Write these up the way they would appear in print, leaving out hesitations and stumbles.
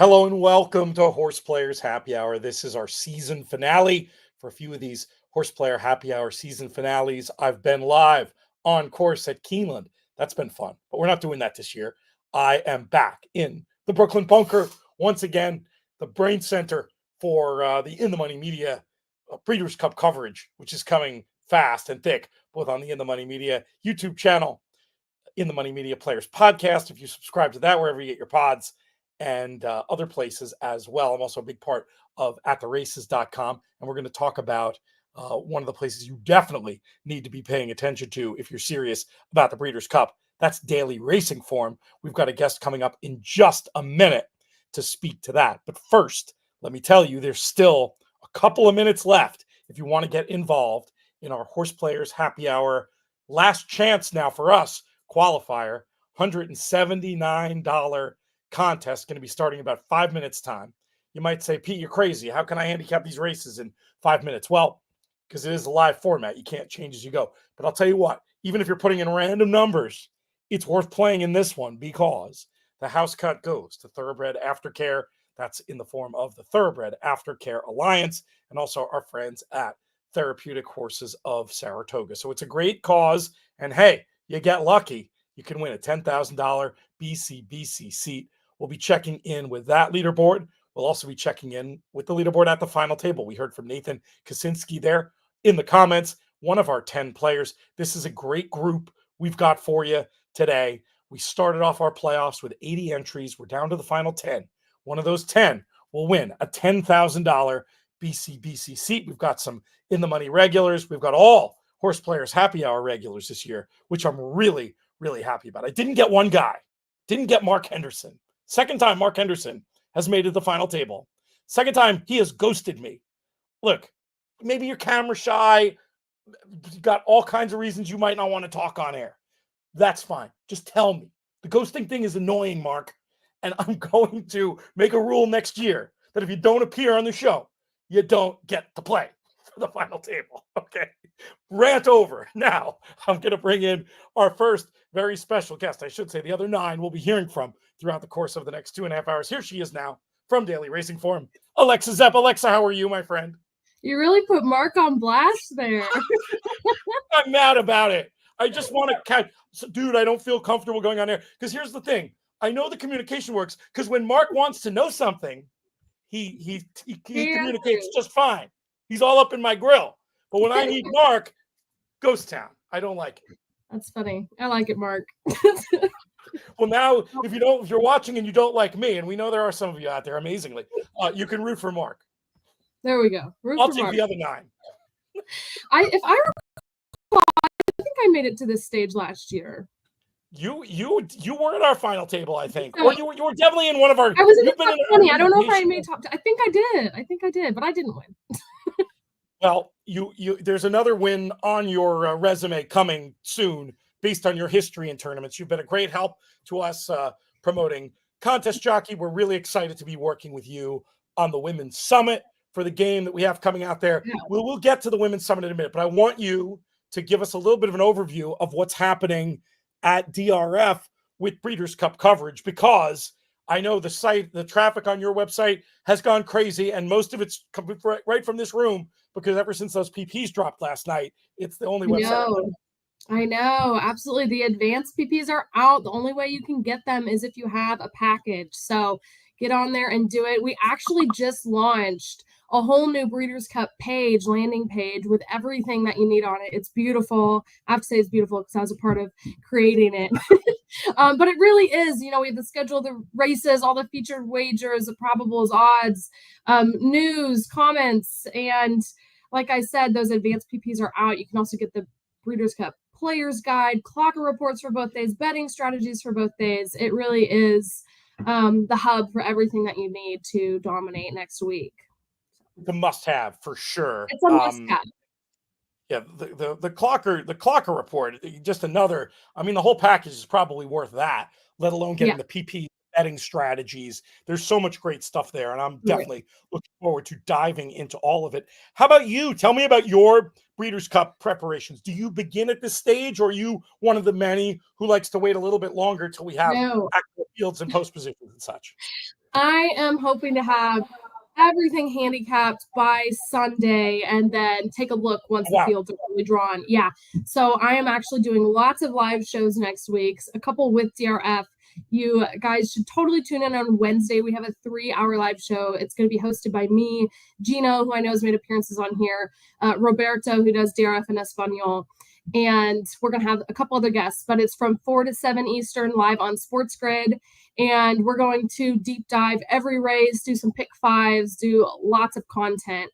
Hello and welcome to HorsePlayers Happy Hour. This is our season finale. For a few of these HorsePlayer Happy Hour season finales, I've been live on course at Keeneland. That's been fun, but we're not doing that this year. I am back in the Brooklyn Bunker once again, the brain center for the In the Money Media Breeders' Cup coverage, which is coming fast and thick, both on the In the Money Media YouTube channel, In the Money Media Players podcast, if you subscribe to that wherever you get your pods, and other places as well. I'm also a big part of attheraces.com, and we're going to talk about one of the places you definitely need to be paying attention to if you're serious about the Breeders' Cup. That's Daily Racing Form. We've got a guest coming up in just a minute to speak to that. But first, let me tell you, there's still a couple of minutes left if you want to get involved in our HorsePlayers Happy Hour last chance now for us qualifier, $179 contest, going to be starting in about 5 minutes time. You might say, Pete, you're crazy. How can I handicap these races in 5 minutes? Well, because it is a live format. You can't change as you go. But I'll tell you what, even if you're putting in random numbers, it's worth playing in this one because the house cut goes to Thoroughbred Aftercare. That's in the form of the Thoroughbred Aftercare Alliance and also our friends at Therapeutic Horses of Saratoga. So it's a great cause. And hey, you get lucky, you can win a $10,000 BCBC seat. We'll be checking in with that leaderboard. We'll also be checking in with the leaderboard at the final table. We heard from Nathan Kosinski there in the comments, one of our 10 players. This is a great group we've got for you today. We started off our playoffs with 80 entries. We're down to the final 10. One of those 10 will win a $10,000 BCBC seat. We've got some In the Money regulars. We've got all HorsePlayers Happy Hour regulars this year, which I'm really, really happy about. I didn't get one guy. Didn't get Mark Henderson. Second time Mark Henderson has made it to the final table. Second time he has ghosted me. Look, maybe you're camera shy. You got all kinds of reasons you might not want to talk on air. That's fine. Just tell me. The ghosting thing is annoying, Mark. And I'm going to make a rule next year that if you don't appear on the show, you don't get to play for the final table. Okay. Rant over. Now, I'm going to bring in our first very special guest. I should say the other 9 we'll be hearing from throughout the course of the next 2.5 hours. Here she is now from Daily Racing Form, Alexa Zepp. Alexa, how are you, my friend? You really put Mark on blast there. I'm mad about it. I just want to catch. So, dude, I don't feel comfortable going on there because here's the thing. I know the communication works because when Mark wants to know something, he communicates just fine. He's all up in my grill. But when I need Mark, ghost town. I don't like it. That's funny. I like it, Mark. Well, now if you're watching and you don't like me, and we know there are some of you out there, amazingly, you can root for Mark. There we go. I'll take Mark. The other 9. If I recall, I think I made it to this stage last year. You were at our final table, I think, or you were definitely in one of our. I was in the top 20. I don't know if I made top 10. I think I did, but I didn't win. Well, there's another win on your resume coming soon based on your history in tournaments. You've been a great help to us promoting Contest Jockey. We're really excited to be working with you on the Women's Summit for the game that we have coming out there. Yeah. We'll get to the Women's Summit in a minute, but I want you to give us a little bit of an overview of what's happening at DRF with Breeders' Cup coverage, because I know the traffic on your website has gone crazy, and most of it's coming right from this room, because ever since those PPs dropped last night, it's the only website. I know, absolutely. The advanced PPs are out. The only way you can get them is if you have a package. So get on there and do it. We actually just launched a whole new Breeders' Cup landing page with everything that you need on it. It's beautiful. I have to say it's beautiful because I was a part of creating it. But it really is, we have the schedule, the races, all the featured wagers, the probables, odds, news, comments. And like I said, those advanced PPs are out. You can also get the Breeders' Cup players guide, clocker reports for both days, betting strategies for both days. It really is the hub for everything that you need to dominate next week. The must-have for sure. It's a must-have. Yeah, the clocker report, just another. I mean, the whole package is probably worth that, let alone getting the PP betting strategies. There's so much great stuff there, and I'm definitely looking forward to diving into all of it. How about you? Tell me about your Breeders' Cup preparations. Do you begin at this stage, or are you one of the many who likes to wait a little bit longer till we have actual fields and post positions and such? I am hoping to have everything handicapped by Sunday and then take a look once the Wow. fields are really drawn. Yeah. So I am actually doing lots of live shows next week, a couple with DRF. You guys should totally tune in on Wednesday. We have a 3-hour live show. It's going to be hosted by me, Gino, who I know has made appearances on here, Roberto, who does DRF in Espanol. And we're going to have a couple other guests, but it's from 4 to 7 Eastern live on Sports Grid. And we're going to deep dive every race, do some pick fives, do lots of content.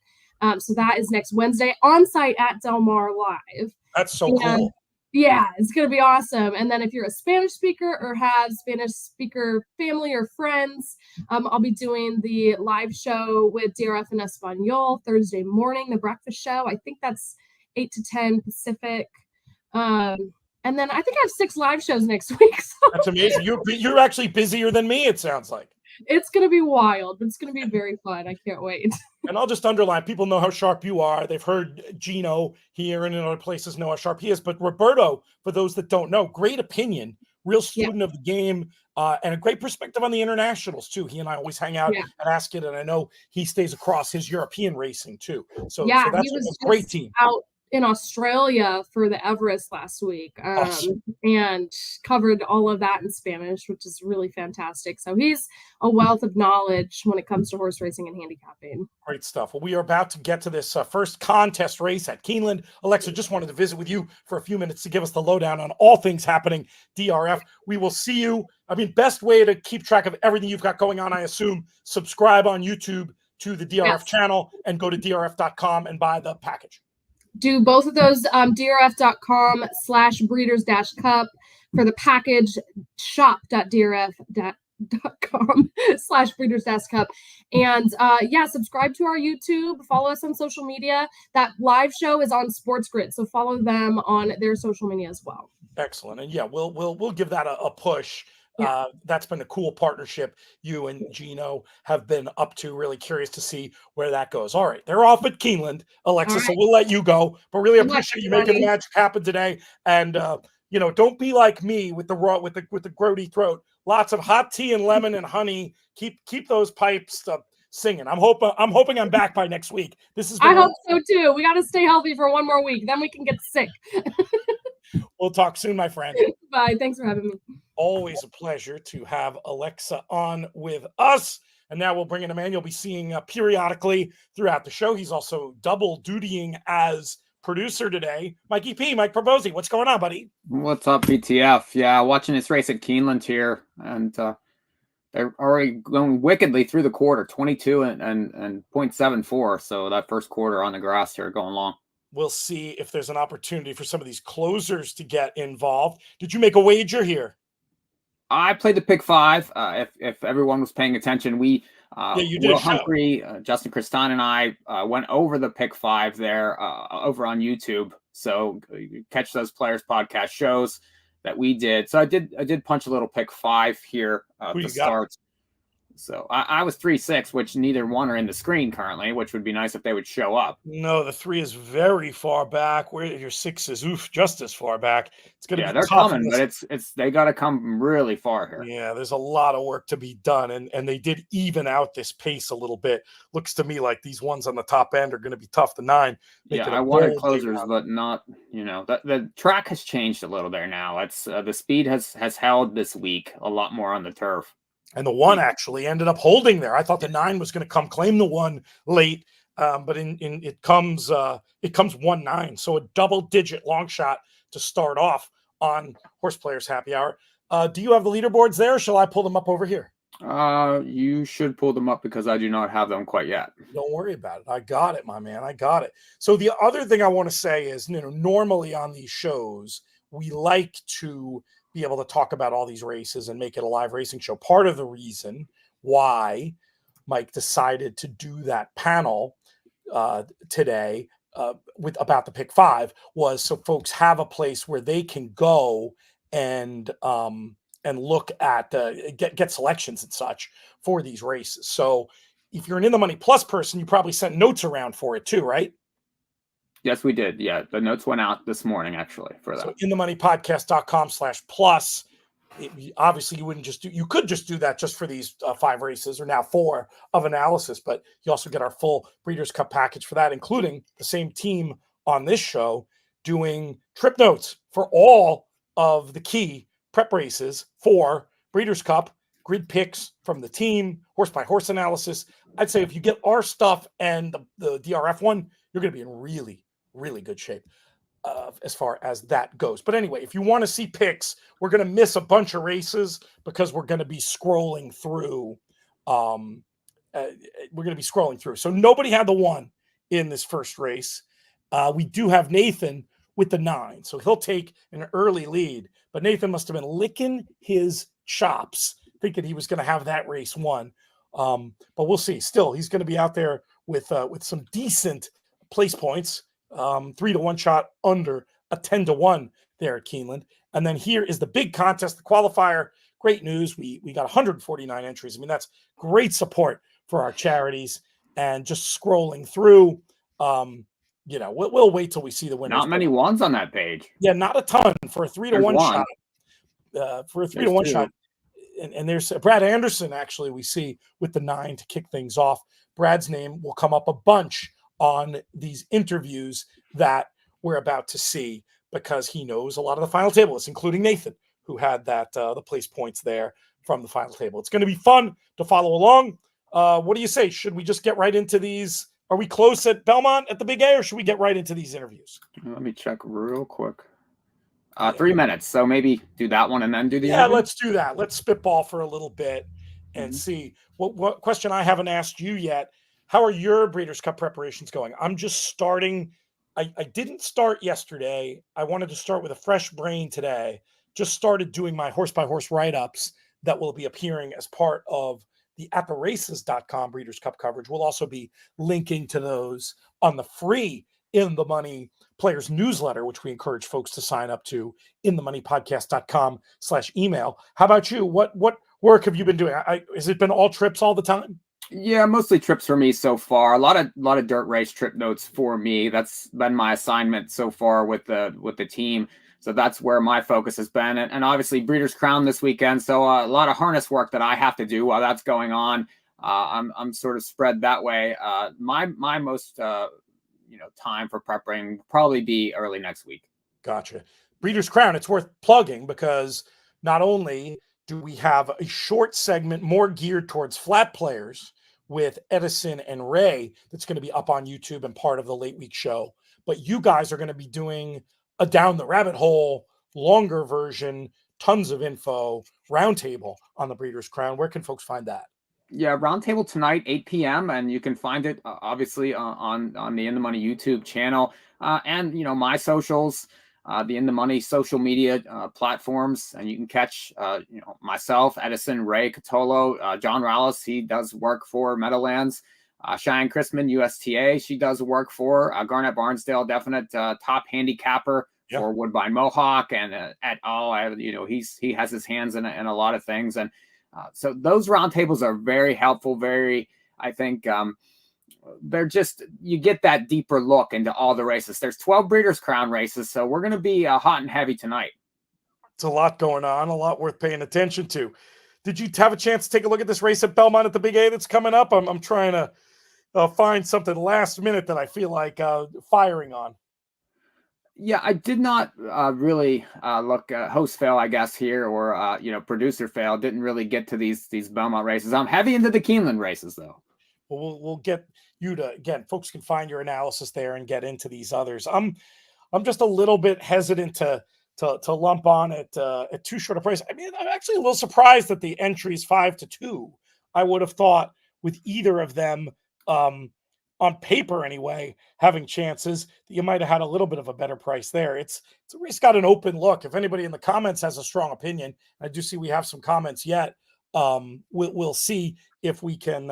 So that is next Wednesday on site at Del Mar Live. That's so cool. Yeah, it's going to be awesome. And then if you're a Spanish speaker or have Spanish speaker family or friends, I'll be doing the live show with DRF in Espanol Thursday morning, the breakfast show. I think that's 8 to 10 Pacific. And then I think I have 6 live shows next week. So. That's amazing. You're actually busier than me, it sounds like. It's going to be wild, but it's going to be very fun. I can't wait. And I'll just underline, people know how sharp you are. They've heard Gino here and in other places know how sharp he is. But Roberto, for those that don't know, great opinion, real student of the game, and a great perspective on the internationals, too. He and I always hang out and ask it, and I know he stays across his European racing, too. So that's he was a great team. Out in Australia for the Everest last week, and covered all of that in Spanish, which is really fantastic. So he's a wealth of knowledge when it comes to horse racing and handicapping. Great stuff. Well, we are about to get to this first contest race at Keeneland. Alexa, just wanted to visit with you for a few minutes to give us the lowdown on all things happening DRF. We will see you. I mean, best way to keep track of everything you've got going on, I assume, subscribe on YouTube to the DRF channel and go to drf.com and buy the package. Do both of those, drf.com/breeders-cup for the package, shop.drf.com/breeders-cup. And subscribe to our YouTube, follow us on social media. That live show is on Sports Grid, so follow them on their social media as well. Excellent. And we'll give that a push. That's been a cool partnership you and Gino have been up to. Really curious to see where that goes. All right, they're off at Keeneland, Alexa, so we'll let you go. But really appreciate you making the magic happen today. And don't be like me with the grody throat. Lots of hot tea and lemon and honey. Keep those pipes singing. I'm hoping I'm back by next week. I hope so too. We got to stay healthy for one more week, then we can get sick. We'll talk soon, my friend. Bye. Thanks for having me. Always a pleasure to have Alexa on with us. And now we'll bring in a man you'll be seeing periodically throughout the show. He's also double dutying as producer today. Mike Proposi, what's going on, buddy? What's up, BTF? Yeah, watching this race at Keeneland here. And they're already going wickedly through the quarter, 22 and 0.74. So that first quarter on the grass here going long. We'll see if there's an opportunity for some of these closers to get involved. Did you make a wager here? I played the pick five. If everyone was paying attention, we you did. Will Humphrey, Justin Kristan, and I went over the pick five there over on YouTube. So you catch those Players podcast shows that we did. So I did punch a little pick five here to start. So I was 3-6, which neither one are in the screen currently, which would be nice if they would show up. No, the 3 is very far back. Where your 6 is just as far back. It's going to be they're tough. Coming, but it's they got to come really far here. Yeah, there's a lot of work to be done, and they did even out this pace a little bit. Looks to me like these ones on the top end are going to be tough to 9. I wanted closers, but not. The track has changed a little there now. It's the speed has held this week a lot more on the turf. And the 1 actually ended up holding there. I thought the 9 was going to come claim the 1 late, but it comes 1-9. So a double-digit long shot to start off on HorsePlayers Happy Hour. Do you have the leaderboards there, or shall I pull them up over here? You should pull them up because I do not have them quite yet. Don't worry about it. I got it, my man. I got it. So the other thing I want to say is, normally on these shows, we like to be able to talk about all these races and make it a live racing show. Part of the reason why Mike decided to do that panel today about the pick 5 was so folks have a place where they can go and look at get selections and such for these races. So if you're an In the Money Plus person, you probably sent notes around for it too, right? Yes, we did. Yeah, the notes went out this morning, actually, for that. So inthemoneypodcast.com/plus. Obviously you wouldn't just do, you could just do that just for these 5 races, or now 4 of analysis, but you also get our full Breeders' Cup package for that, including the same team on this show doing trip notes for all of the key prep races for Breeders' Cup, grid picks from the team, horse by horse analysis. I'd say if you get our stuff and the DRF one, you're going to be in really, really good shape as far as that goes. But anyway, if you want to see picks, we're going to miss a bunch of races because we're going to be scrolling through. So nobody had the 1 in this first race. We do have Nathan with the 9, so he'll take an early lead. But Nathan must have been licking his chops, thinking he was going to have that race won. But we'll see. Still, he's going to be out there with some decent place points. 3-to-1 shot under a 10-to-1 there at Keeneland. And then here is the big contest, the qualifier. Great news. We got 149 entries. I mean, that's great support for our charities. And just scrolling through, we'll wait till we see the winners. Not many ones on that page. Yeah, not a ton for a 3-to-1 shot. For a 3-to-1 shot. And there's Brad Anderson, actually, we see with the 9 to kick things off. Brad's name will come up a bunch on these interviews that we're about to see, because he knows a lot of the final tablists, including Nathan, who had that the place points there from the final table. It's going to be fun to follow along. What do you say? Should we just get right into these? Are we close at Belmont at the Big A, or should we get right into these interviews? Let me check real quick. 3 minutes, so maybe do that one and then do the interview? Let's do that. Let's spitball for a little bit and see. What question I haven't asked you yet. How are your Breeders' Cup preparations going? I'm just starting. I didn't start yesterday. I wanted to start with a fresh brain today. Just started doing my horse-by-horse write-ups that will be appearing as part of the attheraces.com Breeders' Cup coverage. We'll also be linking to those on the free In the Money Players newsletter, which we encourage folks to sign up to, inthemoneypodcast.com/email. How about you? What work have you been doing? Has it been all trips all the time? Yeah, mostly trips for me so far. A lot of dirt race trip notes for me. That's been my assignment so far with the team. So that's where my focus has been. And obviously Breeders' Crown this weekend. So a lot of harness work that I have to do while that's going on. I'm sort of spread that way. My most time for prepping will probably be early next week. Gotcha. Breeders' Crown, it's worth plugging because not only do we have a short segment more geared towards flat players with Edison and Ray that's going to be up on YouTube and part of the late week show, but you guys are going to be doing a down the rabbit hole, longer version, tons of info, roundtable on the Breeders' Crown. Where can folks find that? Yeah, roundtable tonight, 8 p.m. And you can find it obviously on the In the Money YouTube channel and my socials, the In the Money social media platforms, and you can catch myself, Edison, Ray Catolo, John Rallis. He does work for Meadowlands. Cheyenne Chrisman, USTA, she does work for Garnett Barnsdale, definite top handicapper for Woodbine Mohawk and et al. He has his hands in a lot of things, and so those roundtables are very helpful. Very, I think, they're just, you get that deeper look into all the races. There's 12 Breeders' Crown races, so we're going to be hot and heavy tonight. It's a lot going on, a lot worth paying attention to. Did you have a chance to take a look at this race at Belmont at the Big A that's coming up? I'm trying to find something last minute that I feel like firing on. Yeah, I did not really look host fail, I guess, here, or producer fail. Didn't really get to these Belmont races. I'm heavy into the Keeneland races, though. Well, we'll get you to, again, folks can find your analysis there and get into these others. I'm just a little bit hesitant to lump on at too short a price. I mean, I'm actually a little surprised that the entry is 5-2. I would have thought with either of them, on paper anyway, having chances, you might have had a little bit of a better price there. It's a race got an open look. If anybody in the comments has a strong opinion, I do see we have some comments yet. We'll see if we can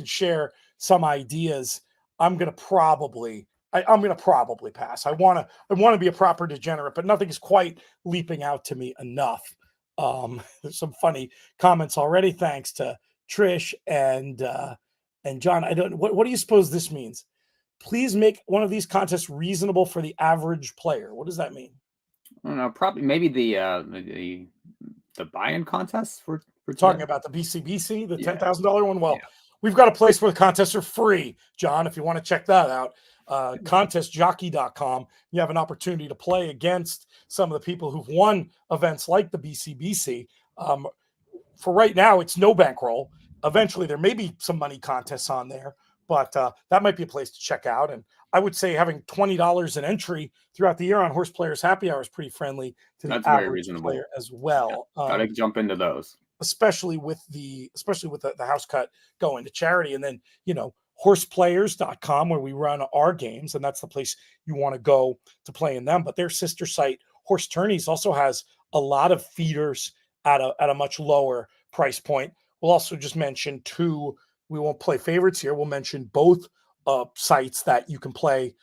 share some ideas. I'm gonna probably pass. I want to be a proper degenerate, but nothing is quite leaping out to me enough. There's some funny comments already. Thanks to Trish and John. What do you suppose this means? Please make one of these contests reasonable for the average player. What does that mean? I don't know. Probably maybe the buy-in contest for We're talking today? about the BCBC, the Yeah. $10,000 one. Well, Yeah. we've got a place where the contests are free, John, if you want to check that out. Contestjockey.com. You have an opportunity to play against some of the people who've won events like the BCBC. For right now, it's no bankroll. Eventually, there may be some money contests on there, but that might be a place to check out. And I would say having $20 an entry throughout the year on HorsePlayers Happy Hour is pretty friendly to the That's very average reasonable. player as well. Gotta jump into those. Especially with the house cut going to charity. And then, horseplayers.com, where we run our games, and that's the place you want to go to play in them. But their sister site, Horse Tourneys, also has a lot of feeders at a much lower price point. We'll also just mention we won't play favorites here. We'll mention both sites that you can play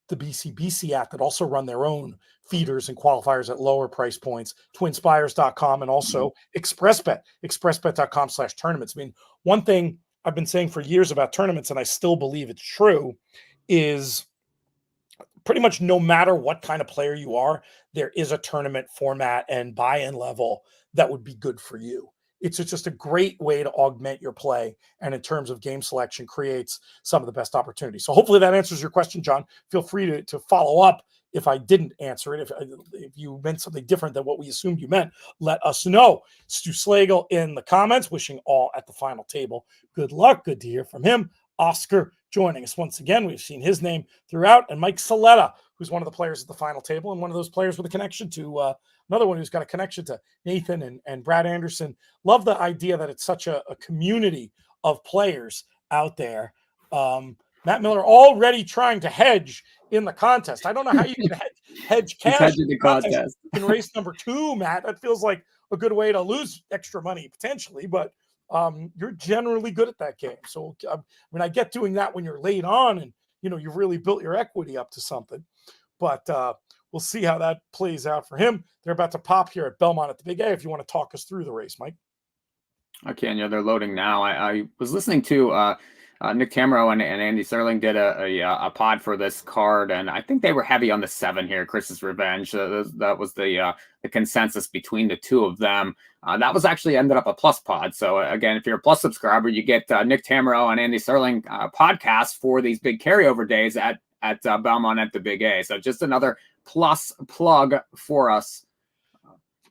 the BCBC at that also run their own feeders and qualifiers at lower price points, twinspires.com, and also ExpressBet, expressbet.com/tournaments. I mean, one thing I've been saying for years about tournaments, and I still believe it's true, is pretty much no matter what kind of player you are, there is a tournament format and buy-in level that would be good for you. It's just a great way to augment your play, and in terms of game selection, creates some of the best opportunities. So hopefully that answers your question, John. Feel free to follow up if I didn't answer it. If you meant something different than what we assumed you meant, let us know. Stu Slagle in the comments, wishing all at the final table good luck. Good to hear from him. Oscar joining us once again. We've seen his name throughout. And Mike Saletta, who's one of the players at the final table and one of those players with a connection to another one who's got a connection to Nathan and Brad Anderson. Love the idea that it's such a community of players out there. Matt Miller already trying to hedge in the contest. I don't know how you can hedge cash in the contest. in race number 2, Matt. That feels like a good way to lose extra money potentially, but you're generally good at that game. So I get doing that when you're late on and you've really built your equity up to something. But we'll see how that plays out for him. They're about to pop here at Belmont at the Big A. If you want to talk us through the race, Mike. I can. Yeah, they're loading now. I was listening to Nick Tamero and Andy Serling did a pod for this card, and I think they were heavy on the 7 here, Chris's Revenge. That was the consensus between the two of them. That was actually ended up a plus pod. So again, if you're a plus subscriber, you get Nick Tamero and Andy Serling podcast for these big carryover days at Belmont at the Big A. So just another plus plug for us.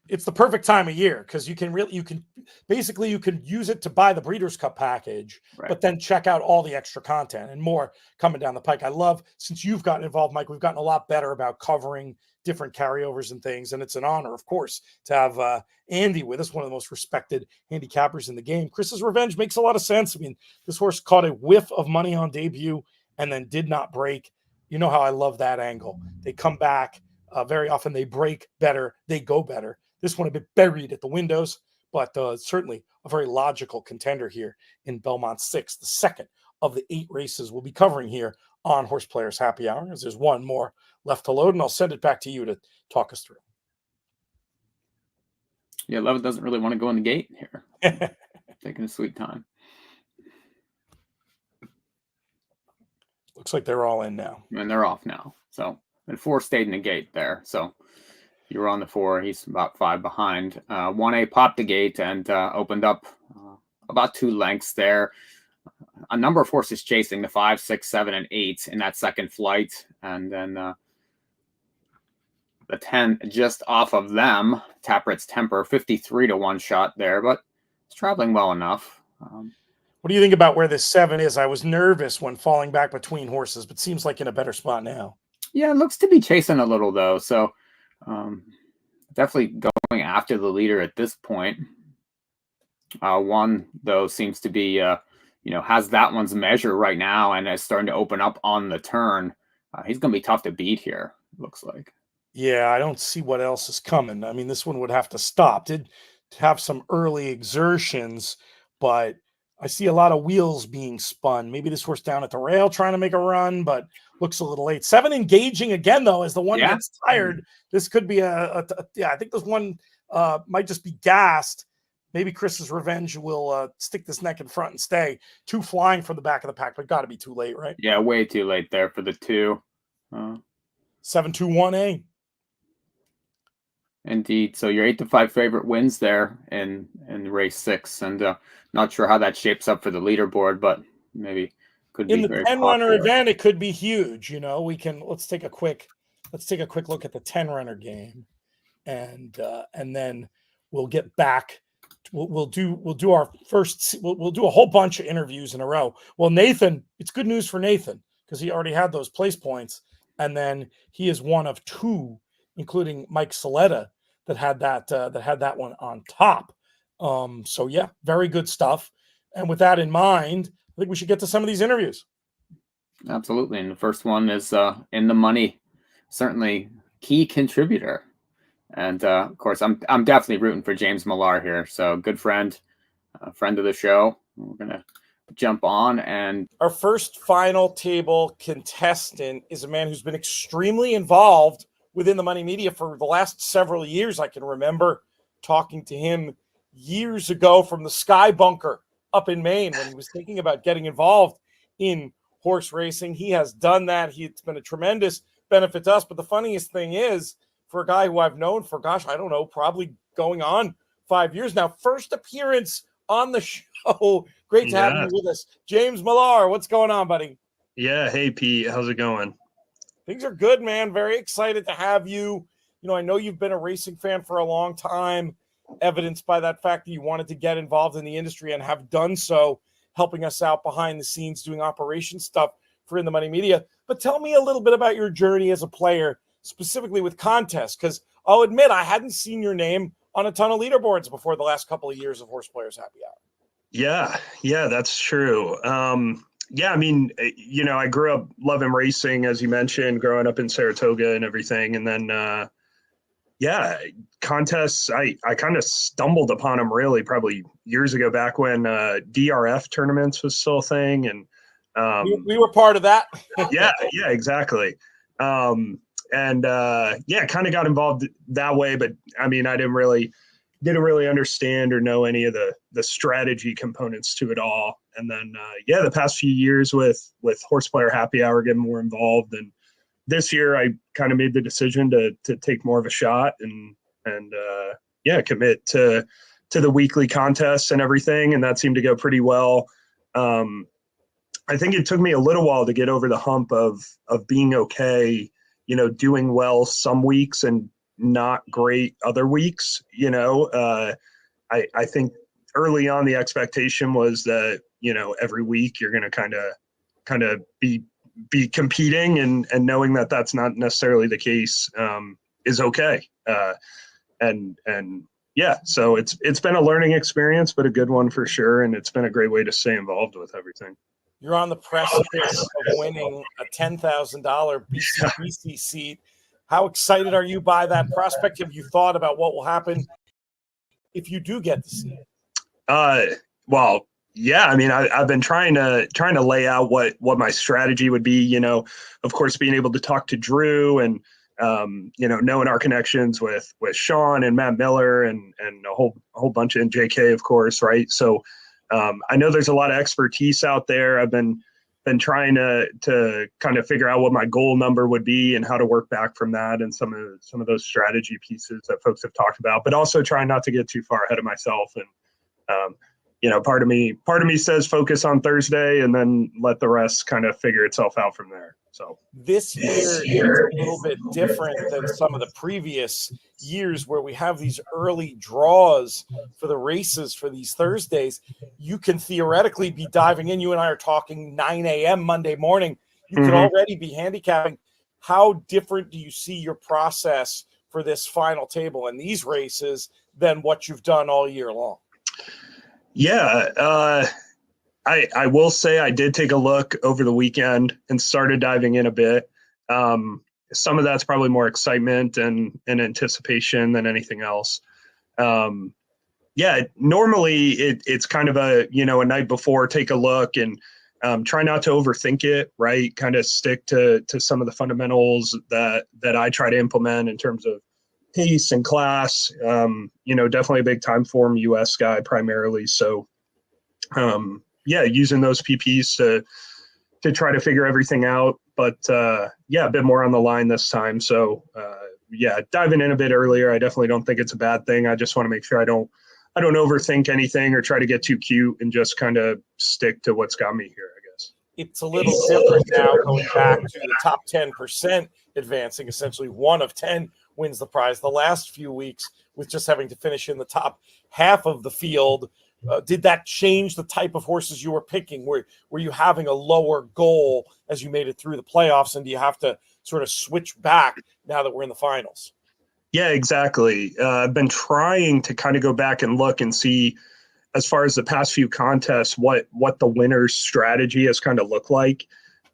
It's the perfect time of year because you can use it to buy the Breeders' Cup package, right, but then check out all the extra content and more coming down the pike. I love, since you've gotten involved, Mike, we've gotten a lot better about covering different carryovers and things. And it's an honor, of course, to have Andy with us, one of the most respected handicappers in the game. Chris's Revenge makes a lot of sense. I mean, this horse caught a whiff of money on debut and then did not break. You know how I love that angle. They come back. Very often they break better. They go better. This one a bit buried at the windows, but certainly a very logical contender here in Belmont 6, the second of the 8 races we'll be covering here on HorsePlayers Happy Hour, as there's one more left to load, and I'll send it back to you to talk us through. Yeah, 11 doesn't really want to go in the gate here. Taking a sweet time. Looks like they're all in now. And they're off now. So, and 4 stayed in the gate there. So, you were on the 4. He's about 5 behind. 1A popped the gate and opened up about 2 lengths there. A number of horses chasing the 5, 6, 7, and 8 in that second flight. And then the 10 just off of them. Taprit's Temper, 53 to 1 shot there, but it's traveling well enough. What do you think about where this 7 is? I was nervous when falling back between horses, but seems like in a better spot now. Yeah, it looks to be chasing a little, though. So, definitely going after the leader at this point. 1 though seems to be has that one's measure right now and is starting to open up on the turn. He's going to be tough to beat here, looks like. Yeah, I don't see what else is coming. I mean, this one would have to stop. Did have some early exertions, but I see a lot of wheels being spun. Maybe this horse down at the rail trying to make a run, but looks a little late. 7 engaging again, though, as the one gets tired. This could be I think this one might just be gassed. Maybe Chris's Revenge will stick this neck in front and stay. 2 flying from the back of the pack, but got to be too late, right? Yeah, way too late there for the 2. 7-2-1-A. Indeed. So your 8-5 favorite wins there in race 6, and not sure how that shapes up for the leaderboard, but maybe could In be the very 10-runner popular. event, it could be huge. Let's take a quick look at the 10-runner game, and then we'll get back. We'll do our first. We'll do a whole bunch of interviews in a row. Well, Nathan, it's good news for Nathan because he already had those place points, and then he is one of 2, including Mike Saletta, that had that one on top. So yeah, very good stuff. And with that in mind, I think we should get to some of these interviews. Absolutely. And the first one is in the money, certainly key contributor. And of course, I'm definitely rooting for James Malar here. So good friend of the show. We're going to jump on. And our first final table contestant is a man who's been extremely involved within the money media for the last several years. I can remember talking to him years ago from the Sky Bunker up in Maine when he was thinking about getting involved in horse racing. He has done that. It's been a tremendous benefit to us. But the funniest thing is, for a guy who I've known for, probably going on 5 years now, first appearance on the show. Great to have you with us. James Malar, what's going on, buddy? Yeah. Hey, Pete. How's it going? Things are good, man. Very excited to have you. I know you've been a racing fan for a long time, evidenced by that fact that you wanted to get involved in the industry and have done so, helping us out behind the scenes, doing operation stuff for In the Money Media. But tell me a little bit about your journey as a player, specifically with contests, because I'll admit I hadn't seen your name on a ton of leaderboards before the last couple of years of HorsePlayers Happy Hour. Yeah, that's true. I mean, I grew up loving racing, as you mentioned, growing up in Saratoga and everything. And then, contests, I kind of stumbled upon them really probably years ago, back when DRF tournaments was still a thing. And we were part of that. yeah, exactly. Kind of got involved that way. But I mean, I didn't really understand or know any of the strategy components to it all. And then, the past few years with HorsePlayer Happy Hour, getting more involved. And this year I kind of made the decision to take more of a shot and commit to the weekly contests and everything. And that seemed to go pretty well. I think it took me a little while to get over the hump of being okay, doing well some weeks and not great other weeks. I think early on the expectation was that, every week you're going to kind of be competing, and knowing that that's not necessarily the case is okay. So it's been a learning experience, but a good one for sure. And it's been a great way to stay involved with everything. You're on the precipice of winning a $10,000 BCBC seat. How excited are you by that prospect? Have you thought about what will happen if you do get the seat? I mean, I've been trying to lay out what my strategy would be. Of course, being able to talk to Drew and knowing our connections with Sean and Matt Miller and a whole bunch of JK, of course, right? So I know there's a lot of expertise out there. I've been trying to kind of figure out what my goal number would be and how to work back from that, and some of those strategy pieces that folks have talked about, but also trying not to get too far ahead of myself. And part of me says focus on Thursday and then let the rest kind of figure itself out from there. So this year is a little bit different than some of the previous years where we have these early draws for the races for these Thursdays. You can theoretically be diving in. You and I are talking 9 a.m. Monday morning. You could already be handicapping. How different do you see your process for this final table and these races than what you've done all year long? Yeah, I will say I did take a look over the weekend and started diving in a bit. Some of that's probably more excitement and anticipation than anything else. Normally it's kind of a night before, take a look and try not to overthink it, right? Kind of stick to some of the fundamentals that I try to implement in terms of pace and class. Definitely a big time form US guy primarily. So using those PPs to try to figure everything out, but a bit more on the line this time. So diving in a bit earlier, I definitely don't think it's a bad thing. I just want to make sure I don't overthink anything or try to get too cute and just kind of stick to what's got me here, I guess. It's a little different now, going back to the top 10% advancing. Essentially 1 of 10 wins the prize. The last few weeks, with just having to finish in the top half of the field, did that change the type of horses you were picking? Were you having a lower goal as you made it through the playoffs, and do you have to sort of switch back now that we're in the finals? Yeah, exactly. I've been trying to kind of go back and look and see, as far as the past few contests, what the winner's strategy has kind of looked like,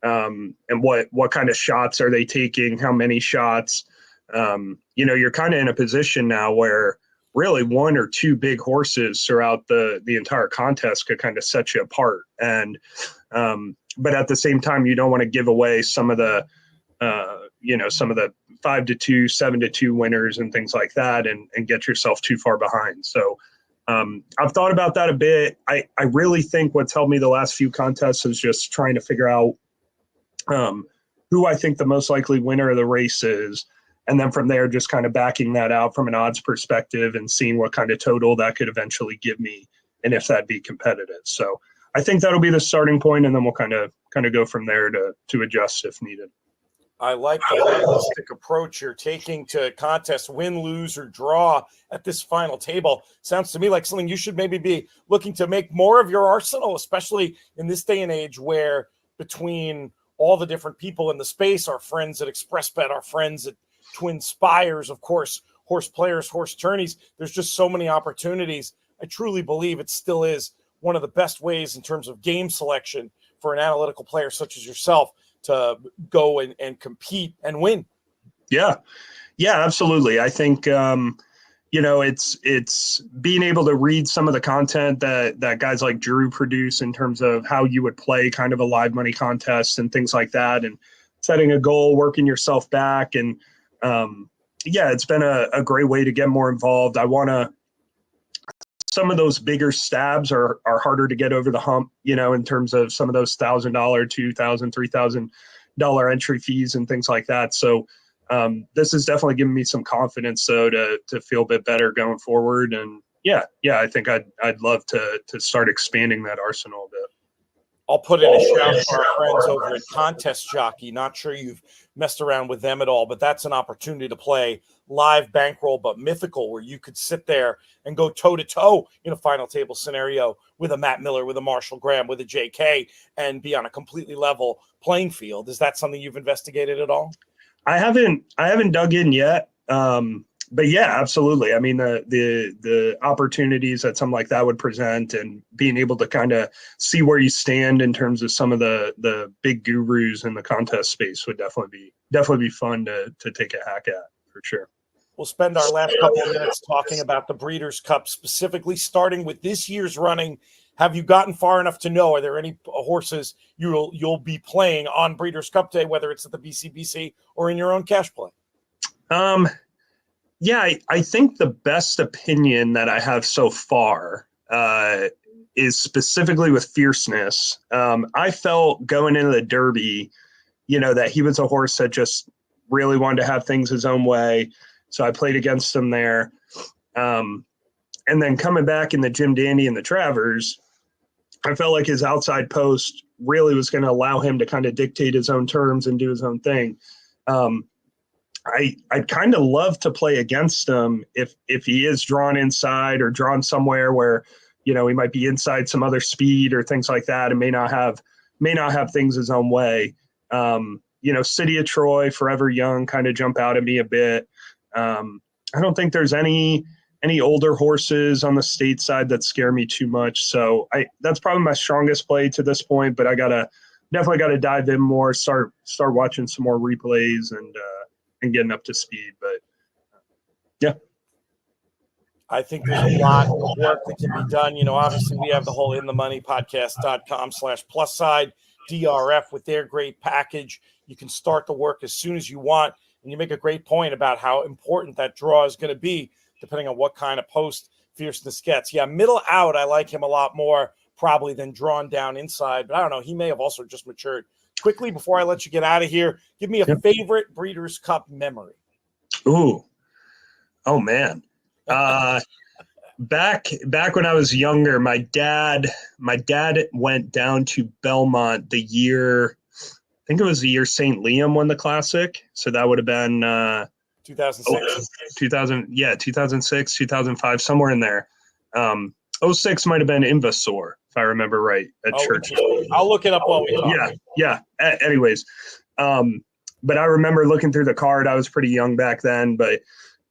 and what kind of shots are they taking, how many shots. You're kind of in a position now where really 1 or 2 big horses throughout the entire contest could kind of set you apart. And but at the same time, you don't want to give away some of the 5-2, 7-2 winners and things like that, and get yourself too far behind. So I've thought about that a bit. I really think what's helped me the last few contests is just trying to figure out who I think the most likely winner of the race is. And then from there, just kind of backing that out from an odds perspective and seeing what kind of total that could eventually give me, and if that'd be competitive. So I think that'll be the starting point, and then we'll kind of go from there to adjust if needed. I like the holistic approach you're taking to contest, win, lose, or draw at this final table. Sounds to me like something you should maybe be looking to make more of your arsenal, especially in this day and age where between all the different people in the space, our friends at ExpressBet, our friends at Twin Spires, of course, horse players, horse tourneys, there's just so many opportunities. I truly believe it still is one of the best ways in terms of game selection for an analytical player such as yourself to go and compete and win. Yeah, absolutely. I think, it's being able to read some of the content that guys like Drew produce in terms of how you would play kind of a live money contest and things like that, and setting a goal, working yourself back. And it's been a great way to get more involved. Some of those bigger stabs are harder to get over the hump, in terms of some of those $1,000, $2,000, $3,000 entry fees and things like that. So this has definitely given me some confidence, though, to feel a bit better going forward. And I think I'd love to start expanding that arsenal a bit. I'll put in a shout for our friends over at Contest Jockey. Not sure you've messed around with them at all, but that's an opportunity to play live bankroll, but mythical, where you could sit there and go toe-to-toe in a final table scenario with a Matt Miller, with a Marshall Graham, with a JK, and be on a completely level playing field. Is that something you've investigated at all? I haven't dug in yet. But yeah, absolutely. I mean, the opportunities that something like that would present, and being able to kind of see where you stand in terms of some of the big gurus in the contest space would definitely be fun to take a hack at, for sure. We'll spend our last couple of minutes talking about the Breeders' Cup, specifically starting with this year's running. Have you gotten far enough to know, are there any horses you'll be playing on Breeders' Cup Day, whether it's at the BCBC or in your own cash play? Yeah, I think the best opinion that I have so far is specifically with Fierceness. I felt going into the Derby, that he was a horse that just really wanted to have things his own way. So I played against him there. And then coming back in the Jim Dandy and the Travers, I felt like his outside post really was going to allow him to kind of dictate his own terms and do his own thing. I'd kind of love to play against him if he is drawn inside or drawn somewhere where, he might be inside some other speed or things like that, and may not have things his own way. City of Troy, Forever Young kind of jump out at me a bit. I don't think there's any older horses on the state side that scare me too much. So that's probably my strongest play to this point, but I definitely got to dive in more, start watching some more replays and getting up to speed. But yeah, I think there's a lot of work that can be done. Obviously we have the whole inthemoneypodcast.com/plus side DRF with their great package. You can start the work as soon as you want. And you make a great point about how important that draw is going to be, depending on what kind of post Fierceness gets. Yeah, middle out, I like him a lot more probably than drawn down inside. But I don't know, he may have also just matured. Quickly, before I let you get out of here, give me a favorite Breeders' Cup memory. Ooh. Oh man. Back when I was younger, my dad went down to Belmont the year, I think it was the year St. Liam won the Classic. So that would have been 2006. 2006, 2005, somewhere in there. 06 might have been Invasor, if I remember right, at church. I'll look it up while we talk. Yeah. Anyways, but I remember looking through the card. I was pretty young back then, but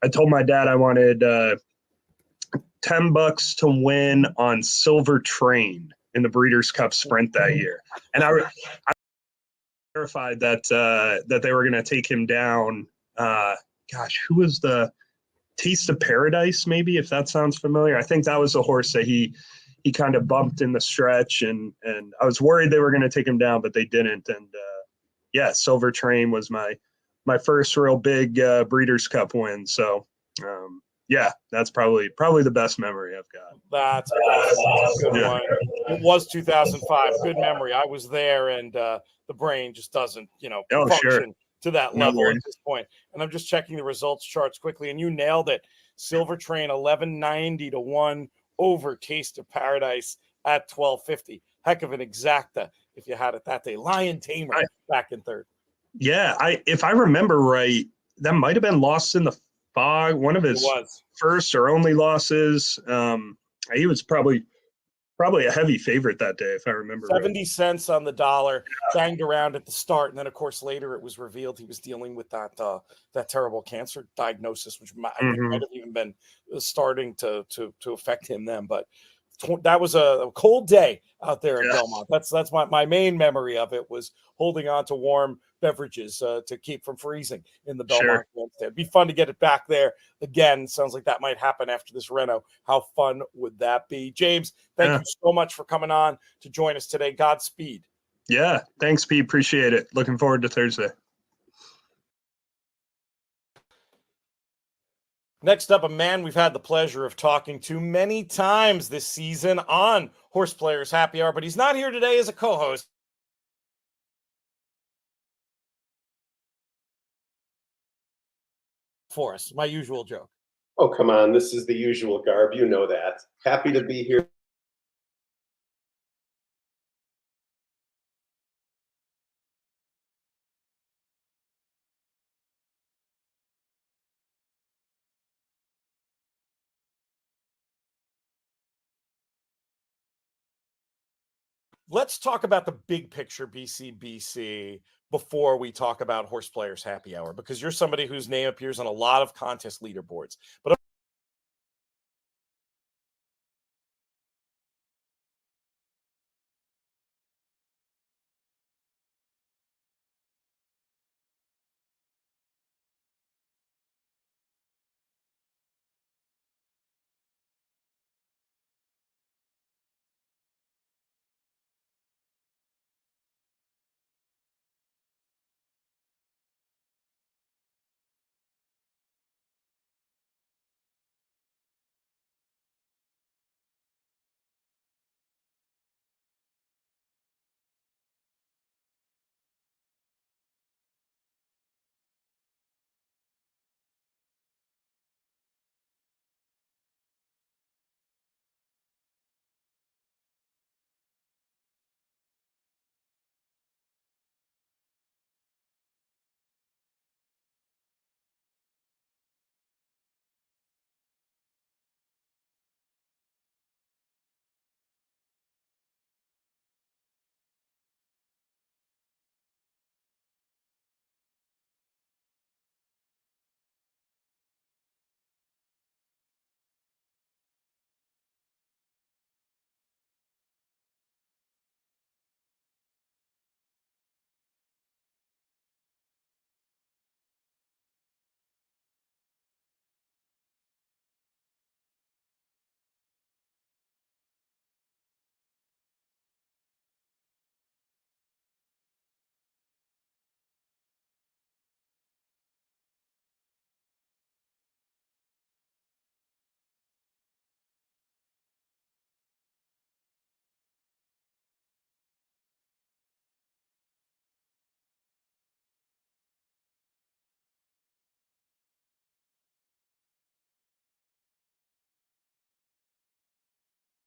I told my dad I wanted $10 to win on Silver Train in the Breeders' Cup Sprint that year, and I verified that they were going to take him down. Who was the Taste of Paradise? Maybe, if that sounds familiar. I think that was the horse that he kind of bumped in the stretch, and I was worried they were going to take him down, but they didn't. And Silver Train was my first real big Breeders' Cup win. So. That's probably the best memory I've got. That's a good one. It was 2005. Good memory. I was there, and the brain just doesn't, function to that level at this point. And I'm just checking the results charts quickly, and you nailed it. Silver Train 1190 to 1 over Taste of Paradise at 1250. Heck of an exacta if you had it that day. Lion Tamer back in third. Yeah, if I remember right, that might have been Lost in the Fog, one of his first or only losses. He was probably a heavy favorite that day, if I remember 70 right. cents on the dollar, banged around at the start, and then of course later it was revealed he was dealing with that terrible cancer diagnosis, which I think might have even been starting to affect him then. But that was a cold day out there in Belmont. That's my main memory of it, was holding on to warm beverages to keep from freezing in the Belmont Grandstand. It'd be fun to get it back there again. Sounds like that might happen after this reno. How fun would that be? James, thank you so much for coming on to join us today. Godspeed. Yeah, thanks, Pete. Appreciate it. Looking forward to Thursday. Next up, a man we've had the pleasure of talking to many times this season on HorsePlayers Happy Hour, but he's not here today as a co-host. For us, my usual joke. Oh, come on. This is the usual garb. You know that. Happy to be here. Let's talk about the big picture BCBC before we talk about HorsePlayers Happy Hour, because you're somebody whose name appears on a lot of contest leaderboards. But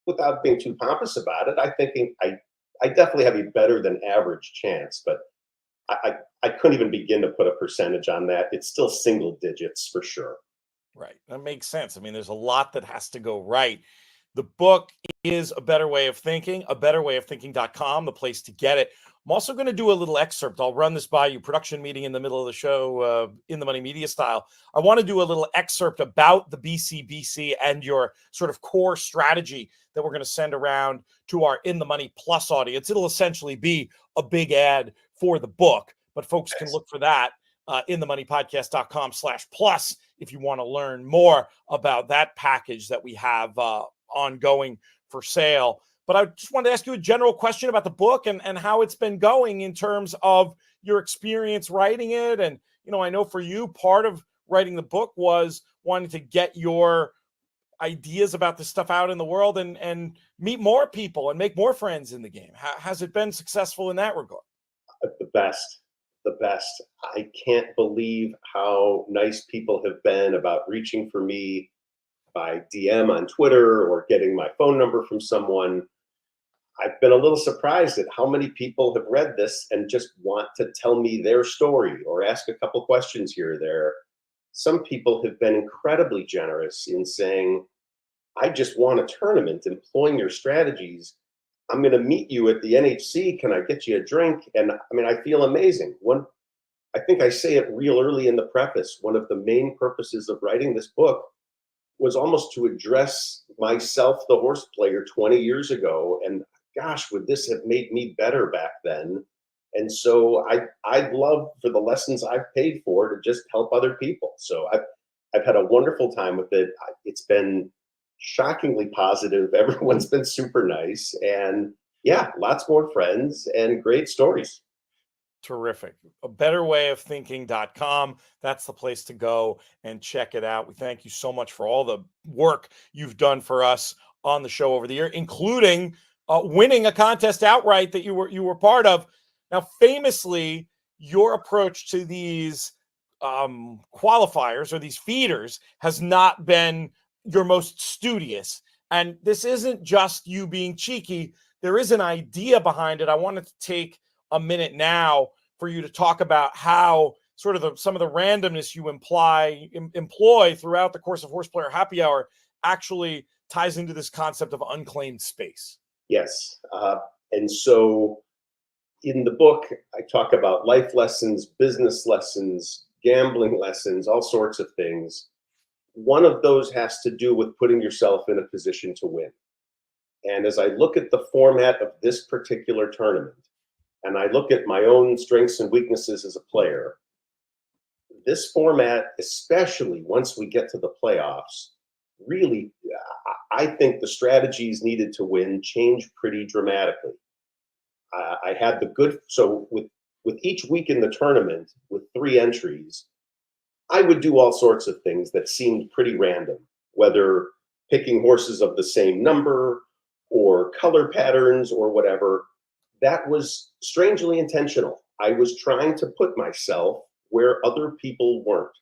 without being too pompous about it, I definitely have a better than average chance, but I couldn't even begin to put a percentage on that. It's still single digits for sure. Right. That makes sense. I mean, there's a lot that has to go right. The book is A Better Way of Thinking, abetterwayofthinking.com, the place to get it. I'm also going to do a little excerpt. I'll run this by you, production meeting in the middle of the show, in the Money Media style. I want to do a little excerpt about the BCBC and your sort of core strategy that we're going to send around to our In the Money Plus audience. It'll essentially be a big ad for the book, but folks can look for that inthemoneypodcast.com/plus if you want to learn more about that package that we have ongoing for sale. But I just wanted to ask you a general question about the book and how it's been going in terms of your experience writing it. And, you know, I know for you, part of writing the book was wanting to get your ideas about this stuff out in the world and meet more people and make more friends in the game. Has it been successful in that regard? The best. I can't believe how nice people have been about reaching for me by DM on Twitter or getting my phone number from someone. I've been a little surprised at how many people have read this and just want to tell me their story or ask a couple questions here or there. Some people have been incredibly generous in saying, I just want a tournament employing your strategies. I'm going to meet you at the NHC. Can I get you a drink? And I mean, I feel amazing. I think I say it real early in the preface. One of the main purposes of writing this book was almost to address myself, the horse player, 20 years ago. And gosh, would this have made me better back then? And so I'd love for the lessons I've paid for to just help other people. So I've had a wonderful time with it. It's been shockingly positive. Everyone's been super nice. And yeah, lots more friends and great stories. Terrific. A betterwayofthinking.com. That's the place to go and check it out. We thank you so much for all the work you've done for us on the show over the year, including winning a contest outright that you were part of. Now, famously, your approach to these qualifiers or these feeders has not been your most studious. And this isn't just you being cheeky. There is an idea behind it. I wanted to take a minute now for you to talk about how sort of some of the randomness you employ throughout the course of HorsePlayer Happy Hour actually ties into this concept of unclaimed space. Yes. And so in the book, I talk about life lessons, business lessons, gambling lessons, all sorts of things. One of those has to do with putting yourself in a position to win. And as I look at the format of this particular tournament, and I look at my own strengths and weaknesses as a player, this format, especially once we get to the playoffs, really, I think the strategies needed to win change pretty dramatically. I had so with each week in the tournament, with 3 entries, I would do all sorts of things that seemed pretty random, whether picking horses of the same number or color patterns or whatever. That was strangely intentional. I was trying to put myself where other people weren't.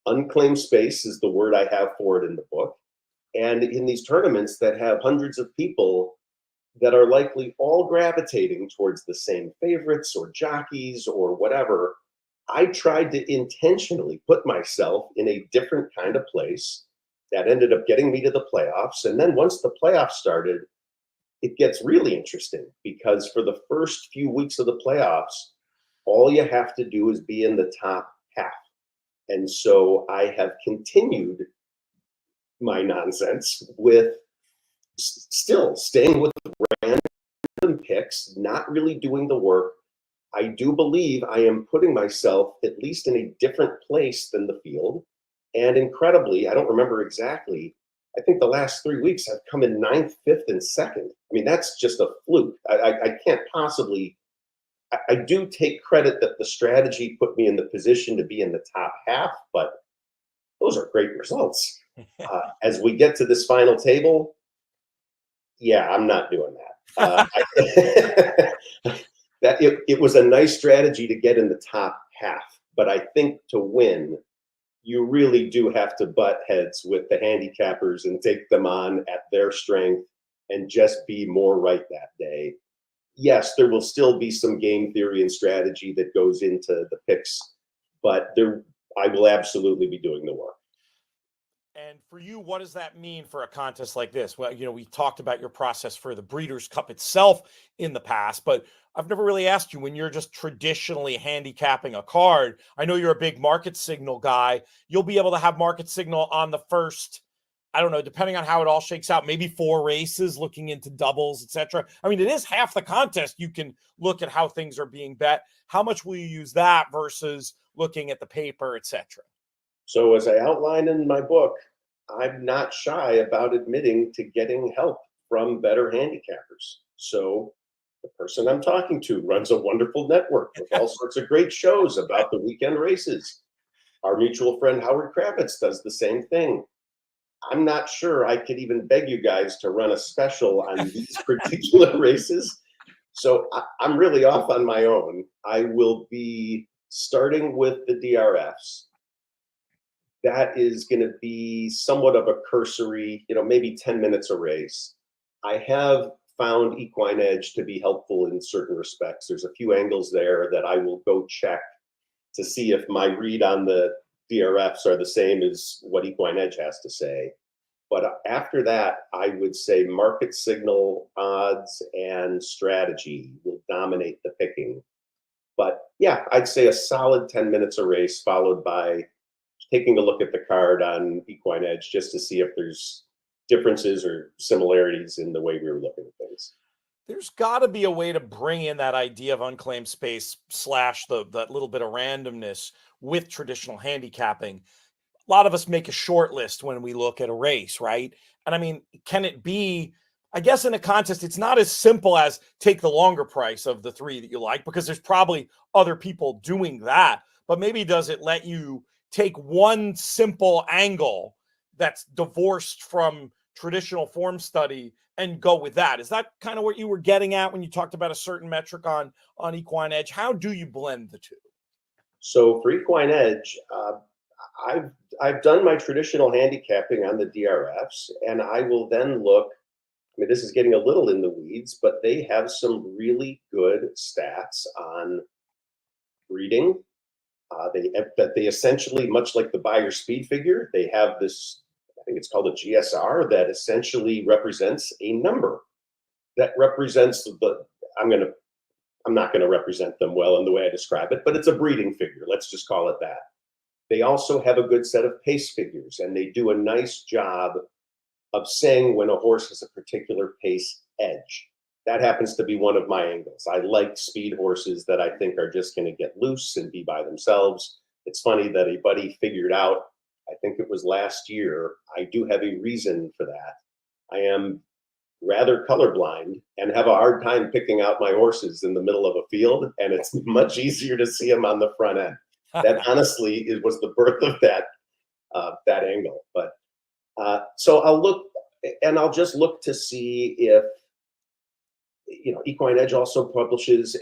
Unclaimed space is the word I have for it in the book. And in these tournaments that have hundreds of people that are likely all gravitating towards the same favorites or jockeys or whatever, I tried to intentionally put myself in a different kind of place that ended up getting me to the playoffs. And then once the playoffs started, it gets really interesting because for the first few weeks of the playoffs, all you have to do is be in the top half. And so I have continued my nonsense with still staying with random picks, not really doing the work. I do believe I am putting myself at least in a different place than the field. And incredibly, I don't remember exactly, I think the last 3 weeks I've come in 9th, 5th, and 2nd. I mean, that's just a fluke. I can't possibly, I do take credit that the strategy put me in the position to be in the top half, but those are great results. As we get to this final table, yeah, I'm not doing that. It was a nice strategy to get in the top half, but I think to win, you really do have to butt heads with the handicappers and take them on at their strength and just be more right that day. Yes, there will still be some game theory and strategy that goes into the picks, but I will absolutely be doing the work. And for you, what does that mean for a contest like this? Well, we talked about your process for the Breeders' Cup itself in the past, but I've never really asked you when you're just traditionally handicapping a card. I know you're a big market signal guy. You'll be able to have market signal on the first, I don't know, depending on how it all shakes out, maybe 4 races, looking into doubles, etc. I mean, it is half the contest. You can look at how things are being bet. How much will you use that versus looking at the paper, etc.? So as I outline in my book, I'm not shy about admitting to getting help from better handicappers. So the person I'm talking to runs a wonderful network with all sorts of great shows about the weekend races. Our mutual friend Howard Kravitz does the same thing. I'm not sure I could even beg you guys to run a special on these particular races. So I'm really off on my own. I will be starting with the DRFs. That is going to be somewhat of a cursory, maybe 10 minutes a race. I have found Equine Edge to be helpful in certain respects. There's a few angles there that I will go check to see if my read on the DRFs are the same as what Equine Edge has to say. But after that, I would say market signal, odds, and strategy will dominate the picking. But yeah, I'd say a solid 10 minutes a race, followed by taking a look at the card on Equine Edge just to see if there's differences or similarities in the way we were looking at things. There's got to be a way to bring in that idea of unclaimed space / that little bit of randomness with traditional handicapping. A lot of us make a short list when we look at a race, right? And I mean, can it be, I guess in a contest, it's not as simple as take the longer price of the 3 that you like, because there's probably other people doing that. But maybe does it let you take one simple angle that's divorced from traditional form study and go with that? Is that kind of what you were getting at when you talked about a certain metric on Equine Edge? How do you blend the two? So for Equine Edge, I've done my traditional handicapping on the DRFs, and I will then look. I mean, this is getting a little in the weeds, but they have some really good stats on breeding. They essentially, much like the Beyer speed figure, they have this, I think it's called a GSR, that essentially represents a number that represents I'm not going to represent them well in the way I describe it, but it's a breeding figure. Let's just call it that. They also have a good set of pace figures, and they do a nice job of saying when a horse has a particular pace edge. That happens to be one of my angles. I like speed horses that I think are just going to get loose and be by themselves. It's funny that a buddy figured out, I think it was last year, I do have a reason for that. I am rather colorblind and have a hard time picking out my horses in the middle of a field, and it's much easier to see them on the front end. That honestly was the birth of that angle. But so I'll look, and I'll just look to see if, Equine Edge also publishes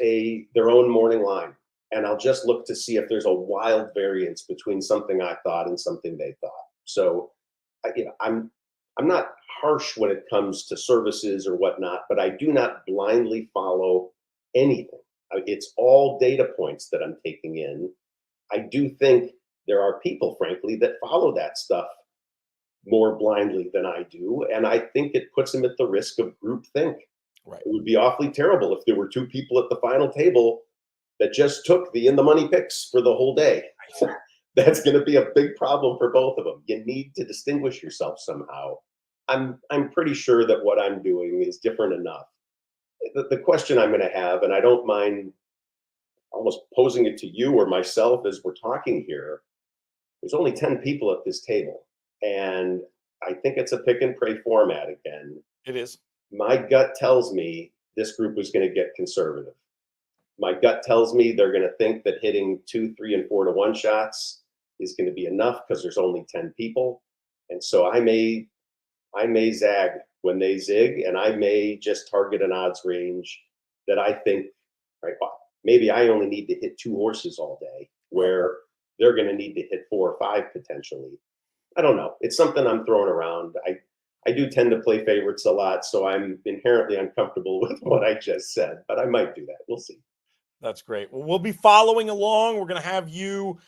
their own morning line, and I'll just look to see if there's a wild variance between something I thought and something they thought. So, I'm not harsh when it comes to services or whatnot, but I do not blindly follow anything. It's all data points that I'm taking in. I do think there are people, frankly, that follow that stuff more blindly than I do, and I think it puts them at the risk of groupthink. Right. It would be awfully terrible if there were 2 people at the final table that just took the in the money picks for the whole day. That's going to be a big problem for both of them. You need to distinguish yourself somehow. I'm pretty sure that what I'm doing is different enough. The question I'm going to have, and I don't mind almost posing it to you or myself as we're talking here, there's only 10 people at this table, and I think it's a pick and pray format again. It is. My gut tells me this group is going to get conservative. My gut tells me they're going to think that hitting 2, 3, and 4 to 1 shots is going to be enough because there's only 10 people. And so I may zag when they zig, and I may just target an odds range that I think, right, maybe I only need to hit 2 horses all day, where they're going to need to hit 4 or 5 potentially. I don't know. It's something I'm throwing around. I do tend to play favorites a lot, so I'm inherently uncomfortable with what I just said, but I might do that. We'll see. That's great. Well, we'll be following along. We're going to have you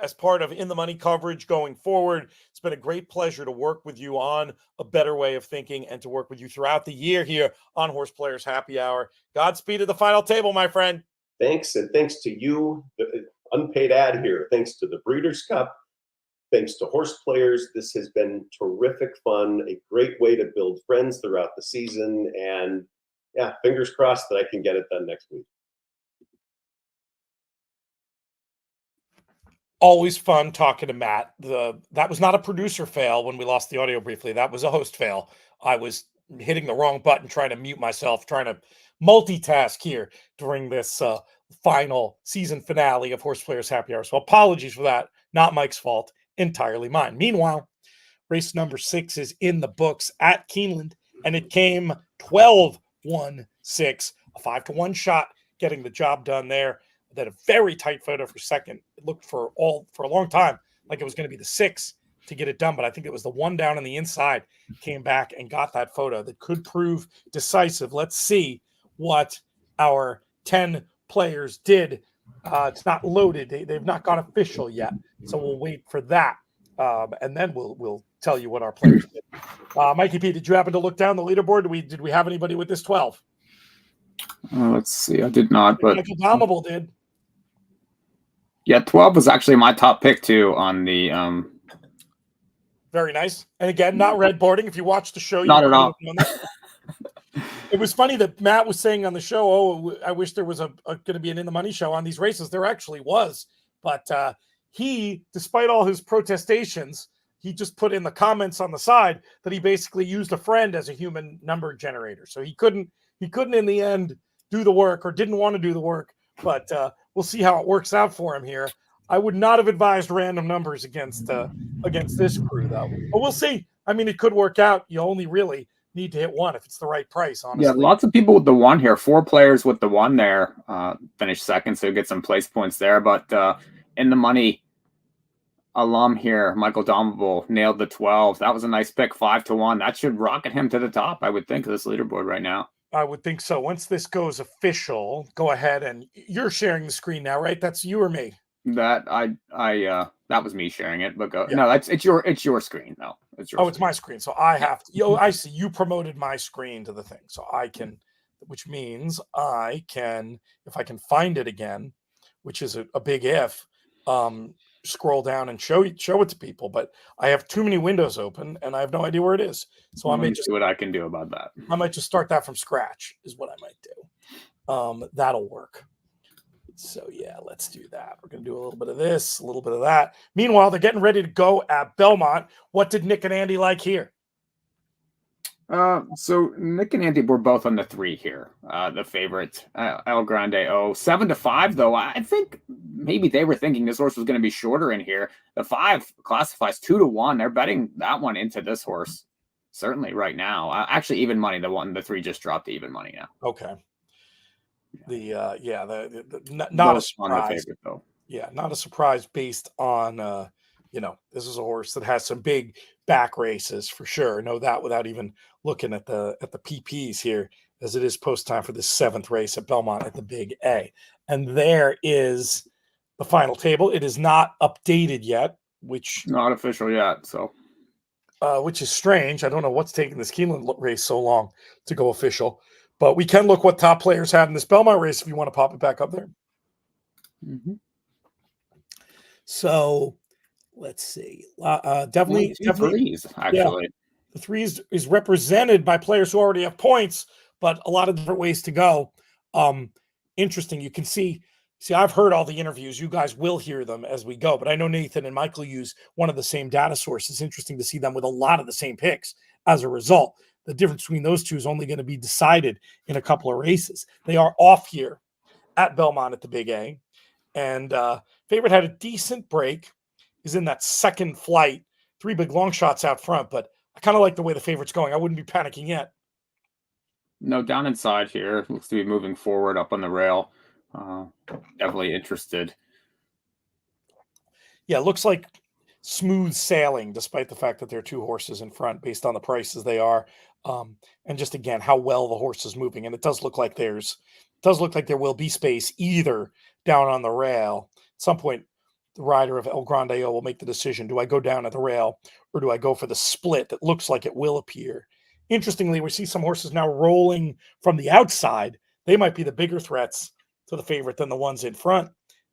as part of In the Money coverage going forward. It's been a great pleasure to work with you on a better way of thinking and to work with you throughout the year here on HorsePlayers Happy Hour. Godspeed at the final table, my friend. Thanks, and thanks to you, the unpaid ad here. Thanks to the Breeders' Cup. Thanks to Horse Players. This has been terrific fun, a great way to build friends throughout the season. And yeah, fingers crossed that I can get it done next week. Always fun talking to Matt. That was not a producer fail when we lost the audio briefly. That was a host fail. I was hitting the wrong button, trying to mute myself, trying to multitask here during this final season finale of HorsePlayers Happy Hour. So apologies for that. Not Mike's fault. Entirely mine. Meanwhile, race number 6 is in the books at Keeneland, and it came 12-1-6, a 5-1 shot, getting the job done there. That a very tight photo for second. It looked for a long time like it was going to be the 6 to get it done, but I think it was the 1 down on the inside came back and got that photo that could prove decisive. Let's see what our 10 players did. It's not loaded. They've not gone official yet, so we'll wait for that, and then we'll tell you what our players did. Mikey P, did you happen to look down the leaderboard? Did we have anybody with this 12? Let's see. I did not, but Michael Domable did. Yeah, 12 was actually my top pick too on the Very nice. And again, not red boarding. If you watch the show, not at all. It was funny that Matt was saying on the show, "Oh, I wish there was going to be an In the Money show on these races." There actually was, but he, despite all his protestations, he just put in the comments on the side that he basically used a friend as a human number generator. So he couldn't in the end do the work, or didn't want to do the work. But we'll see how it works out for him here. I would not have advised random numbers against this crew, though. But we'll see. I mean, it could work out. You only really need to hit 1 if it's the right price, honestly. Yeah, lots of people with the 1 here. 4 players with the 1 there finished second, so get some place points there. But In the Money alum here, Michael Domable, nailed the 12. That was a nice pick, 5-1. That should rocket him to the top, I would think, of this leaderboard right now. I would think so. Once this goes official, go ahead, and you're sharing the screen now, right? That's you or me? That that was me sharing it, but go. Yeah. No, it's your screen though. It's your. It's my screen, so I have to. I see. You promoted my screen to the thing, so I can, which means I can, if I can find it again, which is a big if. Scroll down and show it to people, but I have too many windows open and I have no idea where it is. So I may just see what I can do about that. I might just start that from scratch is what I might do. That'll work. So yeah, let's do that. We're going to do a little bit of this, a little bit of that. Meanwhile, they're getting ready to go at Belmont. What did Nick and Andy like here? So Nick and Andy were both on the 3 here. The favorite, El Grande 7-5 though. I think maybe they were thinking this horse was going to be shorter in here. The 5 classifies 2-1. They're betting that one into this horse. Certainly right now. Actually, even money. The 3 just dropped to even money now. Okay. Not a surprise. On the favorite though. Yeah, not a surprise based on this is a horse that has some big back races for sure. Know that without even looking at the PPs here, as it is post time for this 7th race at Belmont at the Big A. And there is the final table. It is not updated yet, which not official yet. So, which is strange. I don't know what's taking this Keeneland race so long to go official, but we can look what top players had in this Belmont race if you want to pop it back up there. Mm-hmm. So let's see. Definitely threes, actually. Yeah, the 3 is represented by players who already have points, but a lot of different ways to go. Interesting. You can see, I've heard all the interviews. You guys will hear them as we go, but I know Nathan and Michael use one of the same data sources. Interesting to see them with a lot of the same picks as a result. The difference between those two is only going to be decided in a couple of races. They are off here at Belmont at the Big A. And favorite had a decent break. Is in that second flight. 3 big long shots out front, but I kind of like the way the favorite's going. I wouldn't be panicking yet. No, down inside here. Looks to be moving forward up on the rail. Definitely interested. Yeah, looks like smooth sailing, despite the fact that there are 2 horses in front, based on the prices they are, and just again how well the horse is moving. And it does look like there will be space either down on the rail. At some point, the rider of El Grande will make the decision: do I go down at the rail, or do I go for the split that looks like it will appear? Interestingly, we see some horses now rolling from the outside. They might be the bigger threats to the favorite than the ones in front.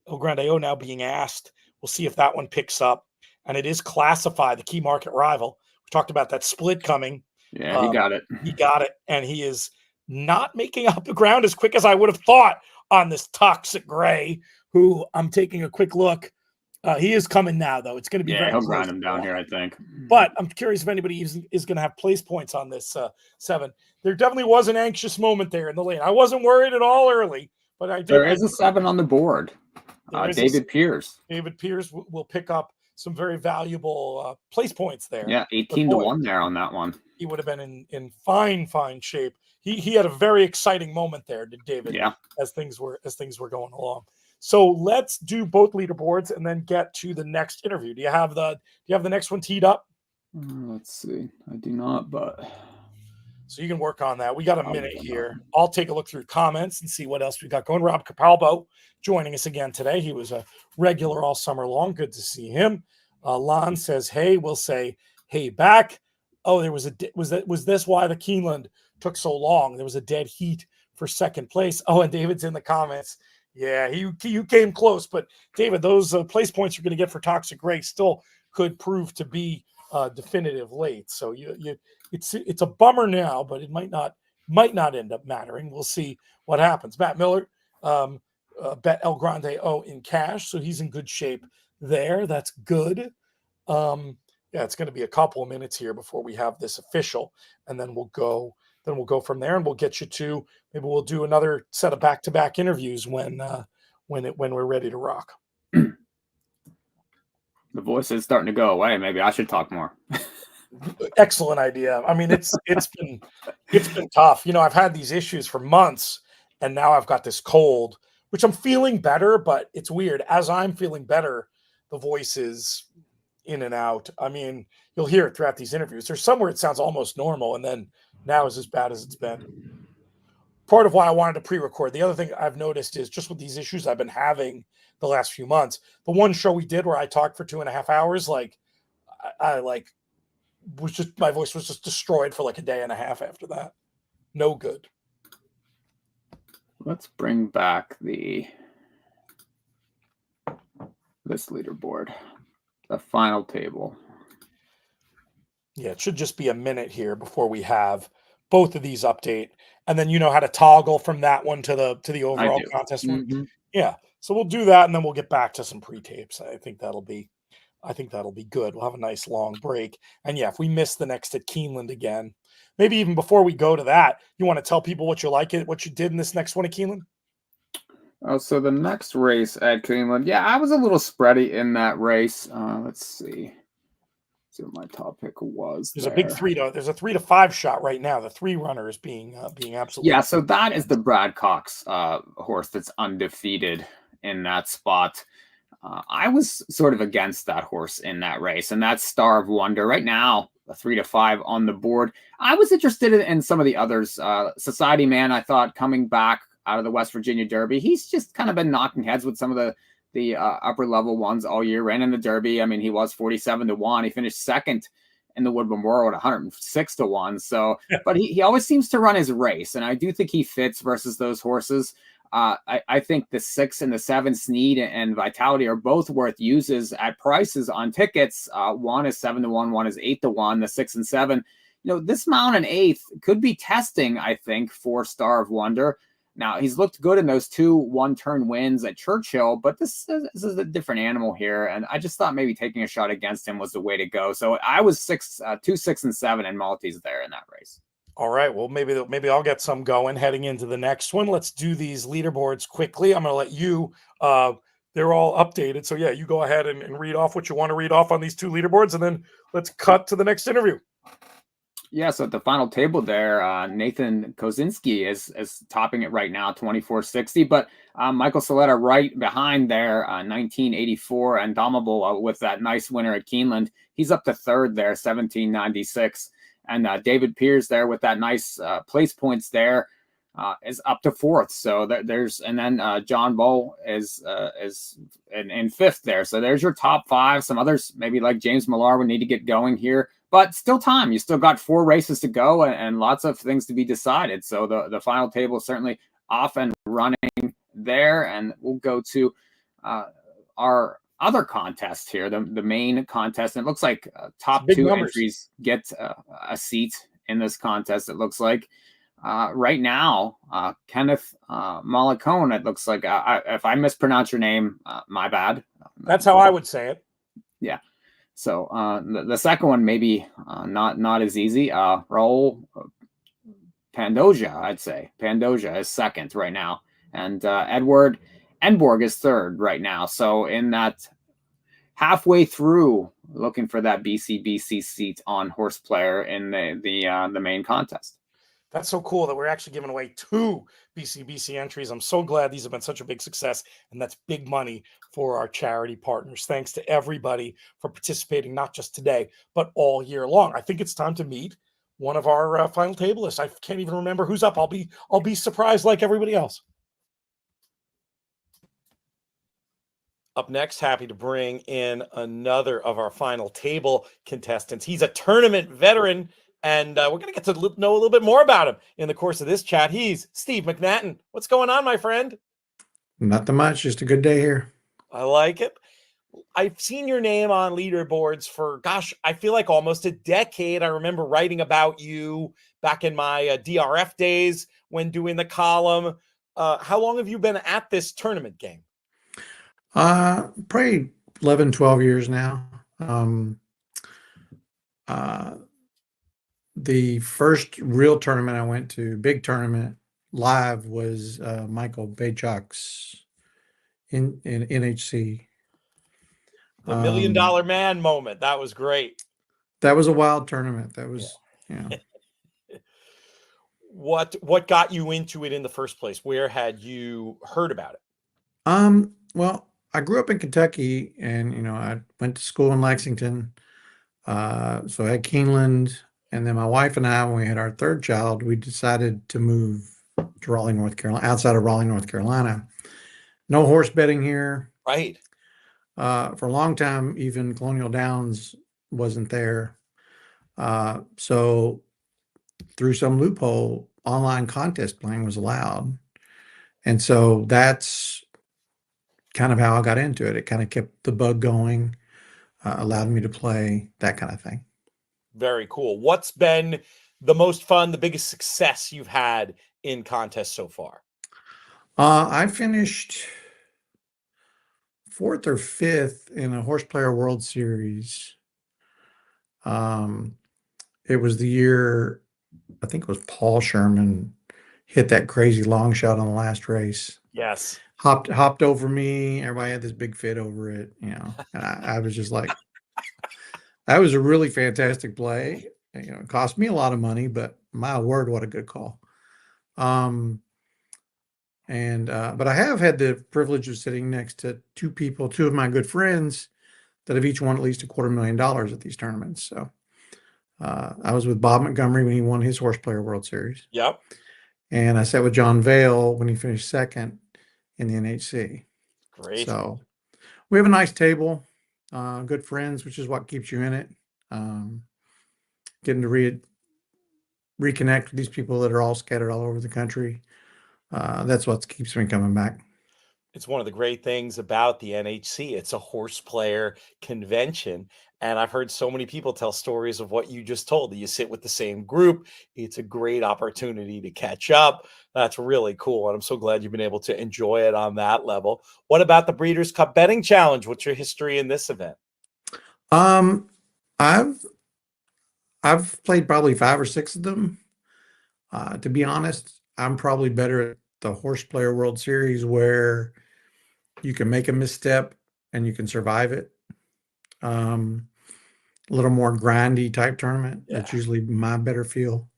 El Grande now being asked. We'll see if that one picks up. And it is classified, the key market rival. We talked about that split coming. Yeah, he got it. He got it. And he is not making up the ground as quick as I would have thought on this Toxic Gray, who I'm taking a quick look. He is coming now, though. It's going to be very he'll close grind him down here, I think. But I'm curious if anybody is going to have place points on this 7. There definitely was an anxious moment there in the lane. I wasn't worried at all early, but I did. There is a 7 on the board. David Pyrz. David Pyrz will pick up some very valuable place points there. Yeah, 18 to 1 there on that one. He would have been in fine shape. He had a very exciting moment there, did David? Yeah. As things were going along. So let's do both leaderboards and then get to the next interview. Do you have the next one teed up? Let's see. I do not, but so you can work on that. We got a minute here. I'll take a look through comments and see what else we got going. Rob Capalbo joining us again today. He was a regular all summer long. Good to see him. Lon says, "Hey," we'll say, "Hey back." Oh, there was was this why the Keeneland took so long? There was a dead heat for second place. Oh, and David's in the comments. Yeah, you came close, but David, those place points you're going to get for Toxic Gray still could prove to be definitive late. So it's a bummer now, but it might not end up mattering. We'll see what happens. Matt Miller bet El Grande in cash, so he's in good shape there. That's good. It's going to be a couple of minutes here before we have this official, and then we'll go from there, and we'll get you to, maybe we'll do another set of back-to-back interviews when we're ready to rock. The voice is starting to go away. Maybe I should talk more. Excellent idea. I mean, it's been tough. I've had these issues for months, and now I've got this cold, which I'm feeling better, but it's weird. As I'm feeling better, the voice is in and out. I mean, you'll hear it throughout these interviews. There's somewhere it sounds almost normal, and then now is as bad as it's been. Part of why I wanted to pre-record. The other thing I've noticed is just with these issues I've been having the last few months, the one show we did where I talked for 2.5 hours, my voice was just destroyed for like a day and a half after that. No good. Let's bring back this leaderboard, the final table. Yeah, it should just be a minute here before we have both of these update, and then you know how to toggle from that one to the overall contest one. Mm-hmm. Yeah, so we'll do that, and then we'll get back to some pre-tapes. I think that'll be good. We'll have a nice long break, and yeah, if we miss the next at Keeneland again, maybe even before we go to that, you want to tell people what you did in this next one at Keeneland? Oh, so the next race at Keeneland, yeah, I was a little spready in that race. Let's see. So my top pick was there's a 3 to 5 shot right now. The 3 runner is being absolutely. Yeah, so that is the Brad Cox horse that's undefeated in that spot. I was sort of against that horse in that race, and that's Star of Wonder right now. A 3 to 5 on the board. I was interested in some of the others. Society Man, I thought, coming back out of the West Virginia Derby, he's just kind of been knocking heads with some of the upper level ones all year. Ran in the Derby. I mean, he was 47 to 1. He finished second in the Woodburn Memorial at 106 to 1. So, but he always seems to run his race, and I do think he fits versus those horses. I think the 6 and the 7 Sneed and Vitality are both worth uses at prices on tickets. One is 7 to 1, one is 8 to 1. The 6 and 7, this mount and 8th could be testing, I think, for Star of Wonder. Now, he's looked good in those 2 one-turn wins at Churchill, but this is a different animal here, and I just thought maybe taking a shot against him was the way to go. So I was 2, 6, and 7 in Maltese there in that race. All right, well, maybe I'll get some going heading into the next one. Let's do these leaderboards quickly. I'm going to let you, they're all updated. So, yeah, you go ahead and read off what you want to read off on these 2 leaderboards, and then let's cut to the next interview. Yeah, so at the final table there, Nathan Kosinski is topping it right now, 2460. But Michael Saletta right behind there, 1984, and Domable with that nice winner at Keeneland. He's up to third there, 1796. And David Pyrz there with that nice place points there is up to fourth. So there's, and then John Bull is in fifth there. So there's your top five. Some others, maybe like James Malar, would need to get going here. But still time. You still got 4 races to go and lots of things to be decided. So the final table is certainly off and running there. And we'll go to our other contest here, the main contest. And it looks like top 2 entries get a seat in this contest, it looks like. Right now, Kenneth Malacone, it looks like, if I mispronounce your name, my bad. That's how I would say it. Yeah. So the second one maybe not as easy. Raul Pandoja, I'd say. Pandoja is second right now. And Edward Enborg is third right now. So in that halfway through, looking for that BCBC seat on HorsePlayer in the main contest. That's so cool that we're actually giving away 2 BCBC entries. I'm so glad these have been such a big success, and that's big money for our charity partners. Thanks to everybody for participating, not just today, but all year long. I think it's time to meet one of our final tablists. I can't even remember who's up. I'll be surprised like everybody else. Up next, happy to bring in another of our final table contestants. He's a tournament veteran, and we're going to get to know a little bit more about him in the course of this chat. He's Steve McNatt. What's going on, my friend? Nothing much. Just a good day here. I like it. I've seen your name on leaderboards for, gosh, I feel like almost a decade. I remember writing about you back in my DRF days when doing the column. How long have you been at this tournament game? Probably 11, 12 years now. The first real tournament I went to, big tournament live, was Michael Bachuk's in NHC. The $1 Million Man moment. That was great. That was a wild tournament. That was, What got you into it in the first place? Where had you heard about it? Well, I grew up in Kentucky, and I went to school in Lexington. So I had Keeneland. And then my wife and I, when we had our third child, we decided to move to Raleigh, North Carolina, outside of Raleigh, North Carolina. No horse betting here. Right. For a long time, even Colonial Downs wasn't there. So through some loophole, online contest playing was allowed. And so that's kind of how I got into it. It kind of kept the bug going, allowed me to play, that kind of thing. Very cool. What's been the most fun, the biggest success you've had in contests so far? I finished 4th or 5th in a HorsePlayer World Series. It was the year, I think it was Paul Sherman hit that crazy long shot on the last race. Yes. Hopped over me. Everybody had this big fit over it, and I was just like, that was a really fantastic play. It cost me a lot of money, but my word, what a good call. But I have had the privilege of sitting next to 2 people, 2 of my good friends, that have each won at least $250,000 at these tournaments. So I was with Bob Montgomery when he won his HorsePlayer World Series. Yep. And I sat with John Vale when he finished second in the NHC. Great. So we have a nice table. Good friends, which is what keeps you in it. Getting to reconnect with these people that are all scattered all over the country. That's what keeps me coming back. It's one of the great things about the NHC. It's a horse player convention. And I've heard so many people tell stories of what you just told, that you sit with the same group. It's a great opportunity to catch up. That's really cool. And I'm so glad you've been able to enjoy it on that level. What about the Breeders' Cup Betting Challenge? What's your history in this event? I've played probably 5 or 6 of them. To be honest, I'm probably better at the HorsePlayer World Series, where you can make a misstep and you can survive it. a little more grindy type tournament. Yeah. That's usually my better feel.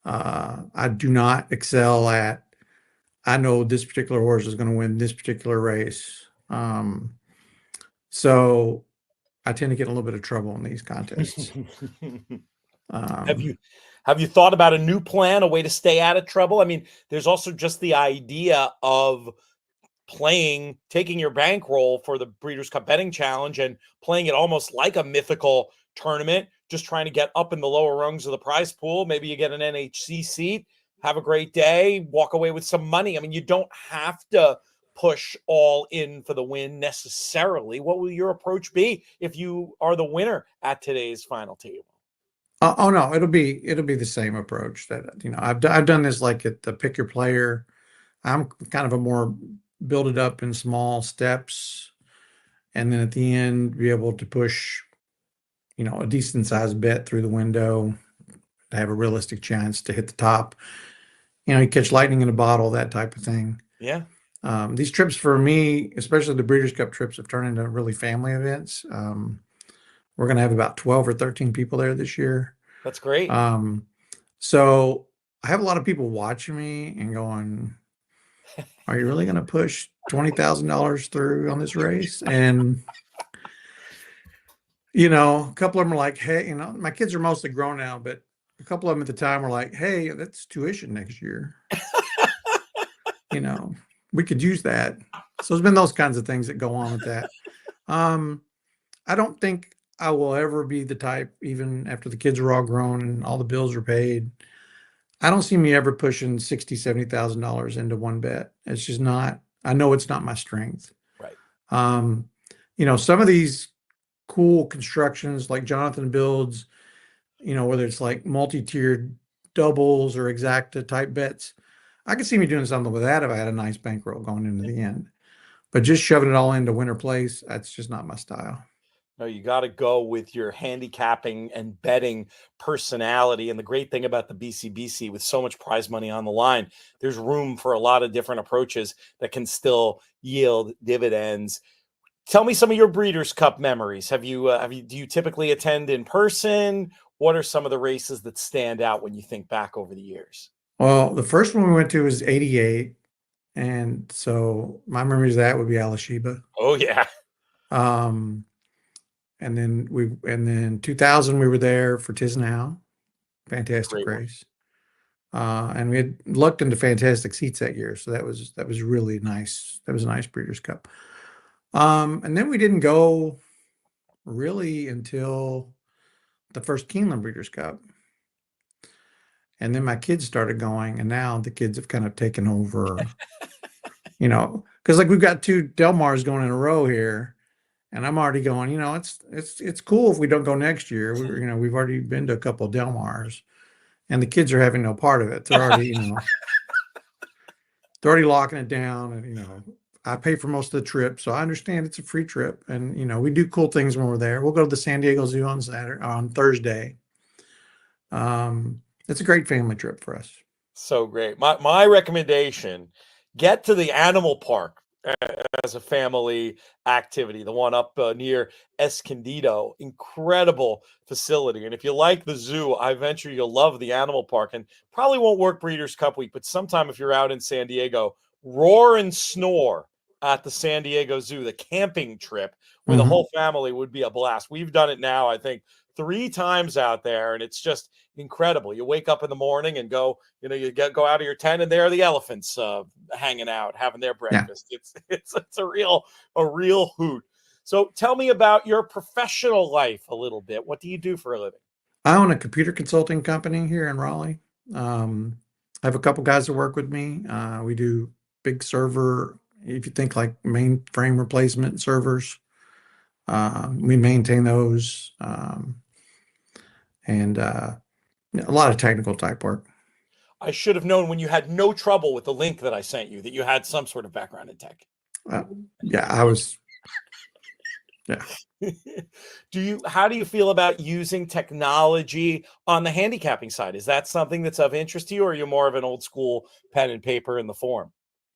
I do not excel at, I know this particular horse is going to win this particular race. So I tend to get in a little bit of trouble in these contests. Have you thought about a new plan, a way to stay out of trouble? I mean, there's also just the idea of taking your bankroll for the Breeders' Cup Betting Challenge and playing it almost like a mythical tournament, just trying to get up in the lower rungs of the prize pool. Maybe you get an NHC seat, have a great day, walk away with some money. I mean, you don't have to push all in for the win necessarily. What will your approach be if you are the winner at today's final table? Oh no, it'll be the same approach that, I've done this like at the pick your player. I'm kind of a more build it up in small steps, and then at the end be able to push, a decent sized bet through the window to have a realistic chance to hit the top. You catch lightning in a bottle, that type of thing. Yeah. These trips for me, especially the Breeders' Cup trips, have turned into really family events. We're going to have about 12 or 13 people there this year. That's great. So I have a lot of people watching me and going, are you really going to push $20,000 through on this race? And, a couple of them are like, hey, my kids are mostly grown now, but a couple of them at the time were like, hey, that's tuition next year. We could use that. So there's been those kinds of things that go on with that. I don't think I will ever be the type, even after the kids are all grown and all the bills are paid. I don't see me ever pushing $60,000, $70,000 into one bet. It's just not, I know it's not my strength. Right. Some of these cool constructions like Jonathan builds, whether it's like multi-tiered doubles or exacta type bets, I could see me doing something with that if I had a nice bankroll going into the end. But just shoving it all into winner place, that's just not my style. No, you got to go with your handicapping and betting personality. And the great thing about the BCBC, with so much prize money on the line, there's room for a lot of different approaches that can still yield dividends. Tell me some of your Breeders' Cup memories. Do you typically attend in person? What are some of the races that stand out when you think back over the years? Well, the first one we went to was 88. And so my memories of that would be Alashiba. Oh yeah. And then 2000 we were there for Tisnao. Fantastic race. And we had lucked into fantastic seats that year. So that was really nice. That was a nice Breeders' Cup. And then we didn't go really until the first Keeneland Breeders' Cup. And then my kids started going, and now the kids have kind of taken over, because like we've got 2 Del Mars going in a row here, and I'm already going, it's cool if we don't go next year. We've already been to a couple of Del Mars, and the kids are having no part of it. They're already, they're already locking it down, and I pay for most of the trip, so I understand it's a free trip, and we do cool things when we're there. We'll go to the San Diego Zoo on Thursday. It's a great family trip for us. So great. My recommendation, get to the animal park as a family activity, the one up near Escondido. Incredible facility. And if you like the zoo, I venture you'll love the animal park, and probably won't work Breeders' Cup week, but sometime if you're out in San Diego, roar and snore at the San Diego Zoo, the camping trip with the whole family would be a blast. We've done it now, I think, 3 times out there, and it's just incredible. You wake up in the morning and go, go out of your tent, and there are the elephants hanging out, having their breakfast. Yeah. It's a real hoot. So tell me about your professional life a little bit. What do you do for a living? I own a computer consulting company here in Raleigh. I have a couple guys that work with me. We do big server, if you think like mainframe replacement servers, we maintain those. And a lot of technical type work. I should have known when you had no trouble with the link that I sent you that you had some sort of background in tech. Yeah, I was. Yeah. How do you feel about using technology on the handicapping side? Is that something that's of interest to you, or are you more of an old school pen and paper in the form?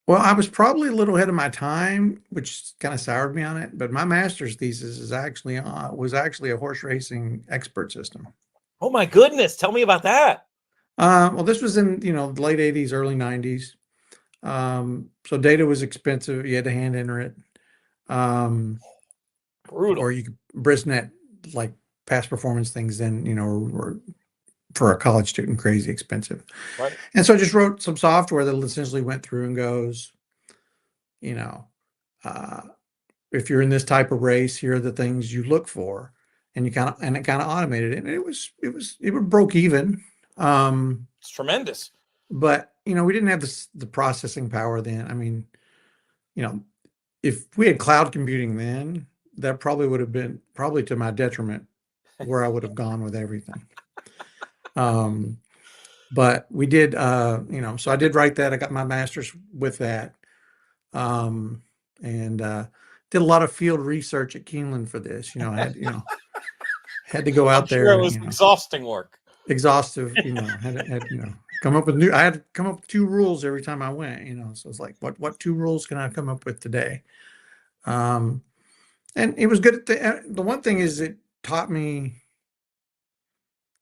Well, I was probably a little ahead of my time, which kind of soured me on it. But my master's thesis is actually was actually a horse racing expert system. Oh my goodness! Tell me about that. Well, this was in the late '80s, early '90s. So data was expensive. You had to hand enter it. Brutal. Or you could BrisNet, like past performance things then, were for a college student crazy expensive. Right. And so I just wrote some software that essentially went through and goes, if you're in this type of race, here are the things you look for. And it kind of automated it. And it broke even. It's tremendous. But we didn't have the processing power then. I mean, if we had cloud computing then, that probably would have been to my detriment where I would have gone with everything. But we did, so I did write that. I got my master's with that. And did a lot of field research at Keeneland for this. I had to go out there. Sure, it was exhausting work. Exhaustive, had come up with I had to come up with 2 rules every time I went, so it's like, what 2 rules can I come up with today? And it was good at the one thing is it taught me,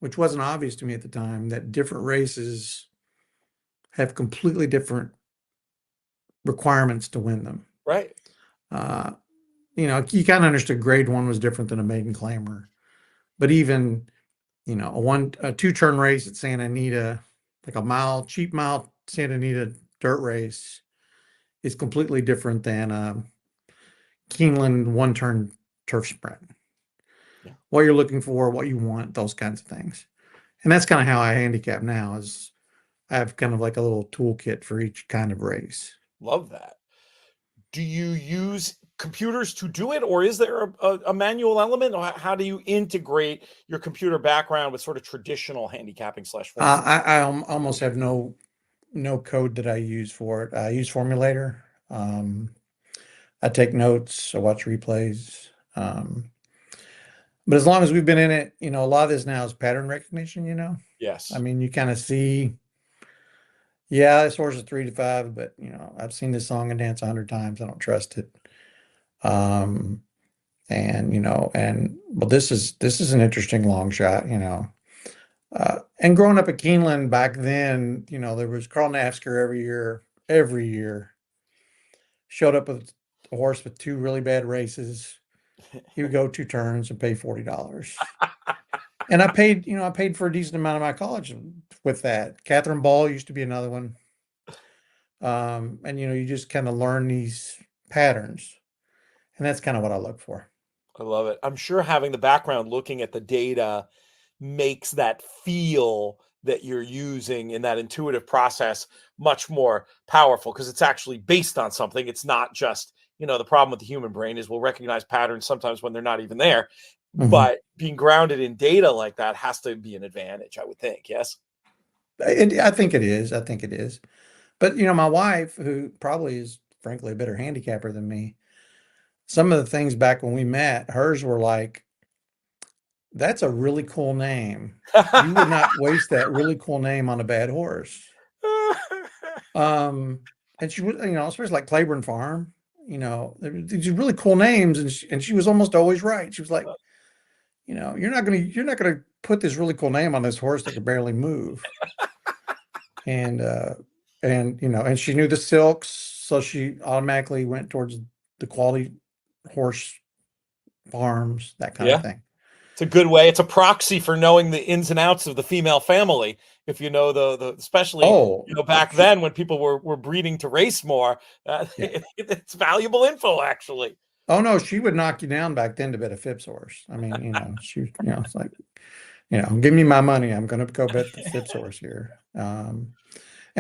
which wasn't obvious to me at the time, that different races have completely different requirements to win them. Right. You kind of understood grade 1 was different than a maiden claimer, but even a 2-turn race at Santa Anita, like a cheap mile Santa Anita dirt race, is completely different than a Keeneland 1-turn turf sprint. Yeah. What you're looking for, what you want, those kinds of things. And that's kind of how I handicap now, is I have kind of like a little toolkit for each kind of race. Love that. Do you use computers to do it, or is there a manual element? Or how do you integrate your computer background with sort of traditional handicapping / I almost have no code that I use for it. I use Formulator. I take notes. I watch replays. But as long as we've been in it, a lot of this now is pattern recognition. Yes. I mean, you kind of see, yeah, this horse is 3 to 5, but I've seen this song and dance 100 times. I don't trust it. Well, this is an interesting long shot, and growing up at Keeneland back then, there was Carl Nafsker every year showed up with a horse with 2 really bad races. He would go 2 turns and pay $40. And I paid for a decent amount of my college with that. Catherine Ball used to be another one. And you just kind of learn these patterns. And that's kind of what I look for. I love it. I'm sure having the background looking at the data makes that feel that you're using in that intuitive process much more powerful, because it's actually based on something. It's not just, the problem with the human brain is we'll recognize patterns sometimes when they're not even there. Mm-hmm. But being grounded in data like that has to be an advantage, I would think. Yes. I think it is. But, my wife, who probably is frankly a better handicapper than me, some of the things back when we met, hers were like, that's a really cool name. You would not waste that really cool name on a bad horse. And she was, especially like Claiborne Farm, these really cool names. And she was almost always right. She was like, you're not going to put this really cool name on this horse that can barely move. And she knew the silks. So she automatically went towards the quality horse farms, that kind of thing. It's a good way. It's a proxy for knowing the ins and outs of the female family. If you know especially back then when people were breeding to race more, it's valuable info actually. Oh no, she would knock you down back then to bet a Phipps horse. I mean, she, it's like, give me my money. I'm going to go bet the Phipps horse here. And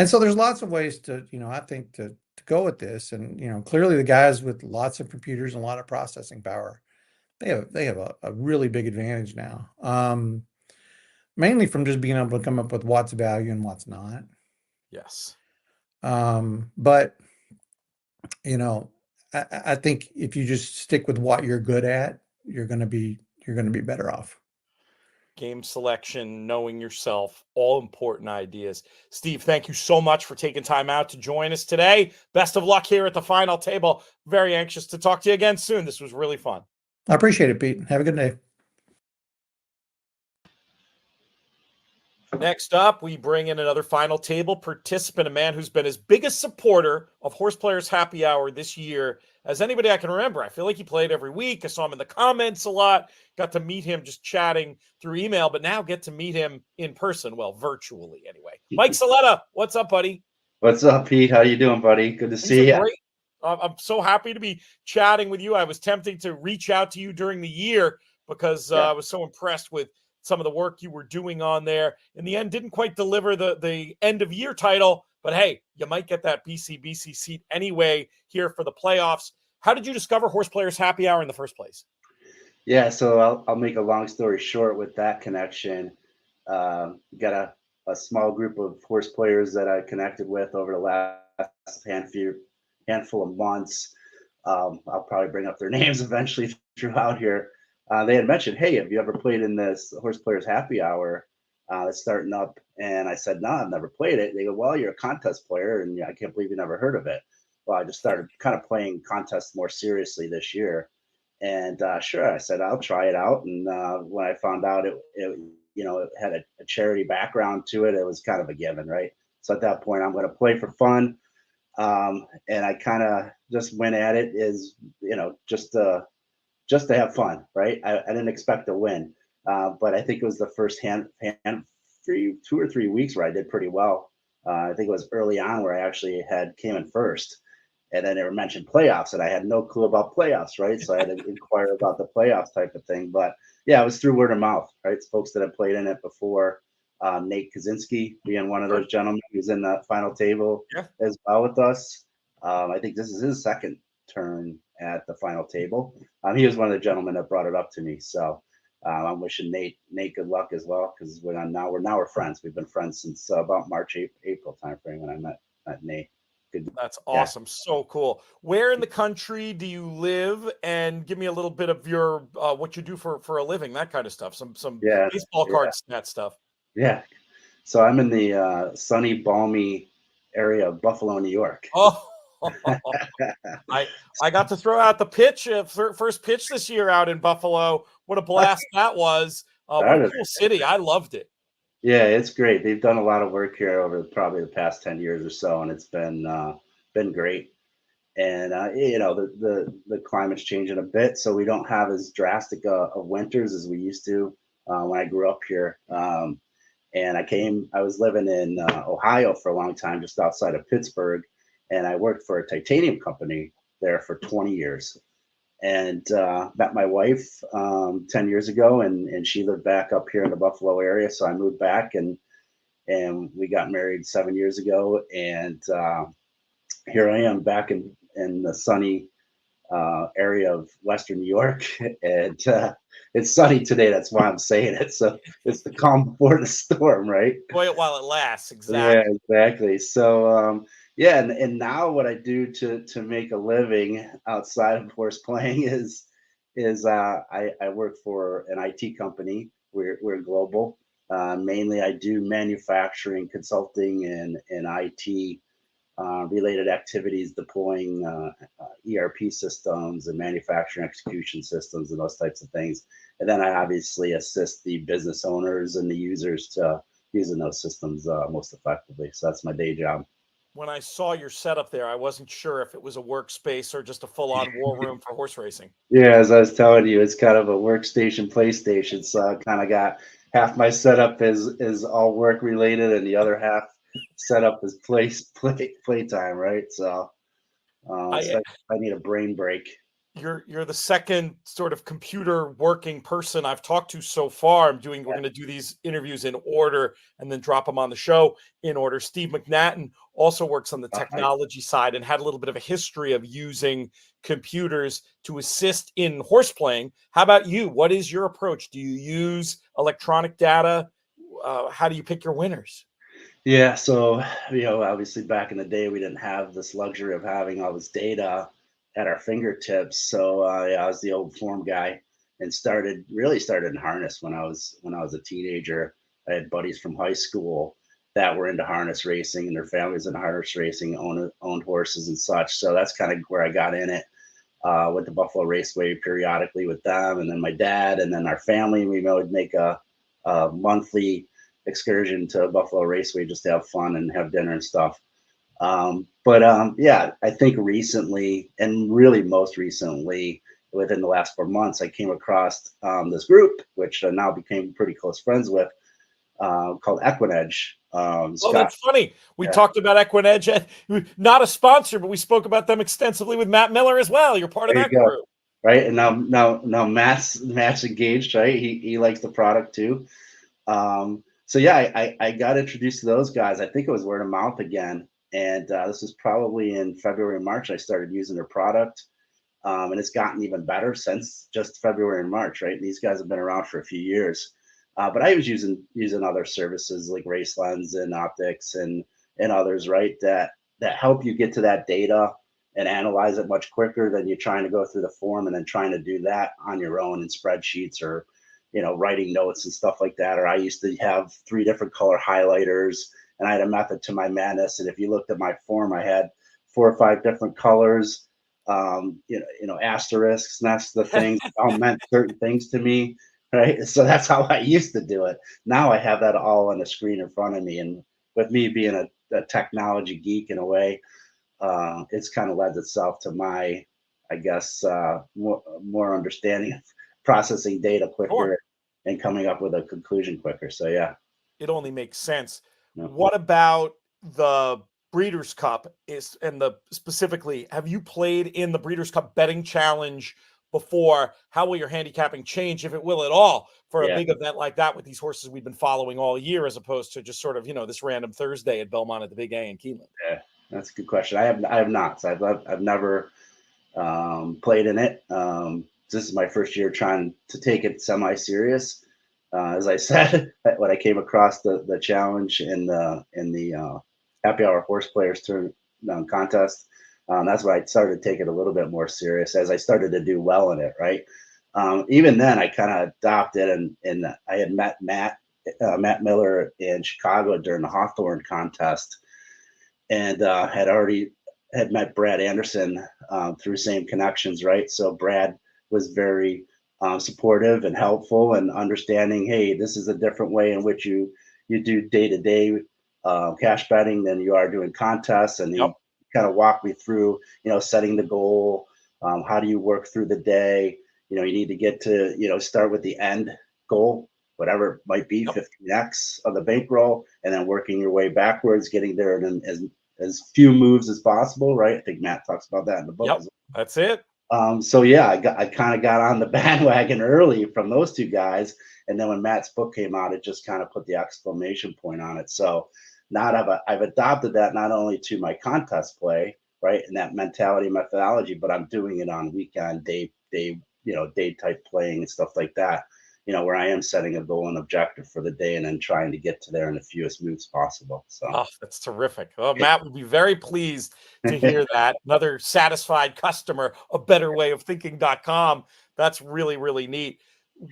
so there's lots of ways to, I think to go with this. And, clearly the guys with lots of computers and a lot of processing power, they have a really big advantage now. Mainly from just being able to come up with what's value and what's not. Yes. But, I think if you just stick with what you're good at, you're going to be better off. game selection, knowing yourself, all important ideas. Steve, thank you so much for taking time out to join us today. Best of luck here at the final table. Very anxious to talk to you again soon. This was really fun. I appreciate it, Pete. Have a good day. Next up, we bring in another final table participant, a man who's been his biggest supporter of HorsePlayers Happy Hour this year as anybody I can remember. I feel like he played every week. I saw him in the comments a lot, got to meet him just chatting through email, but now get to meet him in person, well, virtually anyway. Mike Saletta, what's up, buddy? What's up, Pete? How you doing, buddy? Good to see you. Great. I'm so happy to be chatting with you. I was tempting to reach out to you during the year because I was so impressed with some of the work you were doing on there. In the end, didn't quite deliver the end of year title, but hey, you might get that BCBC seat anyway here for the playoffs. How did you discover HorsePlayers Happy Hour in the first place? Yeah, so I'll make a long story short with that connection. Got a small group of horse players that I connected with over the last handful of months. I'll probably bring up their names eventually throughout here. They had mentioned, hey, have you ever played in this HorsePlayers Happy Hour that's starting up? And I said, no, I've never played it. They go, well, you're a contest player, and I can't believe you never heard of it. Well, I just started kind of playing contests more seriously this year. And sure, I said, I'll try it out. And when I found out it had a charity background to it, it was kind of a given, right? So at that point, I'm going to play for fun. And I kind of just went at it as, just to have fun, right? I didn't expect to win, but I think it was the first 2 or 3 weeks where I did pretty well. I think it was early on where I actually came in first, and then they were mentioned playoffs, and I had no clue about playoffs, right? So I had to inquire about the playoffs type of thing. But yeah, it was through word of mouth, right? It's folks that have played in it before. Nate Kosinski being one of those gentlemen who's in the final table as well with us. I think this is his second turn at the final table. He was one of the gentlemen that brought it up to me. So I'm wishing Nate good luck as well, because we're friends. We've been friends since about March, April timeframe when I met Nate. Good. That's awesome. Yeah. So cool. Where in the country do you live? And give me a little bit of your what you do for a living, that kind of stuff. Some baseball cards, that stuff. Yeah. So I'm in the sunny, balmy area of Buffalo, New York. Oh. I got to throw out the pitch, first pitch this year out in Buffalo. What a blast that was. What a cool city. I loved it. Yeah, it's great. They've done a lot of work here over probably the past 10 years or so, and it's been great. And the climate's changing a bit, so we don't have as drastic of winters as we used to when I grew up here. And I was living in Ohio for a long time, just outside of Pittsburgh. And I worked for a titanium company there for 20 years, and met my wife 10 years ago, and she lived back up here in the Buffalo area. So I moved back, and we got married 7 years ago, and here I am back in the sunny area of Western New York, and it's sunny today. That's why I'm saying it. So it's the calm before the storm, right? Enjoy it while it lasts. Exactly. Yeah, exactly. So yeah, and now what I do to make a living outside of horse playing is I work for an IT company. We're global. Mainly, I do manufacturing, consulting, and IT related activities, deploying ERP systems and manufacturing execution systems and those types of things. And then I obviously assist the business owners and the users to using those systems most effectively. So that's my day job. When I saw your setup there, I wasn't sure if it was a workspace or just a full-on war room for horse racing. Yeah, as I was telling you, it's kind of a workstation, PlayStation. So I kind of got half my setup is all work related, and the other half set up as playtime, right? So I need a brain break. You're the second sort of computer working person I've talked to so far. We're going to do these interviews in order and then drop them on the show in order. Steve McNatt also works on the technology side and had a little bit of a history of using computers to assist in horse playing. How about you? What is your approach? Do you use electronic data? How do you pick your winners? Yeah, so obviously back in the day, we didn't have this luxury of having all this data at our fingertips. So I was the old form guy, and really started in harness when I was a teenager. I had buddies from high school that were into harness racing, and their families into harness racing, owned horses and such. So that's kind of where I got in it. Went to Buffalo Raceway periodically with them, and then my dad, and then our family. We would make a monthly excursion to Buffalo Raceway just to have fun and have dinner and stuff. Yeah, I think recently, and really most recently, within the last 4 months, I came across this group, which I now became pretty close friends with, called Equinedge. Oh, that's funny. We talked about Equinedge, not a sponsor, but we spoke about them extensively with Matt Miller as well. You're part of that group, right? And now Matt's engaged, right? He likes the product too. So yeah, I got introduced to those guys. I think it was word of mouth again, and this was probably in February, March. I started using their product, and it's gotten even better since just February and March, right? And these guys have been around for a few years. But I was using other services like Race Lens and Optics and others, right? That help you get to that data and analyze it much quicker than you trying to go through the form and then trying to do that on your own in spreadsheets or, writing notes and stuff like that. Or I used to have 3 different color highlighters, and I had a method to my madness. And if you looked at my form, I had 4 or 5 different colors, asterisks, and that's the things that all meant certain things to me. Right. So that's how I used to do it. Now I have that all on the screen in front of me. And with me being a technology geek in a way, it's kind of led itself to my, I guess, more understanding of processing data quicker and coming up with a conclusion quicker. So, yeah. It only makes sense. No. What about the Breeders' Cup specifically, have you played in the Breeders' Cup betting challenge before? How will your handicapping change, if it will at all, for a big event like that with these horses we've been following all year, as opposed to just sort of, this random Thursday at Belmont at the Big A in Keeneland? Yeah, that's a good question. I have not. So I've never played in it. This is my first year trying to take it semi-serious. As I said, when I came across the challenge in the Happy Hour HorsePlayers contest, that's why I started to take it a little bit more serious as I started to do well in it, right? Even then, I kind of adopted, and I had met Matt Miller in Chicago during the Hawthorne contest, and had met Brad Anderson through same connections, right? So Brad was very supportive and helpful and understanding, hey, this is a different way in which you do day-to-day cash betting than you are doing contests, and he kind of walked me through, setting the goal. How do you work through the day? You need to get to, start with the end goal, whatever it might be, 15x of the bankroll, and then working your way backwards, getting there in as few moves as possible, right? I think Matt talks about that in the book. Yep, that's it. So yeah, I kind of got on the bandwagon early from those 2 guys, and then when Matt's book came out, it just kind of put the exclamation point on it. So now I've adopted that not only to my contest play, right, and that mentality methodology, but I'm doing it on weekend day type playing and stuff like that. Where I am setting a goal and objective for the day and then trying to get to there in the fewest moves possible. So that's terrific. Matt would be very pleased to hear that. Another satisfied customer, a better way of thinking.com. That's really, really neat.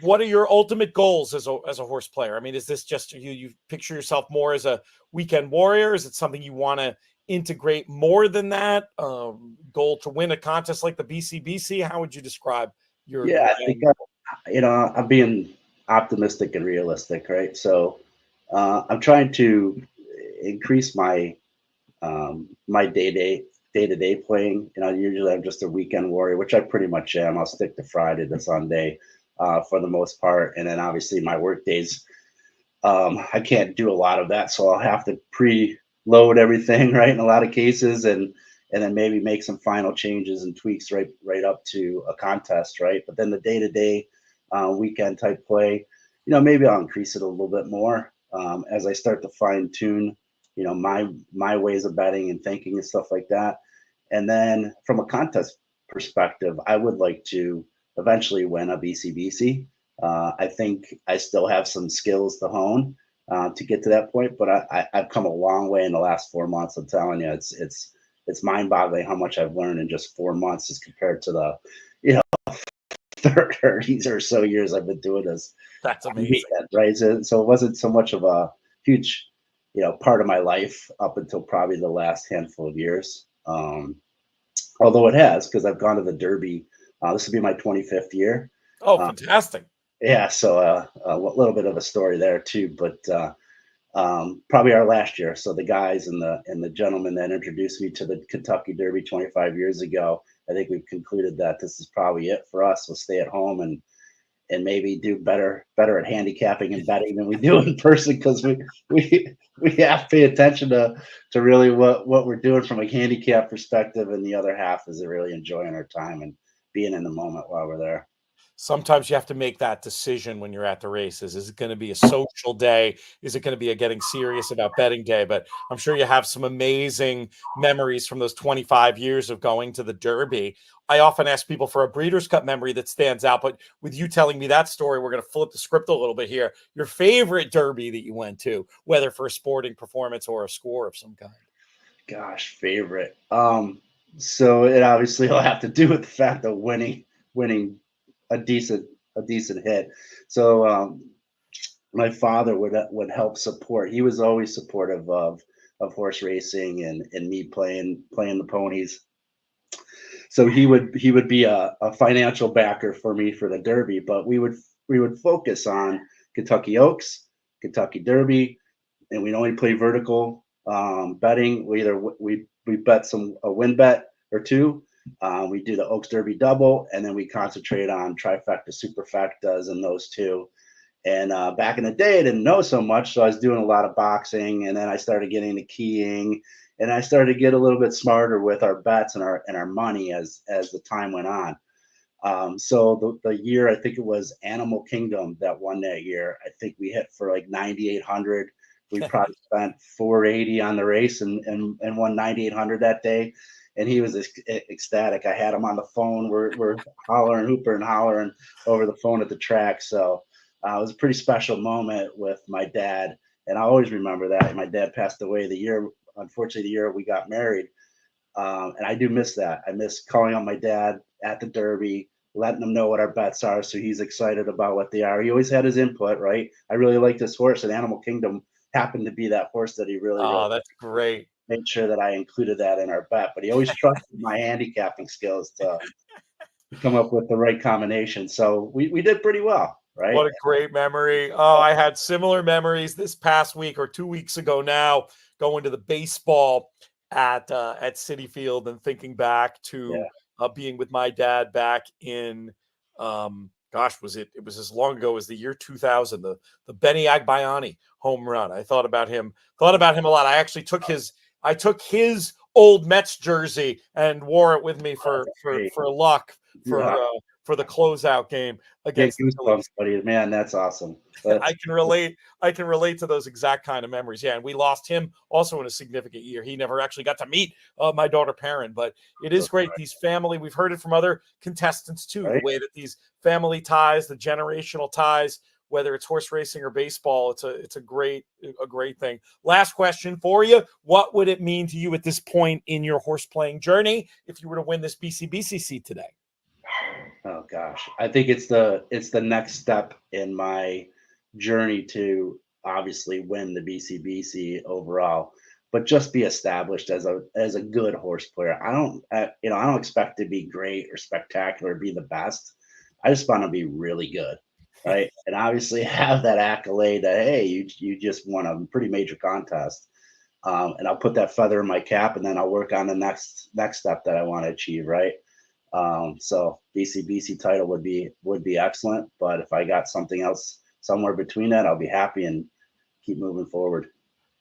What are your ultimate goals as a horse player? I mean, is this just you picture yourself more as a weekend warrior? Is it something you want to integrate more than that? Goal to win a contest like the BCBC? How would you describe your? Yeah, I think I'm being optimistic and realistic, right? So I'm trying to increase my my day-to-day playing. Usually I'm just a weekend warrior, which I pretty much am. I'll stick to Friday to Sunday for the most part, and then obviously my work days, I can't do a lot of that, so I'll have to preload everything, right, in a lot of cases, and then maybe make some final changes and tweaks right up to a contest, right? But then the day-to-day weekend type play, maybe I'll increase it a little bit more as I start to fine tune, my ways of betting and thinking and stuff like that. And then from a contest perspective, I would like to eventually win a BCBC. I think I still have some skills to hone to get to that point, but I've come a long way in the last 4 months. I'm telling you, it's mind-boggling how much I've learned in just 4 months as compared to the 30 or so years I've been doing this. That's amazing. Right. So it wasn't so much of a huge, part of my life up until probably the last handful of years. Although it has, because I've gone to the Derby. This will be my 25th year. Oh, fantastic. Yeah. So a little bit of a story there too, but probably our last year. So the guys and the gentleman that introduced me to the Kentucky Derby 25 years ago, I think we've concluded that this is probably it for us. We'll stay at home and maybe do better at handicapping and betting than we do in person, because we have to pay attention to really what we're doing from a handicap perspective, and the other half is really enjoying our time and being in the moment while we're there. Sometimes you have to make that decision when you're at the races. Is it going to be a social day? Is it going to be a getting serious about betting day? But I'm sure you have some amazing memories from those 25 years of going to the Derby. I often ask people for a Breeders' Cup memory that stands out, but with you telling me that story, we're going to flip the script a little bit here. Your favorite Derby that you went to, whether for a sporting performance or a score of some kind. Gosh, favorite. So it obviously will have to do with the fact of winning a decent hit. So my father would help support. He was always supportive of horse racing and me playing the ponies. So he would be a financial backer for me for the Derby, but we would focus on Kentucky Oaks, Kentucky Derby, and we'd only play vertical betting. We bet a win bet or two. We do the Oaks Derby double, and then we concentrate on trifecta, superfectas, and those two. And back in the day, I didn't know so much, so I was doing a lot of boxing, and then I started getting into keying, and I started to get a little bit smarter with our bets and our money as the time went on. So the year, I think it was Animal Kingdom that won that year. I think we hit for like 9,800. We probably spent 480 on the race and won 9,800 that day. And he was ecstatic. I had him on the phone. We're hollering, hooping, and hollering over the phone at the track. So it was a pretty special moment with my dad. And I always remember that. My dad passed away unfortunately, the year we got married. And I do miss that. I miss calling on my dad at the Derby, letting him know what our bets are, so he's excited about what they are. He always had his input, right? I really like this horse, and Animal Kingdom happened to be that horse that he really That's great. Made sure that I included that in our bet, but he always trusted my handicapping skills to come up with the right combination. So we did pretty well, right? What a great memory. Oh, I had similar memories this past week or 2 weeks ago now, going to the baseball at Citi Field and thinking back to being with my dad back in it was as long ago as the year 2000, the Benny Agbayani home run. I thought about him a lot. I actually took his old Mets jersey and wore it with me for luck for the closeout game against the Phillies. Buddy. Man, that's awesome. I can relate to those exact kind of memories. Yeah, and we lost him also in a significant year. He never actually got to meet my daughter Perrin, but it is great. These family, we've heard it from other contestants too, the way that these family ties, the generational ties, whether it's horse racing or baseball, it's a great thing. Last question for you. What would it mean to you at this point in your horse playing journey if you were to win this BCBC seat today? Oh gosh, I think it's the next step in my journey to obviously win the BCBC overall, but just be established as a good horse player. I don't expect to be great or spectacular, or be the best. I just want to be really good, right? And obviously have that accolade that, hey, you just won a pretty major contest, and I'll put that feather in my cap, and then I'll work on the next step that I want to achieve, right? So BCBC title would be excellent, but if I got something else somewhere between that, I'll be happy and keep moving forward.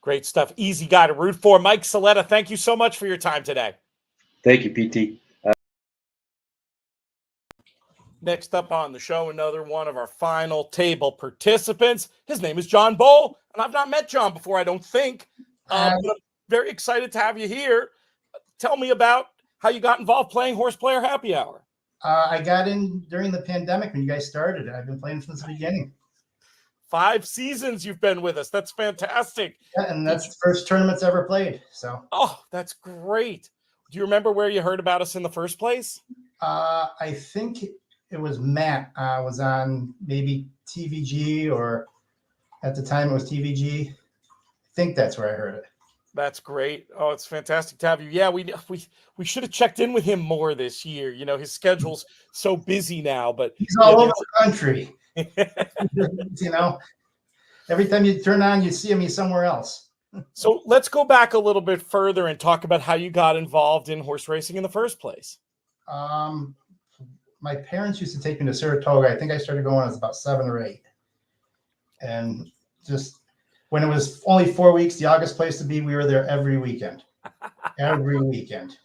Great stuff. Easy guy to root for. Mike Saletta, thank you so much for your time today. Thank you, PT. Next up on the show, another one of our final table participants. His name is John Bowl, and I've not met John before, I don't think. But I'm very excited to have you here. Tell me about how you got involved playing HorsePlayer Happy Hour. I got in during the pandemic when you guys started. I've been playing since the beginning. 5 seasons you've been with us. That's fantastic. Yeah, and that's the first tournaments ever played. So. Oh, that's great. Do you remember where you heard about us in the first place? I think it was Matt. Was on maybe TVG, or at the time it was TVG. I think that's where I heard it. That's great. Oh, it's fantastic to have you. Yeah, we should have checked in with him more this year. You know, his schedule's so busy now, but He's all over the country. You know, every time you turn on, you see him, he's somewhere else. So let's go back a little bit further and talk about how you got involved in horse racing in the first place. My parents used to take me to Saratoga. I think I started going when I was about 7 or 8. And just when it was only 4 weeks, the August place to be, we were there every weekend. Every weekend.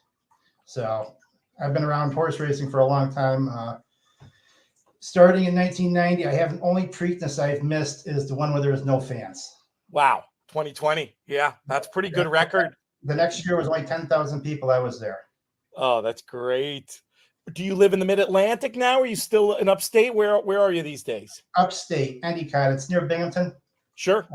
So I've been around horse racing for a long time. Starting in 1990, I have only Preakness I've missed is the one where there was no fans. Wow. 2020. Yeah, that's pretty good record. The next year was only 10,000 people. I was there. Oh, that's great. Do you live in the Mid-Atlantic now? Are you still in upstate? Where are you these days? Upstate, Endicott. It's near Binghamton. Sure.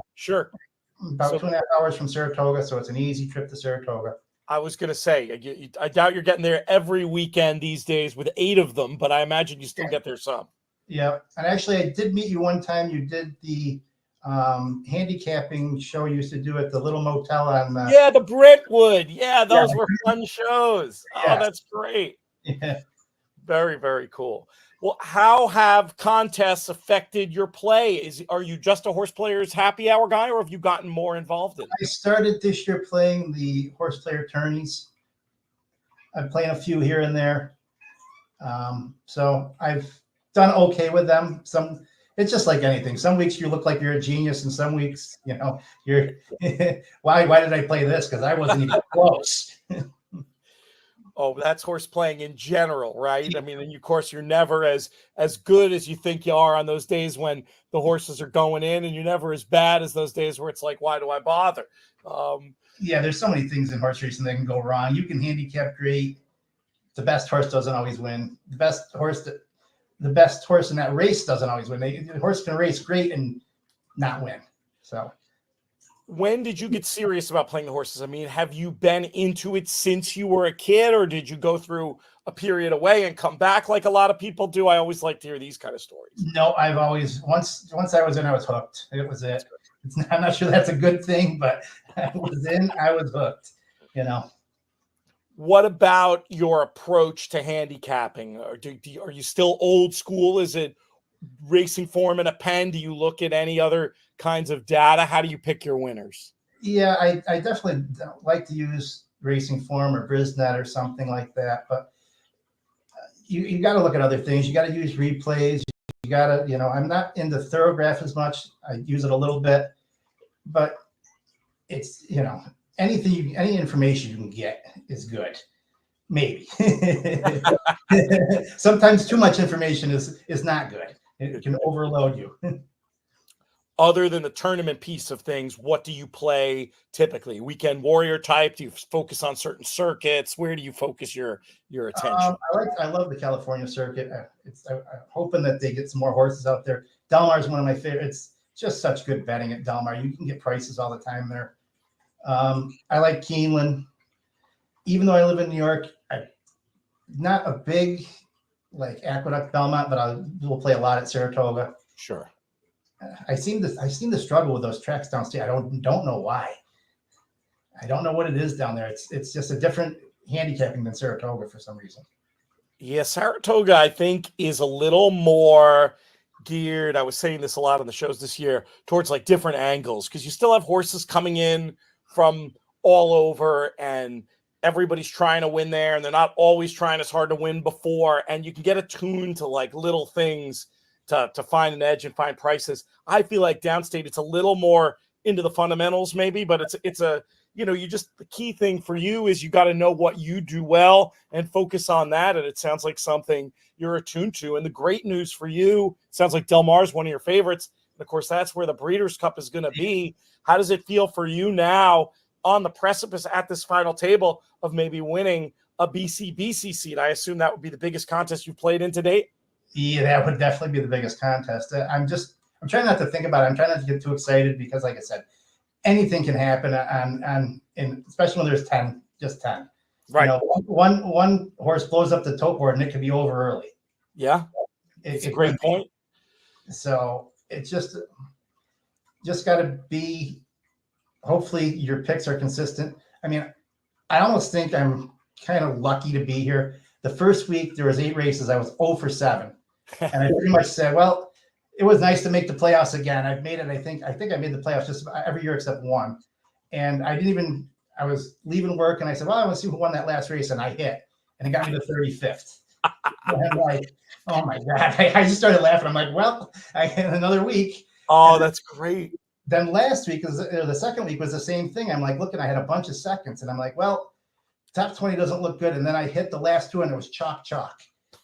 About So- 2.5 hours from Saratoga, so it's an easy trip to Saratoga. I was going to say, I doubt you're getting there every weekend these days with 8 of them, but I imagine you still get there some. Yeah, and actually, I did meet you one time. You did the handicapping show you used to do at the little motel on. Yeah, the Brentwood. Yeah, those were fun shows. Yeah. Oh, that's great. Yeah. Very, very cool. Well, how have contests affected your play? Are you just a HorsePlayers Happy Hour guy, or have you gotten more involved in it? I started this year playing the horse player tourneys. I'm playing a few here and there. So I've done okay with them. It's just like anything. Some weeks you look like you're a genius, and some weeks, you know, you're why did I play this? Because I wasn't even close. Oh, that's horse playing in general, right? I mean, and of course, you're never as good as you think you are on those days when the horses are going in, and you're never as bad as those days where it's like, why do I bother? Yeah, there's so many things in horse racing that can go wrong. You can handicap great. The best horse doesn't always win. The best horse in that race doesn't always win. The horse can race great and not win. So. When did you get serious about playing the horses? I mean, have you been into it since you were a kid, or did you go through a period away and come back like a lot of people do? I always like to hear these kind of stories. No, I've always once I was in, I was hooked. It was it. I'm not sure that's a good thing, but I was in, I was hooked. You know. What about your approach to handicapping? Or are you still old school? Is it racing form in a pen? Do you look at any other kinds of data? How do you pick your winners? Yeah, I definitely like to use racing form or BrizNet or something like that. But you got to look at other things. You got to use replays. You got to, you know, I'm not into Thoroughgraph as much. I use it a little bit, but it's, you know, any information you can get is good. Maybe. Sometimes too much information is not good. It can overload you. Other than the tournament piece of things, what do you play typically? Weekend warrior type? Do you focus on certain circuits? Where do you focus your attention? I love the California circuit. I'm hoping that they get some more horses out there. Del Mar is one of my favorites. It's just such good betting at Del Mar. You can get prices all the time there. I like Keeneland. Even though I live in New York, I'm not a big like Aqueduct Belmont, but I will play a lot at Saratoga. Sure. I seem to struggle with those tracks downstate. I don't know why. I don't know what it is down there. It's just a different handicapping than Saratoga for some reason. Yeah, Saratoga, I think, is a little more geared. I was saying this a lot on the shows this year towards like different angles, because you still have horses coming in from all over, and everybody's trying to win there, and they're not always trying as hard to win before, and you can get attuned to like little things to find an edge and find prices. I feel like downstate, it's a little more into the fundamentals maybe, but it's a, you know, the key thing for you is you got to know what you do well and focus on that. And it sounds like something you're attuned to. And the great news for you, sounds like Del Mar is one of your favorites. And of course, that's where the Breeders' Cup is going to be. How does it feel for you now on the precipice at this final table of maybe winning a BCBC seat? I assume that would be the biggest contest you've played in to date. Yeah, that would definitely be the biggest contest. I'm trying not to think about it. I'm trying not to get too excited because, like I said, anything can happen and especially when there's 10, just 10. Right. You know, one horse blows up the tote board and it could be over early. Yeah. It's a great point. So it's just got to be, hopefully your picks are consistent. I mean, I almost think I'm kind of lucky to be here. The first week there was 8 races. I was 0 for 7. And I pretty much said, well, it was nice to make the playoffs again. I've made it. I think I made the playoffs just about every year except one. And I was leaving work and I said, well, I want to see who won that last race. And I hit, and it got me to 35th. And I'm like, oh my God. I just started laughing. I'm like, well, I had another week. Oh, that's great. Then last week, the second week was the same thing. I'm like, looking, I had a bunch of seconds and I'm like, well, top 20 doesn't look good. And then I hit the last 2 and it was chalk.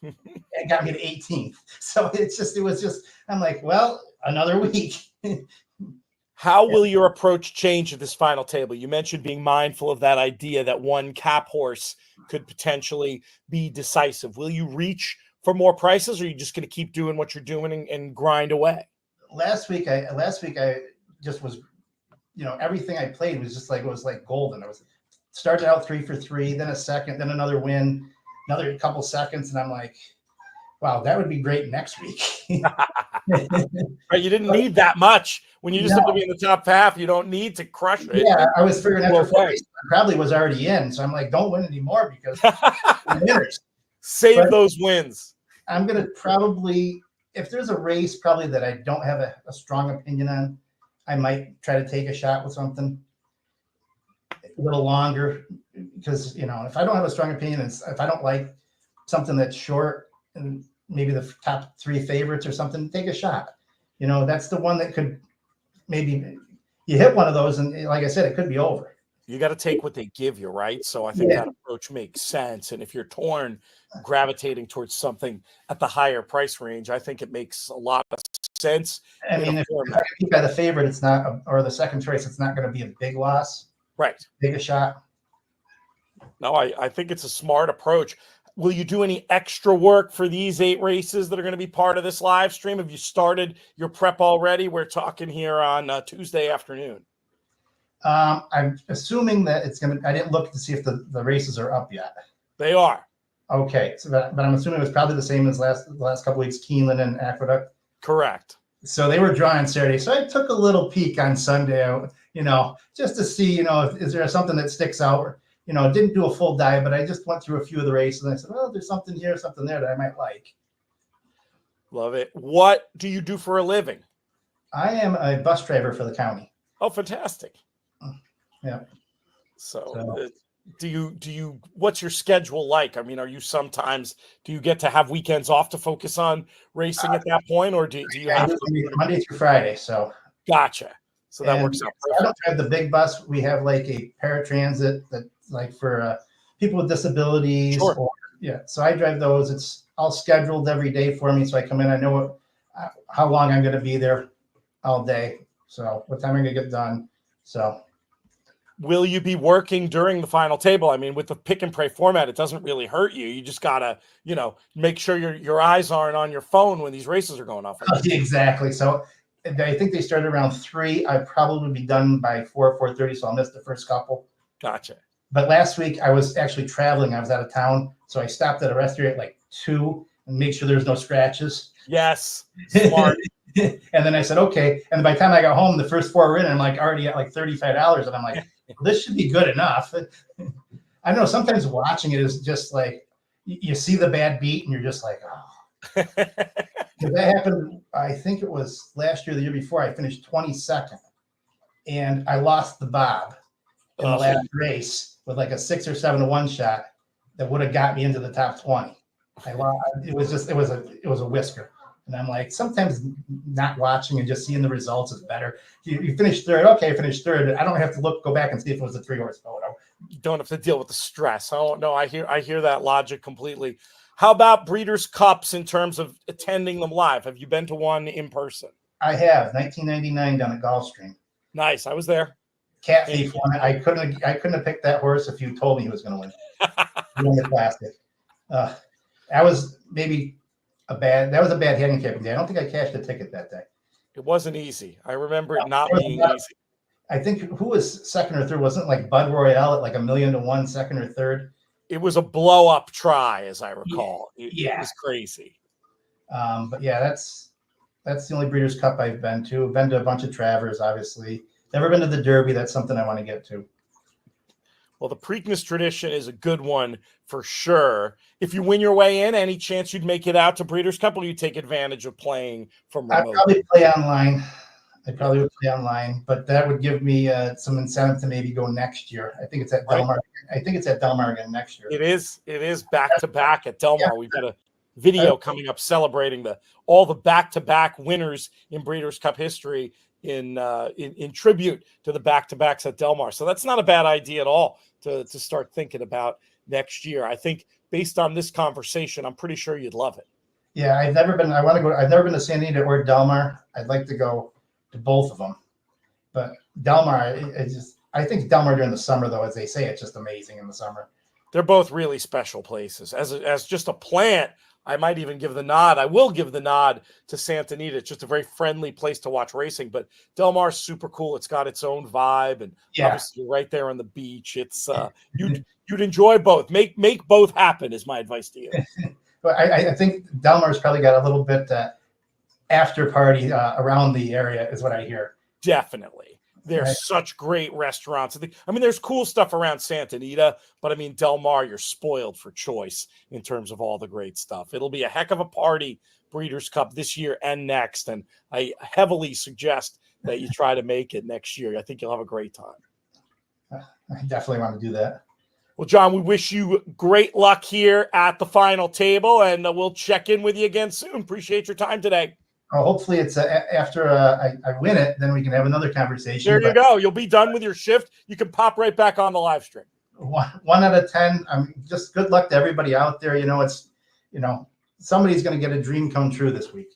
It got me to 18th. So it was just, I'm like, well, another week. How will your approach change at this final table? You mentioned being mindful of that idea that one cap horse could potentially be decisive. Will you reach for more prices, or are you just going to keep doing what you're doing and grind away? Last week I just was, everything I played was just like, it was like golden. I was started out 3 for 3, then a second, then another win, another couple seconds. And I'm like, wow, that would be great next week. Right, you didn't need that much. When you just have to be in the top half, you don't need to crush it. Yeah, I was figuring after 4 races, I probably was already in. So I'm like, don't win anymore because winners. Save those wins. I'm going to probably, if there's a race probably that I don't have a strong opinion on, I might try to take a shot with something a little longer because, if I don't have a strong opinion, if I don't like something that's short and maybe the top 3 favorites or something, take a shot. That's the one that could maybe you hit one of those. And like I said, it could be over. You got to take what they give you, right? So I think that approach makes sense. And if you're torn, gravitating towards something at the higher price range, I think it makes a lot of sense. I mean, if you're by the favorite, it's not, or the second choice, it's not going to be a big loss. Right. Take a shot. No, I think it's a smart approach. Will you do any extra work for these 8 races that are going to be part of this live stream? Have you started your prep already? We're talking here on Tuesday afternoon. I'm assuming that it's going to, I didn't look to see if the races are up yet. They are. Okay. So, but I'm assuming it was probably the same as the last couple of weeks, Keeneland and Aqueduct. Correct. So they were drawing Saturday. So I took a little peek on Sunday, just to see, is there something that sticks out? Didn't do a full dive, but I just went through a few of the races and I said, well, there's something here, something there that I might like. Love it. What do you do for a living? I am a bus driver for the county. Oh, fantastic. Yeah. So do you, what's your schedule like? I mean, do you get to have weekends off to focus on racing at that point, or do you have to? Monday through Friday. So. Gotcha. So that works out perfect. I don't have the big bus. We have like a paratransit that like for people with disabilities. Sure. So I drive those. It's all scheduled every day for me. So I come in, I know how long I'm going to be there all day. So what time I'm going to get done. So. Will you be working during the final table? I mean, with the pick and pray format, it doesn't really hurt you. You just gotta, make sure your eyes aren't on your phone when these races are going off. Exactly. So I think they started around 3. I'd probably be done by 4:30. So I'll miss the first couple. Gotcha. But last week I was actually traveling. I was out of town. So I stopped at a restaurant at like 2 and make sure there's no scratches. Yes. Smart. And then I said, okay. And by the time I got home, the first 4 were in, and I'm like already at like $35. And I'm like, this should be good enough. I don't know. Sometimes watching it is just like, you see the bad beat and you're just like, oh. That happened, I think it was last year, the year before, I finished 22nd. And I lost the bob in the last race with like a 6 or 7 to 1 shot that would have got me into the top 20. I lost, it was a whisker. And I'm like, sometimes not watching and just seeing the results is better. You finish third. Okay, I finished third. I don't have to go back and see if it was a 3-horse photo. You don't have to deal with the stress. Oh no, I hear that logic completely. How about Breeders' Cups in terms of attending them live? Have you been to one in person? I have. 1999 down at Gulfstream. Nice. I was there. Cat Thief won it. I couldn't have picked that horse if you told me he was going to win. He won the Classic. That was maybe a bad handicapping day. I don't think I cashed a ticket that day. It wasn't easy. I remember it not being easy. I think who was second or third? Wasn't it like Bud Royale at like $1,000,000 to 1, second or third? It was a blow up try, as I recall. It was crazy. But yeah, that's the only Breeders' Cup I've been to. I've been to a bunch of Travers, obviously. Never been to the Derby. That's something I want to get to. Well, the Preakness tradition is a good one for sure. If you win your way in, any chance you'd make it out to Breeders' Cup, or you take advantage of playing from I'd remote? probably play online. I probably would play online, but that would give me some incentive to maybe go next year. I think it's at Del Mar. I think it's at Del Mar again next year. It is back to back at Del Mar. We've got a video coming up celebrating all the back-to-back winners in Breeders' Cup history in tribute to the back-to-backs at Del Mar. So that's not a bad idea at all to start thinking about next year. I think based on this conversation, I'm pretty sure you'd love it. Yeah, I've never been. I want to go. I've never been to Santa Anita or Del Mar. I'd like to go to both of them, but Del Mar, I think Del Mar during the summer, though, as they say, it's just amazing in the summer. They're both really special places. As just a plant, I might even give the nod. I will give the nod to Santa Anita. It's just a very friendly place to watch racing, but Del Mar's super cool. It's got its own vibe, and obviously you're right there on the beach. It's you'd enjoy both. Make both happen is my advice to you. But I think Del Mar's probably got a little bit after party around the area is what I hear. Definitely. There's such great restaurants. I mean, there's cool stuff around Santa Anita, but I mean, Del Mar, you're spoiled for choice in terms of all the great stuff. It'll be a heck of a party, Breeders' Cup this year and next. And I heavily suggest that you try to make it next year. I think you'll have a great time. I definitely want to do that. Well, John, we wish you great luck here at the final table, and we'll check in with you again soon. Appreciate your time today. Oh, hopefully it's after I win it, then we can have another conversation. There you go. You'll be done with your shift. You can pop right back on the live stream. 1 out of 10. Just good luck to everybody out there. Somebody's going to get a dream come true this week.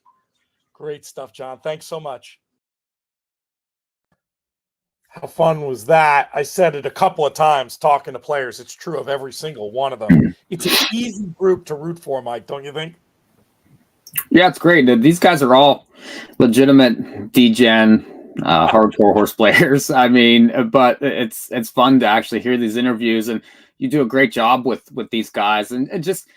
Great stuff, John. Thanks so much. How fun was that? I said it a couple of times talking to players. It's true of every single one of them. It's an easy group to root for, Mike, don't you think? Yeah, it's great. These guys are all legitimate DGen hardcore horse players. I mean, but it's fun to actually hear these interviews, and you do a great job with these guys, and just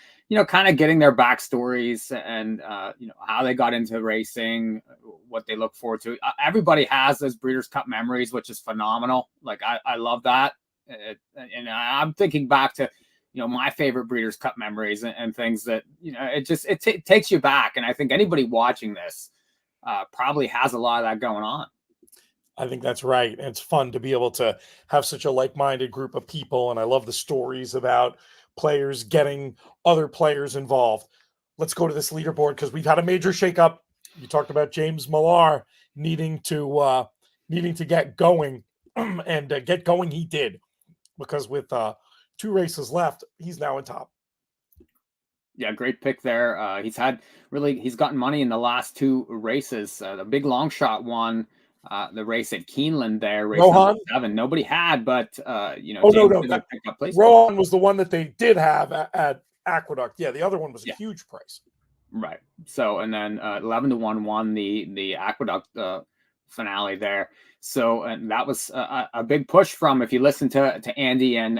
kind of getting their backstories and how they got into racing, what they look forward to. Everybody has those Breeders' Cup memories, which is phenomenal. Like I love that, and I'm thinking back to my favorite Breeders' Cup memories and things that it takes you back. And I think anybody watching this probably has a lot of that going on. I think that's right. And it's fun to be able to have such a like-minded group of people. And I love the stories about players getting other players involved. Let's go to this leaderboard because we've had a major shakeup. You talked about James Malar needing to get going, and get going he did, because with 2 races left, he's now in top. Yeah, great pick there. He's gotten money in the last 2 races. The big long shot won the race at Keeneland there, race number 7. Nobody had, but James picked up place. Rohan was the one that they did have at Aqueduct. Yeah, the other one was a huge price. Right. So, and then 11-1 won the Aqueduct finale there. So, and that was a big push from, if you listen to Andy and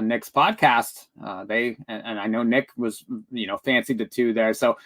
Nick's podcast, and I know Nick was, fancied the 2 there. So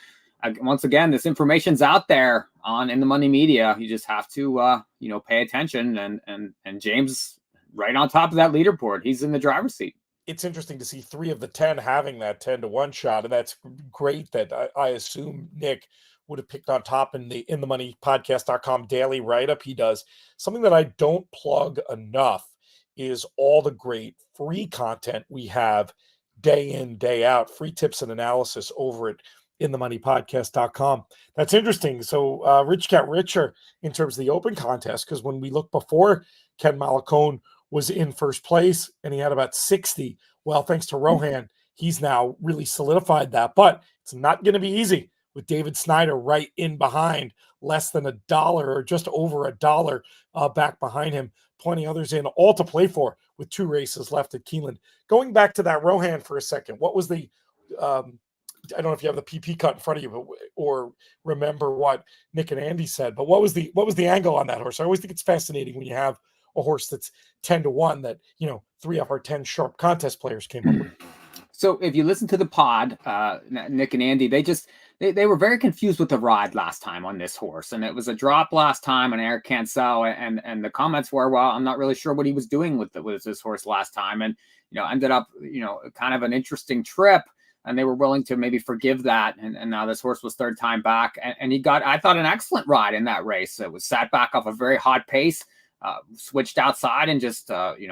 once again, this information's out there in the Money Media. You just have to, pay attention, and James right on top of that leaderboard. He's in the driver's seat. It's interesting to see 3 of the 10 having that 10-1 shot. And that's great that I assume Nick would have picked on top in the InTheMoneyPodcast.com daily write-up he does. Something that I don't plug enough is all the great free content we have day in, day out, free tips and analysis over at InTheMoneyPodcast.com. That's interesting. So Rich got richer in terms of the open contest, because when we look before, Ken Malacone was in first place and he had about 60. Well, thanks to Rohan, he's now really solidified that, but it's not going to be easy with David Snyder right in behind, less than $1 or just over $1 back behind him. Plenty others in, all to play for with 2 races left at Keeneland. Going back to that Rohan for a second, what was the I don't know if you have the PP cut in front of you, or remember what Nick and Andy said, but what was the angle on that horse? I always think it's fascinating when you have a horse that's 10-1 that 3 of our 10 sharp contest players came up with. So if you listen to the pod, Nick and Andy, they were very confused with the ride last time on this horse. And it was a drop last time on Eric Cancel. And the comments were, well, I'm not really sure what he was doing with this horse last time. And, ended up, kind of an interesting trip. And they were willing to maybe forgive that. And now this horse was third time back. And he got, I thought, an excellent ride in that race. It was sat back off a very hot pace. Switched outside and just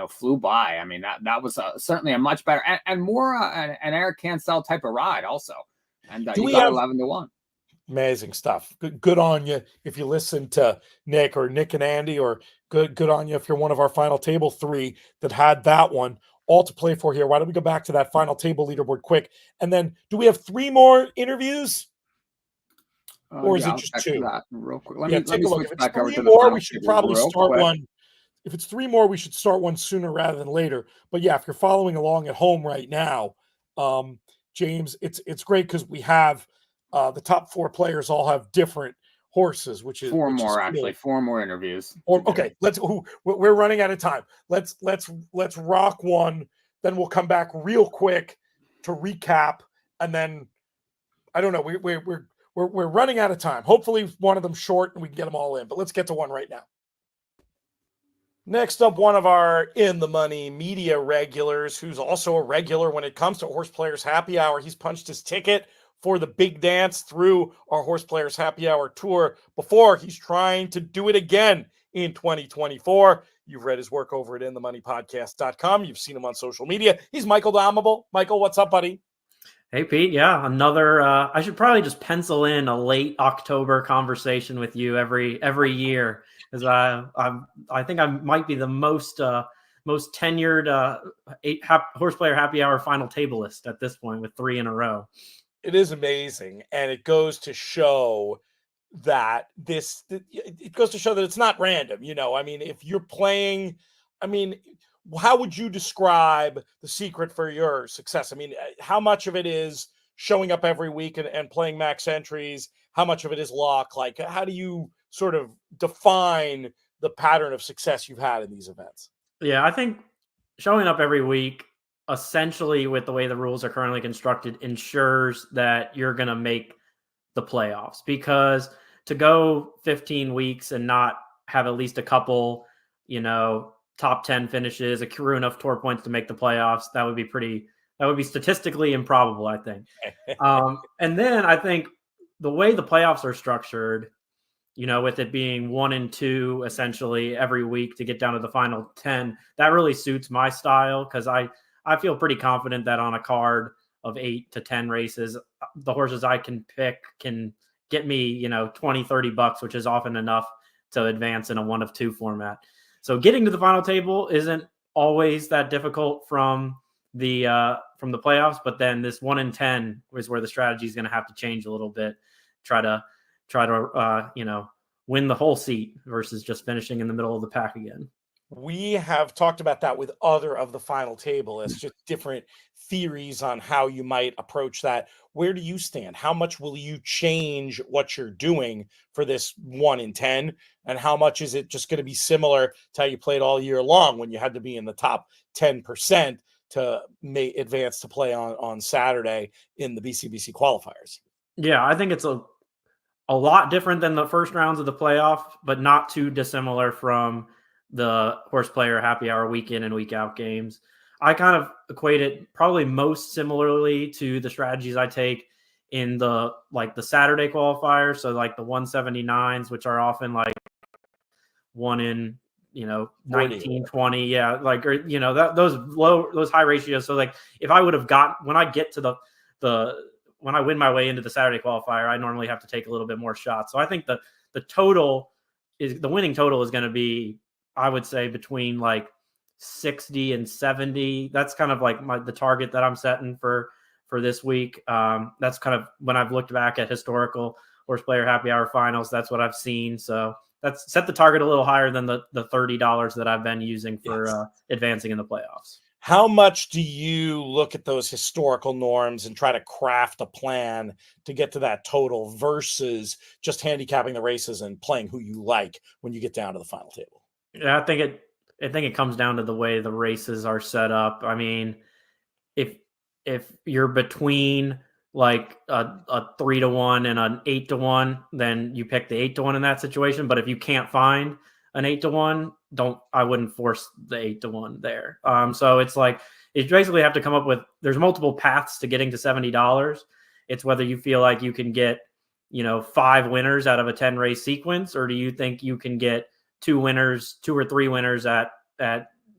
flew by. I mean, that was certainly a much better and more an Eric Cancel type of ride also. And you got 11-1. Amazing stuff. Good on you if you listen to Nick and Andy, or good on you if you're one of our final table 3 that had that one all to play for here. Why don't we go back to that final table leaderboard quick, and then do we have 3 more interviews? Or is it just 2? Real quick. Let me take a look. If it's 3 more, we should probably start one. If it's 3 more, we should start one sooner rather than later. But yeah, if you're following along at home right now, James, it's great because we have the top 4 players all have different horses, which is 4 more actually. 4 more interviews. Okay, we're running out of time. Let's rock one. Then we'll come back real quick to recap, and then I don't know. We're running out of time. Hopefully one of them short and we can get them all in, but let's get to one right now. Next up, one of our In the Money media regulars, who's also a regular when it comes to HorsePlayers Happy Hour. He's punched his ticket for the big dance through our HorsePlayers Happy Hour tour before. He's trying to do it again in 2024. You've read his work over at inthemoneypodcast.com. You've seen him on social media. He's Michael Damable. Michael, what's up, buddy? Hey, Pete. Yeah, another. I should probably just pencil in a late October conversation with you every year, because I think I might be the most tenured HorsePlayer Happy Hour final tablist at this point with 3 in a row. It is amazing, and it goes to show that it's not random. I mean, if you're playing, how would you describe the secret for your success? I mean, how much of it is showing up every week and playing max entries? How much of it is luck? Like, how do you sort of define the pattern of success you've had in these events? Yeah, I think showing up every week, essentially with the way the rules are currently constructed, ensures that you're going to make the playoffs, because to go 15 weeks and not have at least a couple, top 10 finishes, accrue enough tour points to make the playoffs, that would be statistically improbable, I think. And then I think the way the playoffs are structured, with it being 1 and 2 essentially every week to get down to the final 10, that really suits my style, because I feel pretty confident that on a card of 8 to 10 races, the horses I can pick can get me, $20-$30, which is often enough to advance in a 1 of 2 format. So getting to the final table isn't always that difficult from the playoffs, but then this 1 in 10 is where the strategy is going to have to change a little bit. Try to win the whole seat versus just finishing in the middle of the pack again. We have talked about that with other of the final table. It's just different theories on how you might approach that. Where do you stand? How much will you change what you're doing for this 1 in 10? And how much is it just going to be similar to how you played all year long when you had to be in the top 10% to advance to play on Saturday in the BCBC qualifiers? Yeah, I think it's a lot different than the first rounds of the playoff, but not too dissimilar from the HorsePlayer Happy Hour week in and week out games. I kind of equate it probably most similarly to the strategies I take in the Saturday qualifier. So like the 179s, which are often like 1 in, 19, 20. Yeah. Those high ratios. So like if I would have when I get to when I win my way into the Saturday qualifier, I normally have to take a little bit more shots. So I think the winning total is going to be, I would say, between like 60 and 70. That's kind of like the target that I'm setting for this week. That's kind of when I've looked back at historical HorsePlayer Happy Hour finals. That's what I've seen. So that's set the target a little higher than the $30 that I've been using for advancing in the playoffs. How much do you look at those historical norms and try to craft a plan to get to that total versus just handicapping the races and playing who you like when you get down to the final table? Yeah, I think it comes down to the way the races are set up. I mean, if if you're between like a 3-1 and an 8-1, then you pick the 8-1 in that situation. But if you can't find an 8-1, I wouldn't force the 8-1 there. So it's like, you basically have to come up with, there's multiple paths to getting to $70. It's whether you feel like you can get, 5 winners out of a 10 race sequence, or do you think you can get 2 or 3 winners at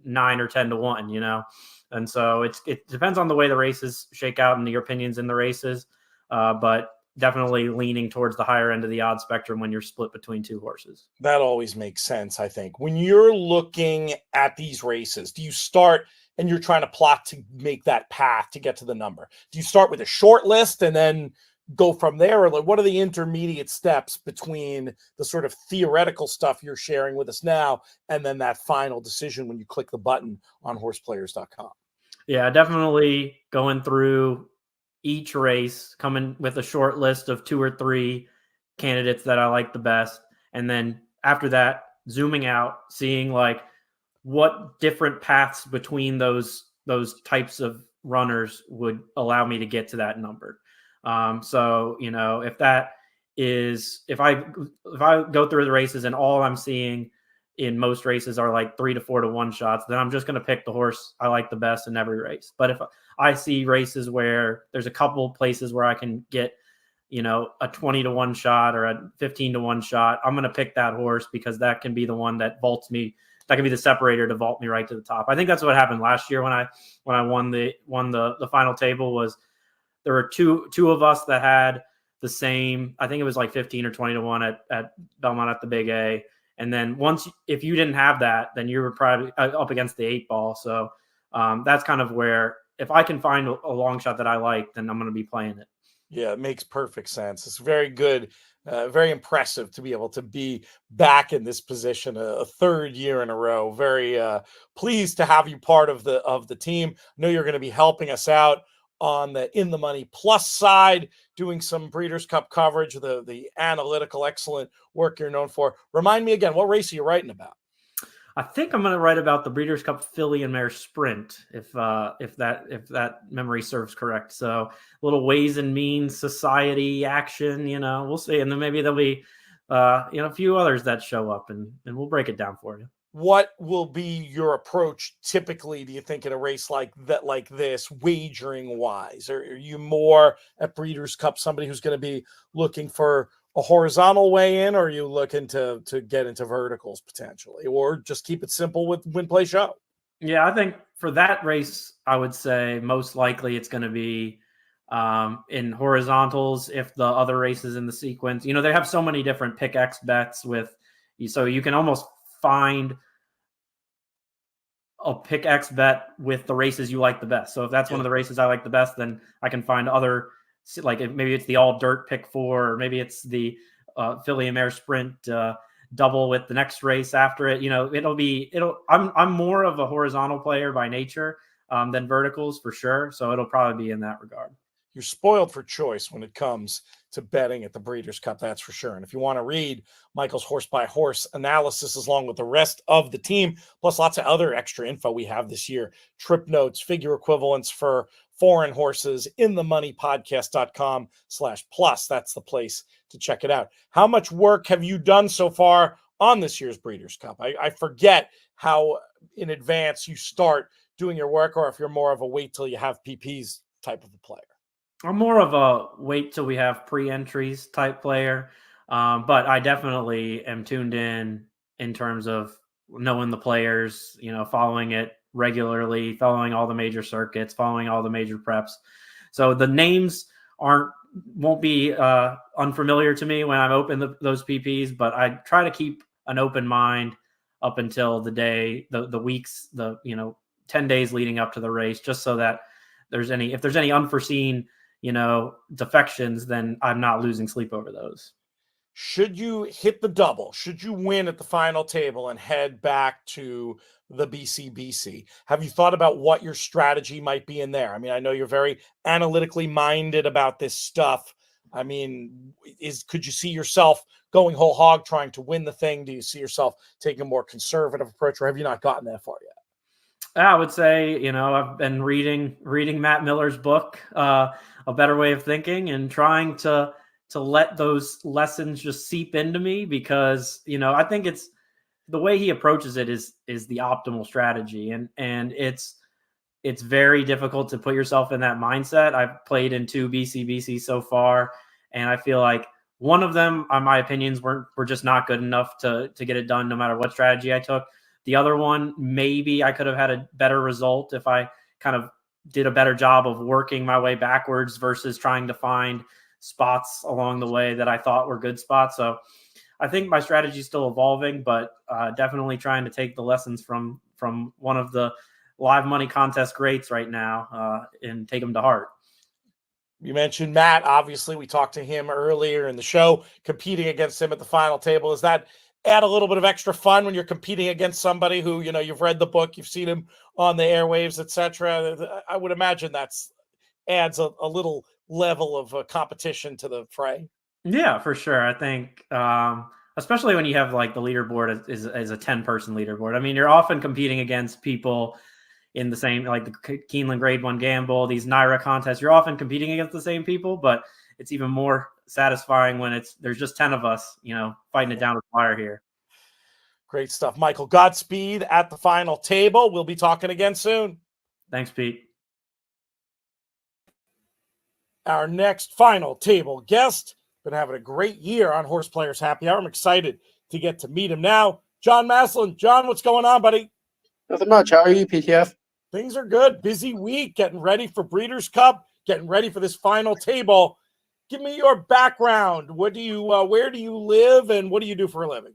9 or 10-1, And so it depends on the way the races shake out and your opinions in the races, but definitely leaning towards the higher end of the odds spectrum when you're split between 2 horses. That always makes sense, I think. When you're looking at these races, do you start and you're trying to plot to make that path to get to the number? Do you start with a short list and then go from there? Or like, what are the intermediate steps between the sort of theoretical stuff you're sharing with us now and then that final decision when you click the button on horseplayers.com? Yeah, definitely going through each race, coming with a short list of 2 or 3 candidates that I like the best. And then after that, zooming out, seeing like what different paths between those types of runners would allow me to get to that number. So, if that is, if I go through the races and all I'm seeing in most races are like 3 to 4 to 1 shots, then I'm just going to pick the horse I like the best in every race. But if I see races where there's a couple places where I can get, a 20 to 1 shot or a 15 to 1 shot, I'm going to pick that horse because that can be the one that vaults me. That can be the separator to vault me right to the top. I think that's what happened last year when I won the final table. Was there were two of us that had the same, I think it was like 15 or 20 to 1 at Belmont at the Big A. And then if you didn't have that, then you were probably up against the 8 ball. So that's kind of where, if I can find a long shot that I like, then I'm going to be playing it. Yeah, it makes perfect sense. It's very good, very impressive to be able to be back in this position a third year in a row. Very pleased to have you part of the team. I know you're going to be helping us out on the In the Money Plus side, doing some Breeders' Cup coverage, the analytical, excellent work you're known for. Remind me again, what race are you writing about? I think I'm going to write about the Breeders' Cup Filly and Mare Sprint, if that memory serves correct. So a little Ways and Means Society action, we'll see, and then maybe there'll be a few others that show up, and we'll break it down for you. What will be your approach typically, do you think, in a race like this, wagering wise? Are you more at Breeders' Cup somebody who's going to be looking for a horizontal way in, or are you looking to get into verticals potentially, or just keep it simple with win, play, show? Yeah, I think for that race, I would say most likely it's going to be in horizontals. If the other races in the sequence, they have so many different pick X bets so you can almost find a pick X bet with the races you like the best. So if that's one of the races I like the best, then I can find other, like maybe it's the all dirt pick 4, or maybe it's the Filly and Mare Sprint double with the next race after it. I'm more of a horizontal player by nature than verticals for sure. So it'll probably be in that regard. You're spoiled for choice when it comes to betting at the Breeders' Cup, that's for sure. And if you want to read Michael's horse-by-horse analysis along with the rest of the team, plus lots of other extra info we have this year, trip notes, figure equivalents for foreign horses, inthemoneypodcast.com/plus. That's the place to check it out. How much work have you done so far on this year's Breeders' Cup? I forget how in advance you start doing your work, or if you're more of a wait till you have PPs type of a player. I'm more of a wait till we have pre-entries type player, but I definitely am tuned in terms of knowing the players, following it regularly, following all the major circuits, following all the major preps. So the names won't be unfamiliar to me when I'm open those PPs, but I try to keep an open mind up until the day, the weeks, 10 days leading up to the race, just so that if there's any unforeseen defections, then I'm not losing sleep over those. Should you hit the double, should you win at the final table and head back to the BCBC, have you thought about what your strategy might be in there? I mean, I know you're very analytically minded about this stuff. I mean, could you see yourself going whole hog trying to win the thing? Do you see yourself taking a more conservative approach, or have you not gotten that far yet? I would say, I've been reading Matt Miller's book, A Better Way of Thinking, and trying to let those lessons just seep into me, because, I think it's the way he approaches it is the optimal strategy. And it's very difficult to put yourself in that mindset. I've played in 2 BCBC so far, and I feel like one of them, my opinions were just not good enough to get it done no matter what strategy I took. The other one, maybe I could have had a better result if I kind of did a better job of working my way backwards versus trying to find spots along the way that I thought were good spots. So I think my strategy is still evolving, but definitely trying to take the lessons from one of the live money contest greats right now and take them to heart. You mentioned Matt. Obviously, we talked to him earlier in the show, competing against him at the final table. Does that add a little bit of extra fun when you're competing against somebody who, you've read the book, you've seen him on the airwaves, etc.? I would imagine that's adds a little level of competition to the fray. Yeah, for sure. I think, especially when you have like the leaderboard is a 10-person leaderboard. I mean, you're often competing against people in the same, like the Keeneland Grade 1 Gamble, these NYRA contests. You're often competing against the same people, but it's even more satisfying when there's just 10 of us, fighting it down to the wire here. Great stuff, Michael. Godspeed at the final table. We'll be talking again soon. Thanks, Pete. Our next final table guest, been having a great year on HorsePlayers Happy Hour. I'm excited to get to meet him now. John Masson. John, what's going on, buddy? Nothing much. How are you, PTF? Things are good. Busy week, getting ready for Breeders' Cup, getting ready for this final table. Give me your background. What do you, where do you live, and what do you do for a living?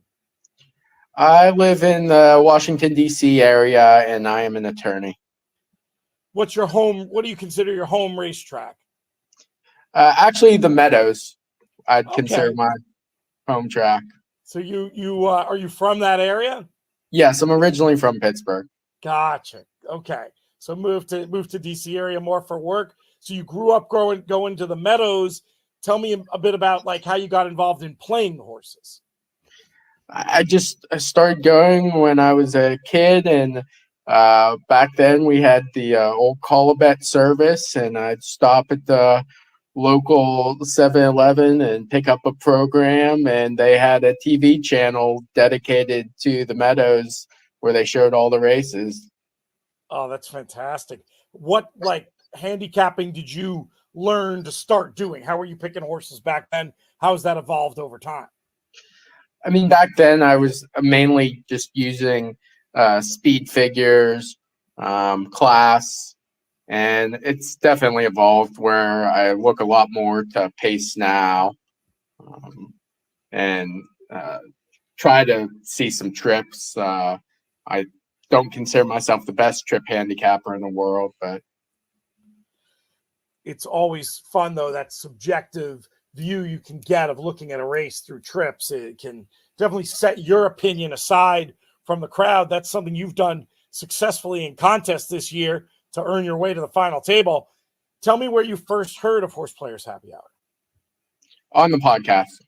I live in the Washington, D.C. area, and I am an attorney. What's your home? What do you consider your home racetrack? Actually, the Meadows, I'd consider my home track. So you are you from that area? Yes, I'm originally from Pittsburgh. Gotcha. Okay. So moved to DC area more for work. So you grew up going to the Meadows. Tell me a bit about like how you got involved in playing the horses. I started going when I was a kid, and back then we had the old call-a-bet service, and I'd stop at the local 7-Eleven and pick up a program, and they had a TV channel dedicated to the Meadows where they showed all the races. Oh, that's fantastic. What like handicapping did you learn to start doing? How were you picking horses back then? How has that evolved over time? I mean, back then I was mainly just using speed figures, class, and it's definitely evolved where I look a lot more to pace now, and try to see some trips. I don't consider myself the best trip handicapper in the world, but it's always fun, though, that subjective view you can get of looking at a race through trips. It can definitely set your opinion aside from the crowd. That's something you've done successfully in contests this year to earn your way to the final table. Tell me where you first heard of HorsePlayers Happy Hour. On the podcast.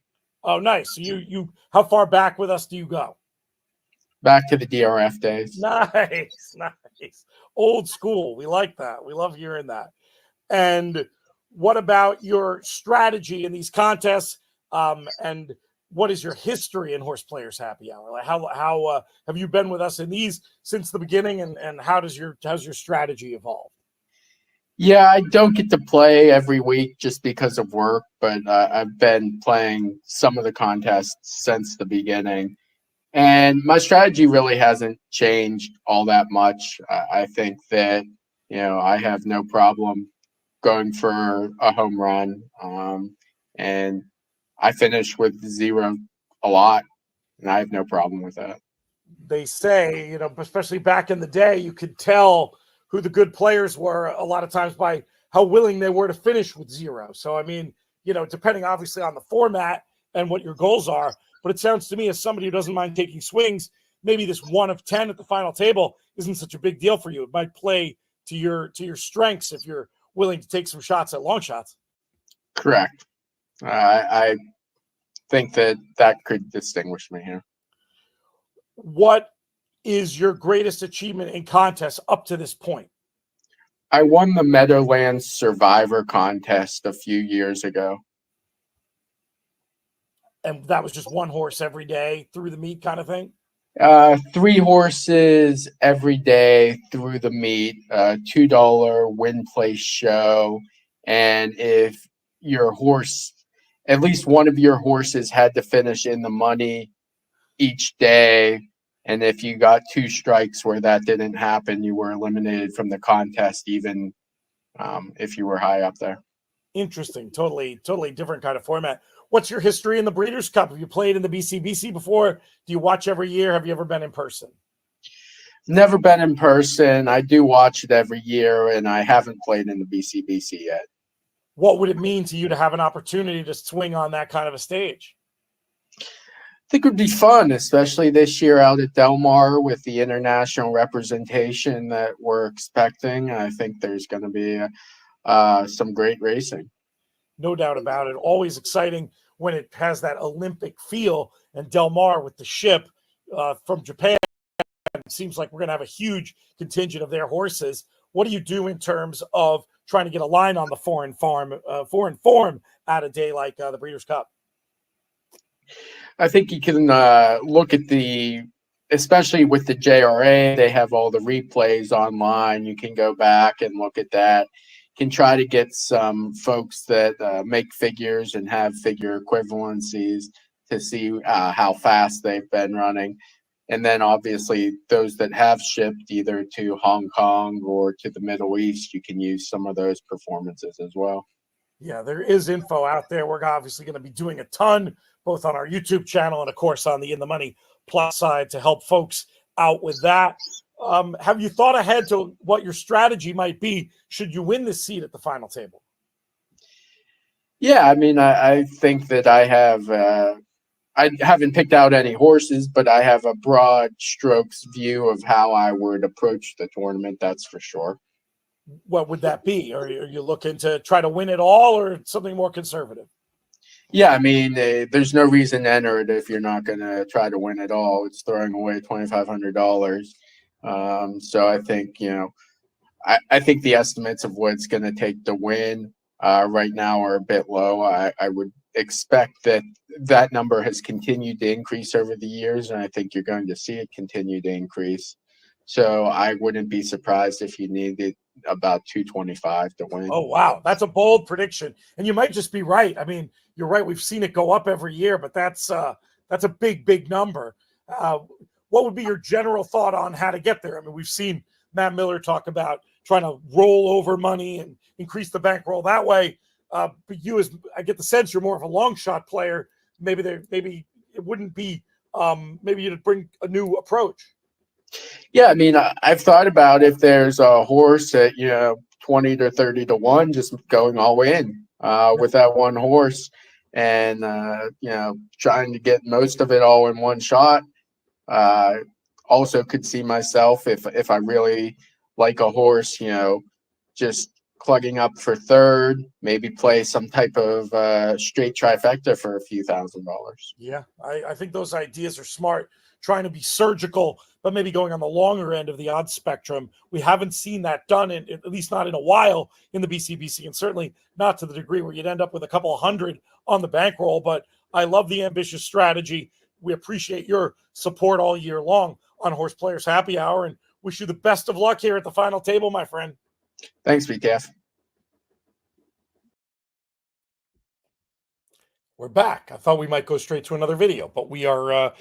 Oh, nice. So you how far back with us do you go? Back to the DRF days. Nice. Old school. We like that. We love hearing that. And what about your strategy in these contests? And what is your history in HorsePlayers Happy Hour? Like how have you been with us in these since the beginning? And how's your strategy evolved? Yeah, I don't get to play every week just because of work, but I've been playing some of the contests since the beginning. And my strategy really hasn't changed all that much. I think that, I have no problem going for a home run. And I finish with 0 a lot, and I have no problem with that. They say, especially back in the day, you could tell who the good players were a lot of times by how willing they were to finish with 0. So, I mean, depending obviously on the format and what your goals are, but it sounds to me as somebody who doesn't mind taking swings, maybe this 1 of 10 at the final table isn't such a big deal for you. It might play to your strengths if you're willing to take some shots at long shots. Correct. I think that could distinguish me here. What is your greatest achievement in contests up to this point? I won the Meadowlands Survivor contest a few years ago. And that was just one horse every day through the meet kind of thing? 3 horses every day through the meet, $2 win place show. And if your horse, at least one of your horses had to finish in the money each day. And if you got 2 strikes where that didn't happen, you were eliminated from the contest, even if you were high up there. Interesting. Totally different kind of format. What's your history in the Breeders' Cup? Have you played in the BCBC before? Do you watch every year? Have you ever been in person? Never been in person. I do watch it every year, and I haven't played in the BCBC yet. What would it mean to you to have an opportunity to swing on that kind of a stage? I think it would be fun, especially this year out at Del Mar with the international representation that we're expecting. I think there's going to be some great racing. No doubt about it. Always exciting when it has that Olympic feel. And Del Mar with the ship from Japan, it seems like we're going to have a huge contingent of their horses. What do you do in terms of trying to get a line on the foreign form at a day like the Breeders' Cup? I think you can look at especially with the JRA, they have all the replays online. You can go back and look at that. Can try to get some folks that make figures and have figure equivalencies to see how fast they've been running. And then obviously those that have shipped either to Hong Kong or to the Middle East, you can use some of those performances as well. Yeah, there is info out there. We're obviously going to be doing a ton, both on our YouTube channel and, of course, on the In the Money Plus side to help folks out with that. Have you thought ahead to what your strategy might be should you win this seat at the final table? Yeah, I mean, I think that I haven't picked out any horses, but I have a broad strokes view of how I would approach the tournament. That's for sure. What would that be? Are you looking to try to win it all or something more conservative? Yeah, I mean, there's no reason to enter it if you're not going to try to win it all. It's throwing away $2,500. So I think, I think the estimates of what it's going to take to win right now are a bit low. I would expect that number has continued to increase over the years, and I think you're going to see it continue to increase. So I wouldn't be surprised if you needed about 225 to win. Oh, wow. That's a bold prediction. And you might just be right. I mean, you're right. We've seen it go up every year, but that's a big number. What would be your general thought on how to get there? I mean, we've seen Matt Miller talk about trying to roll over money and increase the bankroll that way. But I get the sense you're more of a long shot player. Maybe it wouldn't be, maybe you'd bring a new approach. Yeah, I mean, I've thought about if there's a horse at 20 to 30 to 1, just going all in with that one horse, and trying to get most of it all in one shot. Also, could see myself if I really like a horse, just plugging up for third, maybe play some type of straight trifecta for a few $1,000. Yeah, I think those ideas are smart. Trying to be surgical, but maybe going on the longer end of the odds spectrum. We haven't seen that done, at least not in a while, in the BCBC, and certainly not to the degree where you'd end up with a couple of hundred on the bankroll. But I love the ambitious strategy. We appreciate your support all year long on HorsePlayers Happy Hour, and wish you the best of luck here at the final table, my friend. Thanks, BTF. We're back. I thought we might go straight to another video, but we are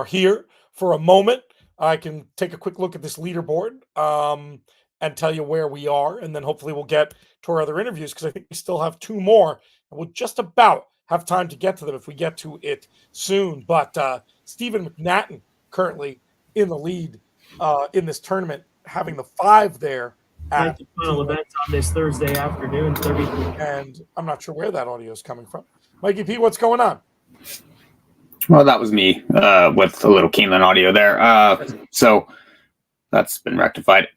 here for a moment. I can take a quick look at this leaderboard and tell you where we are, and then hopefully we'll get to our other interviews, because I think we still have 2 more, and we'll just about have time to get to them if we get to it soon. But Stephen McNatt currently in the lead in this tournament, having the 5 there. At the final event on this Thursday afternoon, 30. And I'm not sure where that audio is coming from. Mikey P, what's going on? Well, that was me with a little Keeneland audio there. So that's been rectified.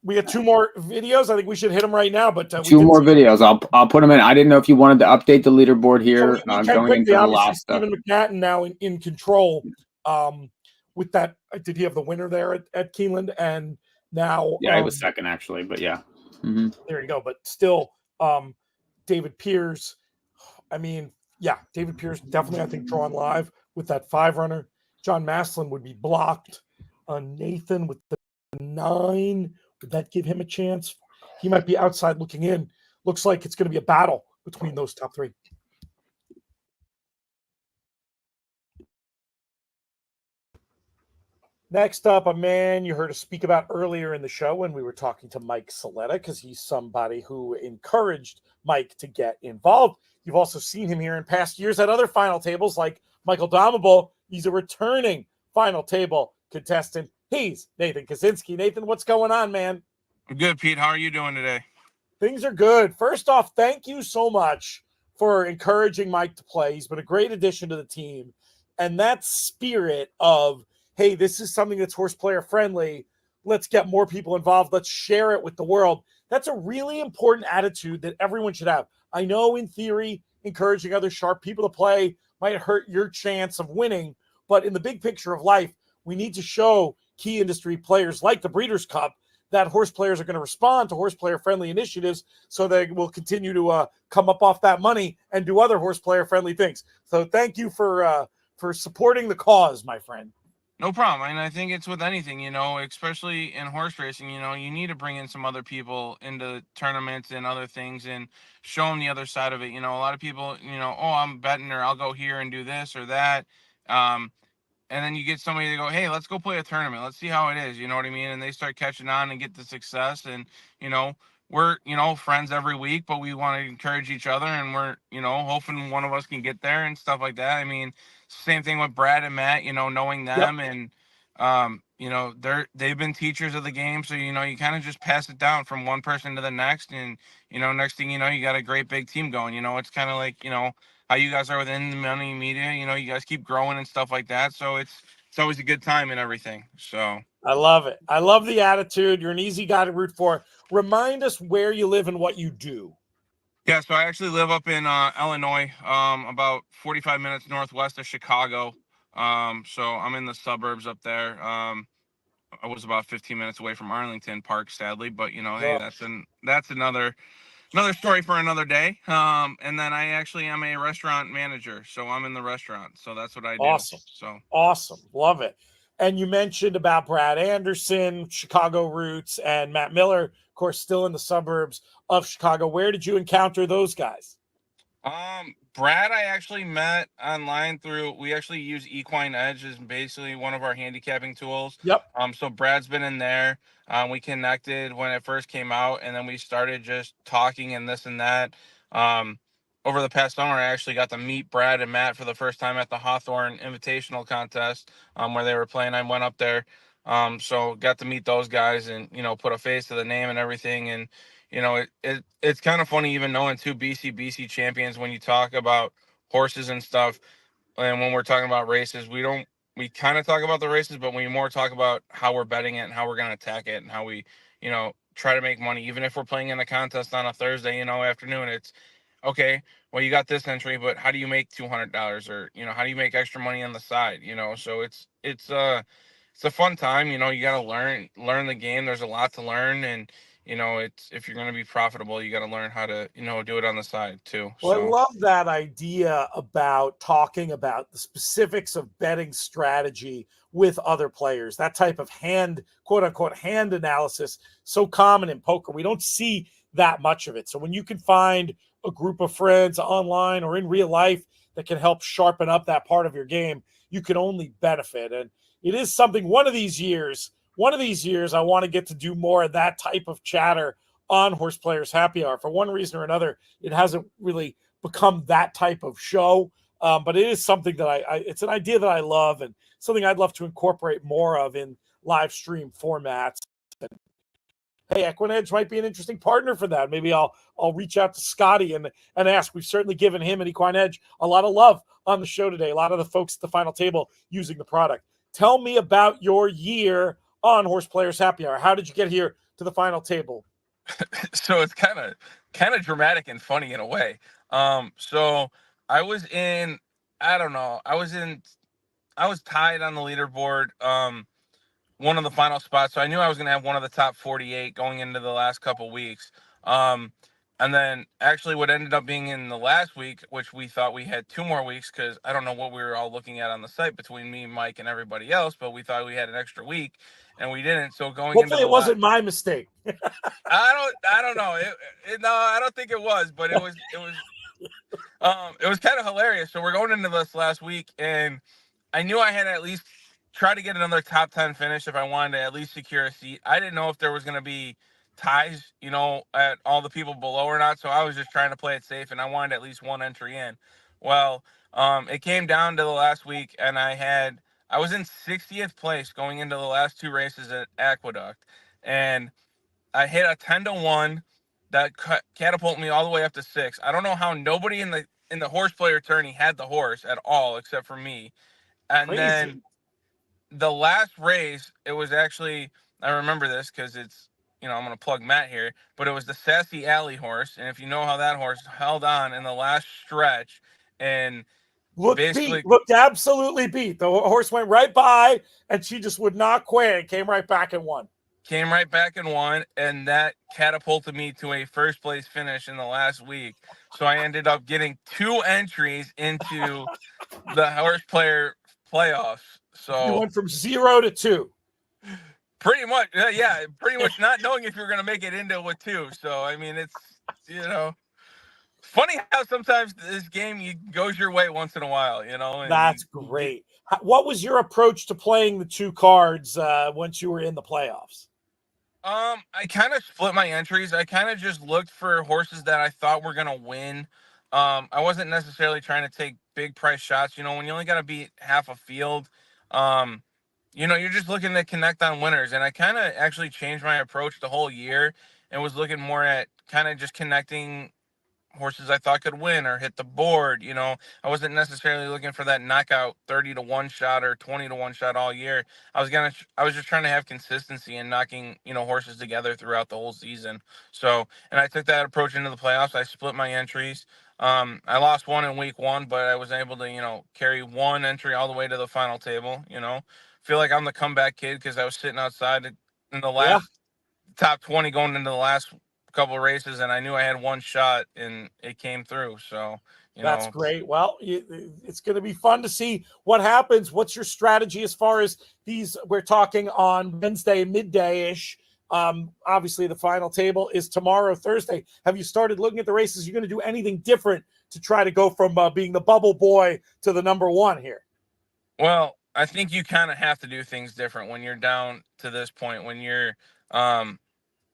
We got 2 more videos. I think we should hit them right now. But 2 more videos. I'll put them in. I didn't know if you wanted to update the leaderboard here. So going into the last Stephen McNatt now in control with that. Did he have the winner there at Keeneland? And now, Yeah, he was second actually, but yeah. Mm-hmm. There you go. But still, David Pyrz. I mean, yeah, David Pyrz definitely, I think, drawn live with that 5 runner. John Masson would be blocked. Nathan with the 9. Would that give him a chance? He might be outside looking in. Looks like it's going to be a battle between those top 3. Next up, a man you heard us speak about earlier in the show when we were talking to Mike Saletta, because he's somebody who encouraged Mike to get involved. You've also seen him here in past years at other final tables like Michael Domable. He's a returning final table contestant. He's Nathan Kosinski. Nathan, what's going on, man? I'm good, Pete. How are you doing today? Things are good. First off, thank you so much for encouraging Mike to play. He's been a great addition to the team. And that spirit of, hey, this is something that's horse player friendly. Let's get more people involved. Let's share it with the world. That's a really important attitude that everyone should have. I know in theory, encouraging other sharp people to play might hurt your chance of winning, but in the big picture of life, we need to show key industry players like the Breeders' Cup that horse players are going to respond to horse player friendly initiatives, so they will continue to come up off that money and do other horse player friendly things. So thank you for supporting the cause, my friend. No problem. And I think it's with anything, especially in horse racing, you need to bring in some other people into tournaments and other things and show them the other side of it. A lot of people, oh, I'm betting, or I'll go here and do this or that. And then you get somebody to go, hey, let's go play a tournament. Let's see how it is. You know what I mean? And they start catching on and get the success. And, we're, friends every week, but we want to encourage each other. And we're, hoping one of us can get there and stuff like that. I mean, same thing with Brad and Matt, knowing them. Yep. And, they've been teachers of the game. So, you kind of just pass it down from one person to the next. And, next thing you know, you got a great big team going. It's kind of like, how you guys are within the money media, you guys keep growing and stuff like that. So it's always a good time and everything. So I love it. I love the attitude. You're an easy guy to root for. Remind us where you live and what you do. Yeah, so I actually live up in Illinois, about 45 minutes northwest of Chicago. So I'm in the suburbs up there. I was about 15 minutes away from Arlington Park, sadly, but hey, that's another story for another day. And then I actually am a restaurant manager, so I'm in the restaurant. So that's what I do. Awesome. So awesome. Love it. And you mentioned about Brad Anderson, Chicago roots, and Matt Miller, of course, still in the suburbs of Chicago. Where did you encounter those guys? Brad, I actually met online we actually use Equine Edge as basically one of our handicapping tools. Yep. So Brad's been in there. We connected when it first came out, and then we started just talking and this and that. Over the past summer, I actually got to meet Brad and Matt for the first time at the Hawthorne Invitational Contest, where they were playing. I went up there. So got to meet those guys and, put a face to the name and everything. And, it's kind of funny even knowing 2 BCBC champions when you talk about horses and stuff. And when we're talking about races, we kind of talk about the races, but we more talk about how we're betting it and how we're going to attack it and how we, try to make money. Even if we're playing in a contest on a Thursday, afternoon, it's okay. Well, you got this entry, but how do you make $200 or, how do you make extra money on the side? So it's a fun time. You got to learn the game. There's a lot to learn. And, if you're going to be profitable, you got to learn how to, do it on the side too. Well, I love that idea about talking about the specifics of betting strategy with other players. That type of quote unquote, hand analysis, so common in poker. We don't see that much of it. So when you can find a group of friends online or in real life that can help sharpen up that part of your game, you can only benefit. And it is something one of these years, I want to get to do more of that type of chatter on HorsePlayers Happy Hour. For one reason or another, it hasn't really become that type of show. But it is something that it's an idea that I love and something I'd love to incorporate more of in live stream formats. And, hey, Equine Edge might be an interesting partner for that. Maybe I'll reach out to Scotty and ask. We've certainly given him and Equine Edge a lot of love on the show today. A lot of the folks at the final table using the product. Tell me about your year on HorsePlayers Happy Hour. How did you get here to the final table? So it's kind of dramatic and funny in a way. So I was in tied on the leaderboard, one of the final spots. So I knew I was going to have one of the top 48 going into the last couple weeks. And then actually what ended up being in the last week, which we thought we had 2 more weeks, because I don't know what we were all looking at on the site between me, Mike, and everybody else, but we thought we had an extra week and we didn't. So going into Hopefully it wasn't my mistake. I don't know. No, I don't think it was, but it was kind of hilarious. So we're going into this last week, and I knew I had to at least try to get another top 10 finish if I wanted to at least secure a seat. I didn't know if there was going to be ties, at all the people below or not. So I was just trying to play it safe, and I wanted at least one entry in. Well, it came down to the last week, and I was in 60th place going into the last 2 races at Aqueduct, and I hit a 10-1 that catapulted me all the way up to 6. I don't know how nobody in the horse player tourney had the horse at all except for me. And Crazy. Then the last race, it was actually, I remember this because it's, I'm going to plug Matt here, but it was the Sassy Alley horse. And if you know how that horse held on in the last stretch and looked absolutely beat. The horse went right by and she just would not quit. It came right back and won. And that catapulted me to a first place finish in the last week. So I ended up getting 2 entries into the horse player playoffs. So you went from 0 to 2. Pretty much, yeah, pretty much not knowing if you're going to make it into with 2. So I mean, it's funny how sometimes this game goes your way once in a while. And that's great. What was your approach to playing the 2 cards once you were in the playoffs? I kind of split my entries. I kind of just looked for horses that I thought were going to win. I wasn't necessarily trying to take big price shots. When you only got to beat half a field, you're just looking to connect on winners. And I kind of actually changed my approach the whole year and was looking more at kind of just connecting horses I thought could win or hit the board. I wasn't necessarily looking for that knockout 30 to 1 shot or 20 to 1 shot all year. I was just trying to have consistency and knocking, horses together throughout the whole season. So, and I took that approach into the playoffs. I split my entries. I lost 1 in week 1, but I was able to, carry 1 entry all the way to the final table. Feel like I'm the comeback kid because I was sitting outside in the last top 20 going into the last couple of races, and I knew I had 1 shot and it came through. So that's great. Well, it's going to be fun to see what happens. What's your strategy as far as these? We're talking on Wednesday midday-ish. Obviously the final table is tomorrow, Thursday. Have you started looking at the races? You're going to do anything different to try to go from being the bubble boy to the number 1 here? Well, I think you kind of have to do things different when you're down to this point, when you're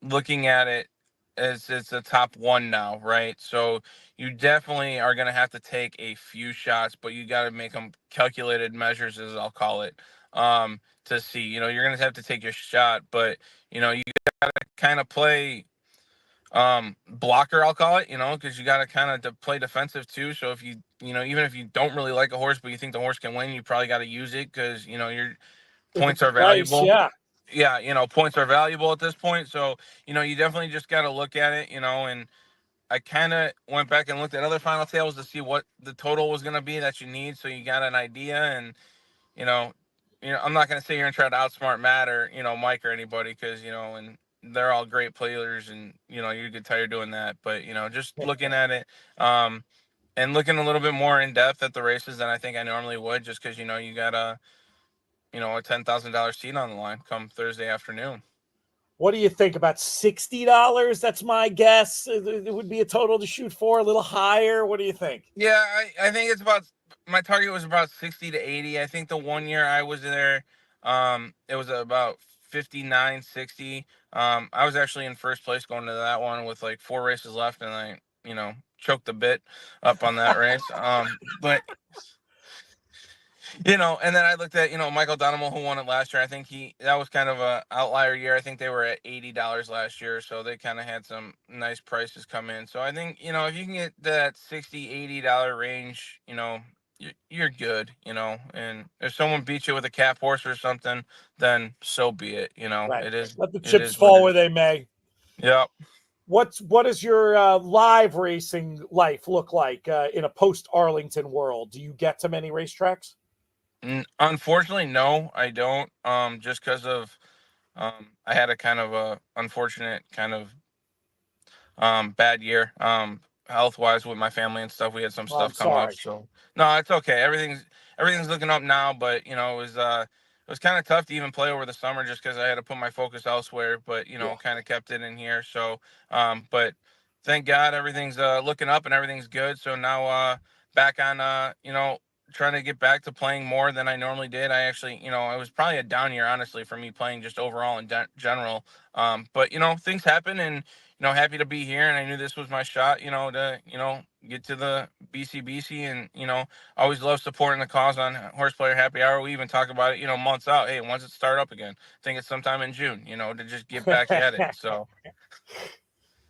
looking at it as it's a top 1 now, right? So you definitely are going to have to take a few shots, but you got to make them calculated measures, as I'll call it, to see. You're going to have to take your shot, but, you got to kind of play blocker, I'll call it, because you got to kind of play defensive too. So if you even if you don't really like a horse, but you think the horse can win, you probably got to use it because, your points are valuable. Yeah, points are valuable at this point. So, you definitely just got to look at it, and I kind of went back and looked at other final tables to see what the total was going to be that you need. So you got an idea, and, I'm not going to sit here and try to outsmart Matt or, Mike or anybody because, and they're all great players and, you get tired doing that. But, just looking at it, and looking a little bit more in depth at the races than I think I normally would, just because, you got a $10,000 seat on the line come Thursday afternoon. What do you think? About $60? That's my guess. It would be a total to shoot for, a little higher. What do you think? Yeah, I think it's about, my target was about 60 to 80. I think the 1 year I was there, it was about 59, 60. I was actually in first place going to that one with like 4 races left, and I, choked a bit up on that race. But and then I looked at, Michael Donovan, who won it last year. I think that was kind of a outlier year. I think they were at $80 last year. So they kind of had some nice prices come in. So I think, if you can get that $60, $80 range, you're good, and if someone beats you with a cap horse or something, then so be it. Right. It is. Let the chips fall where they may. Yep. What does your live racing life look like in a post Arlington world? Do you get to many racetracks? Unfortunately, no, I don't. Just because of I had a kind of a unfortunate kind of bad year health wise with my family and stuff. We had some Oh, I'm stuff come up, sorry. so no, it's okay. Everything's looking up now, but it was kind of tough to even play over the summer just because I had to put my focus elsewhere, but Yeah. kind of kept it in here. So but thank God everything's looking up and everything's good. So now back on trying to get back to playing more than I normally did. I actually, it was probably a down year, honestly, for me playing just overall in general. But things happen, and happy to be here. And I knew this was my shot, to get to the BCBC, and always love supporting the cause on HorsePlayer Happy Hour. We even talk about it, months out. Hey, once it start up again, I think it's sometime in June, to just get back at it. So.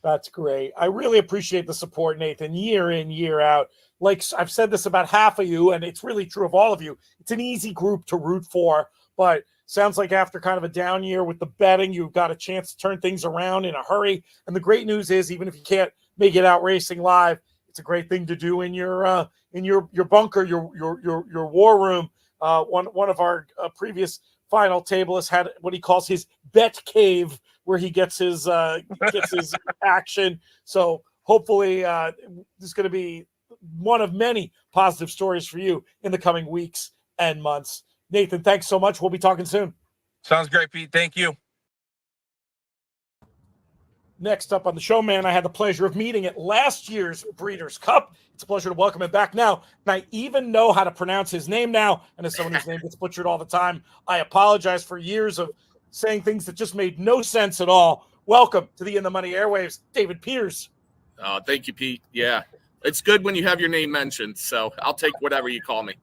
That's great. I really appreciate the support, Nathan, year in, year out. Like I've said this about half of you, and it's really true of all of you. It's an easy group to root for, but sounds like after kind of a down year with the betting, you've got a chance to turn things around in a hurry. And the great news is, even if you can't make it out racing live, it's a great thing to do in your bunker, your war room. One of our previous final tablists had what he calls his bet cave, where he gets his action. So hopefully this is going to be one of many positive stories for you in the coming weeks and months. Nathan, thanks so much. We'll be talking soon. Sounds great, Pete. Thank you. Next up on the show, man, I had the pleasure of meeting at last year's Breeders' Cup. It's a pleasure to welcome him back now. And I even know how to pronounce his name now. And as someone whose name gets butchered all the time, I apologize for years of saying things that just made no sense at all. Welcome to the In the Money airwaves, David Pyrz. Thank you, Pete. Yeah, it's good when you have your name mentioned, so I'll take whatever you call me.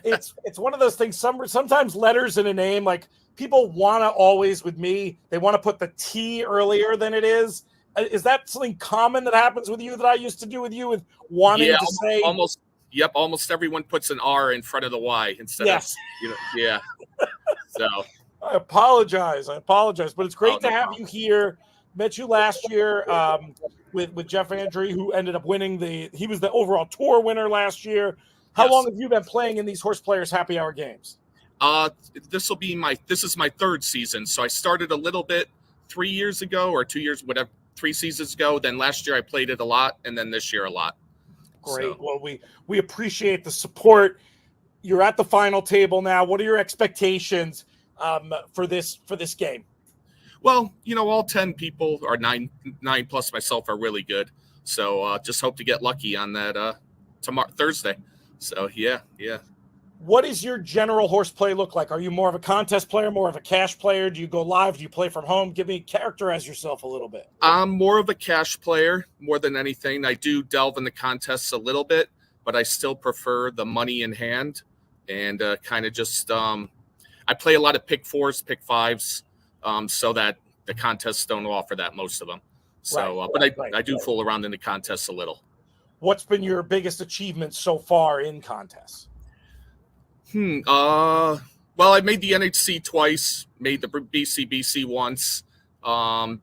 It's one of those things. Sometimes letters in a name, like people want to always with me, they want to put the T earlier than it is. Is that something common that happens with you that I used to do with you with wanting to say? Almost. Yep, almost everyone puts an R in front of the Y instead of yeah. So I apologize, but it's great to have you here. Met you last year with Jeff Andrew, who ended up winning he was the overall tour winner last year. How long have you been playing in these HorsePlayers Happy Hour games? This is my third season. So I started a little bit 3 years ago or 2 years, whatever, 3 seasons ago. Then last year I played it a lot, and then this year a lot. Great. So. Well, we appreciate the support. You're at the final table now. What are your expectations for this game? Well, all 10 people, or nine plus myself, are really good. So just hope to get lucky on that Thursday. So yeah. What does your general horseplay look like? Are you more of a contest player, more of a cash player? Do you go live? Do you play from home? Characterize yourself a little bit. I'm more of a cash player more than anything. I do delve in the contests a little bit, but I still prefer the money in hand and kind of just I play a lot of pick 4s, pick 5s, so that the contests don't offer that, most of them. So, I do fool around in the contests a little. What's been your biggest achievement so far in contests? Well, I made the NHC twice, made the BCBC once,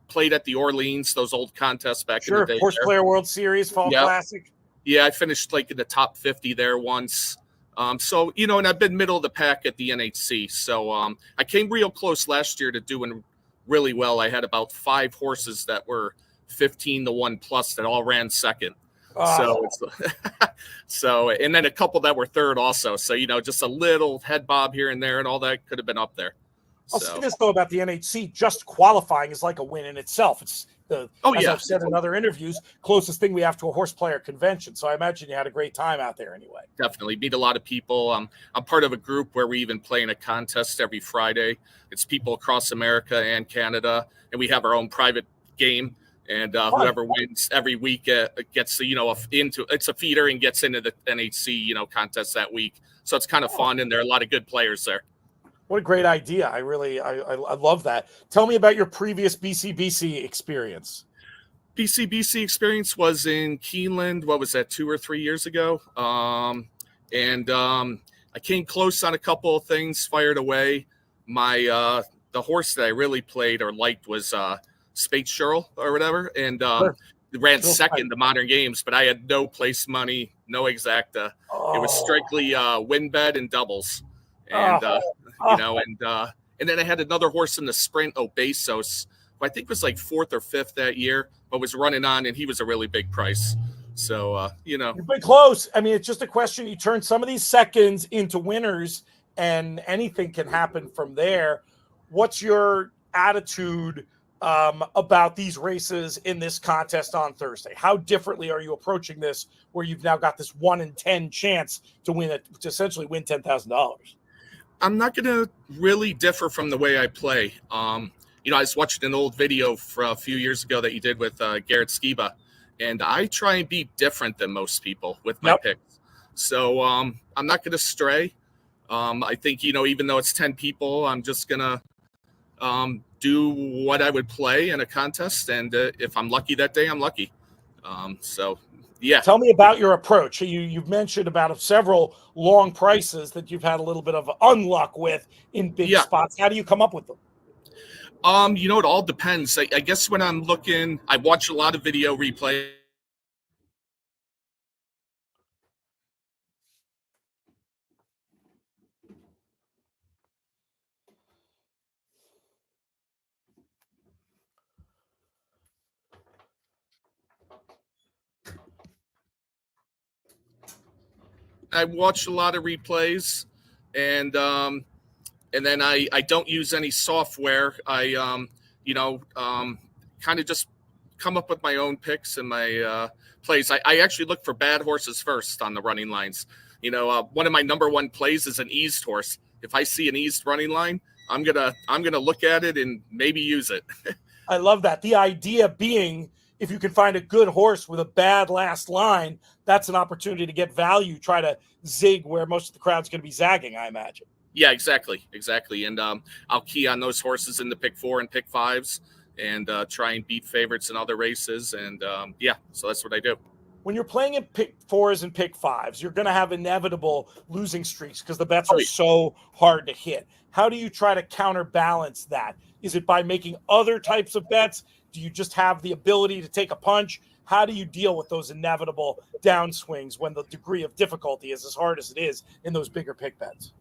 played at the Orleans, those old contests back in the day. Horse Player World Series, Fall Classic. Yeah, I finished like in the top 50 there once. So, and I've been middle of the pack at the NHC. So I came real close last year to doing really well. I had about 5 horses that were 15-1 plus that all ran second. So and then a couple that were third also. So, just a little head bob here and there and all that could have been up there. I'll say this, though, about the NHC. Just qualifying is like a win in itself. It's as I've said in other interviews, closest thing we have to a horse player convention. So I imagine you had a great time out there anyway. Definitely. Meet a lot of people. I'm part of a group where we even play in a contest every Friday. It's people across America and Canada, and we have our own private game. And whoever wins every week gets, it's a feeder and gets into the NHC, contest that week. So it's kind of fun, and there are a lot of good players there. What a great idea. I love that. Tell me about your previous BCBC experience. BCBC experience was in Keeneland. What was that, 2 or 3 years ago? I came close on a couple of things, fired away. The horse that I really played or liked was Spate Shirl or whatever, and ran second to Modern Games, but I had no place money, no exacta. It was strictly win bet and doubles. and and then I had another horse in the sprint, Obesos, who I think was like 4th or 5th that year, but was running on, and he was a really big price. So you've been close. I mean, it's just a question. You turn some of these seconds into winners, and anything can happen from there. What's your attitude about these races in this contest on Thursday? How differently are you approaching this, where you've now got this 1 in 10 chance to win it, to essentially win $10,000? I'm not going to really differ from the way I play. I was watching an old video for a few years ago that you did with Garrett Skiba, and I try and be different than most people with my picks. So I'm not going to stray. I think, even though it's 10 people, I'm just going to do what I would play in a contest. And if I'm lucky that day, I'm lucky. Yeah. Tell me about your approach. You've mentioned about several long prices that you've had a little bit of unluck with in big spots. How do you come up with them? It all depends. I guess when I'm looking, I watch a lot of video replay. I watch a lot of replays, and then I don't use any software. I kind of just come up with my own picks and my plays. I actually look for bad horses first on the running lines. One of my number one plays is an eased horse. If I see an eased running line, I'm gonna look at it and maybe use it. I love that. The idea being, if you can find a good horse with a bad last line, that's an opportunity to get value, try to zig where most of the crowd's going to be zagging, I imagine. Yeah, exactly. And I'll key on those horses in the pick 4 and pick 5s and try and beat favorites in other races. And so that's what I do. When you're playing in pick 4s and pick 5s, you're going to have inevitable losing streaks because the bets are so hard to hit. How do you try to counterbalance that? Is it by making other types of bets? Do you just have the ability to take a punch? How do you deal with those inevitable downswings when the degree of difficulty is as hard as it is in those bigger pick bets?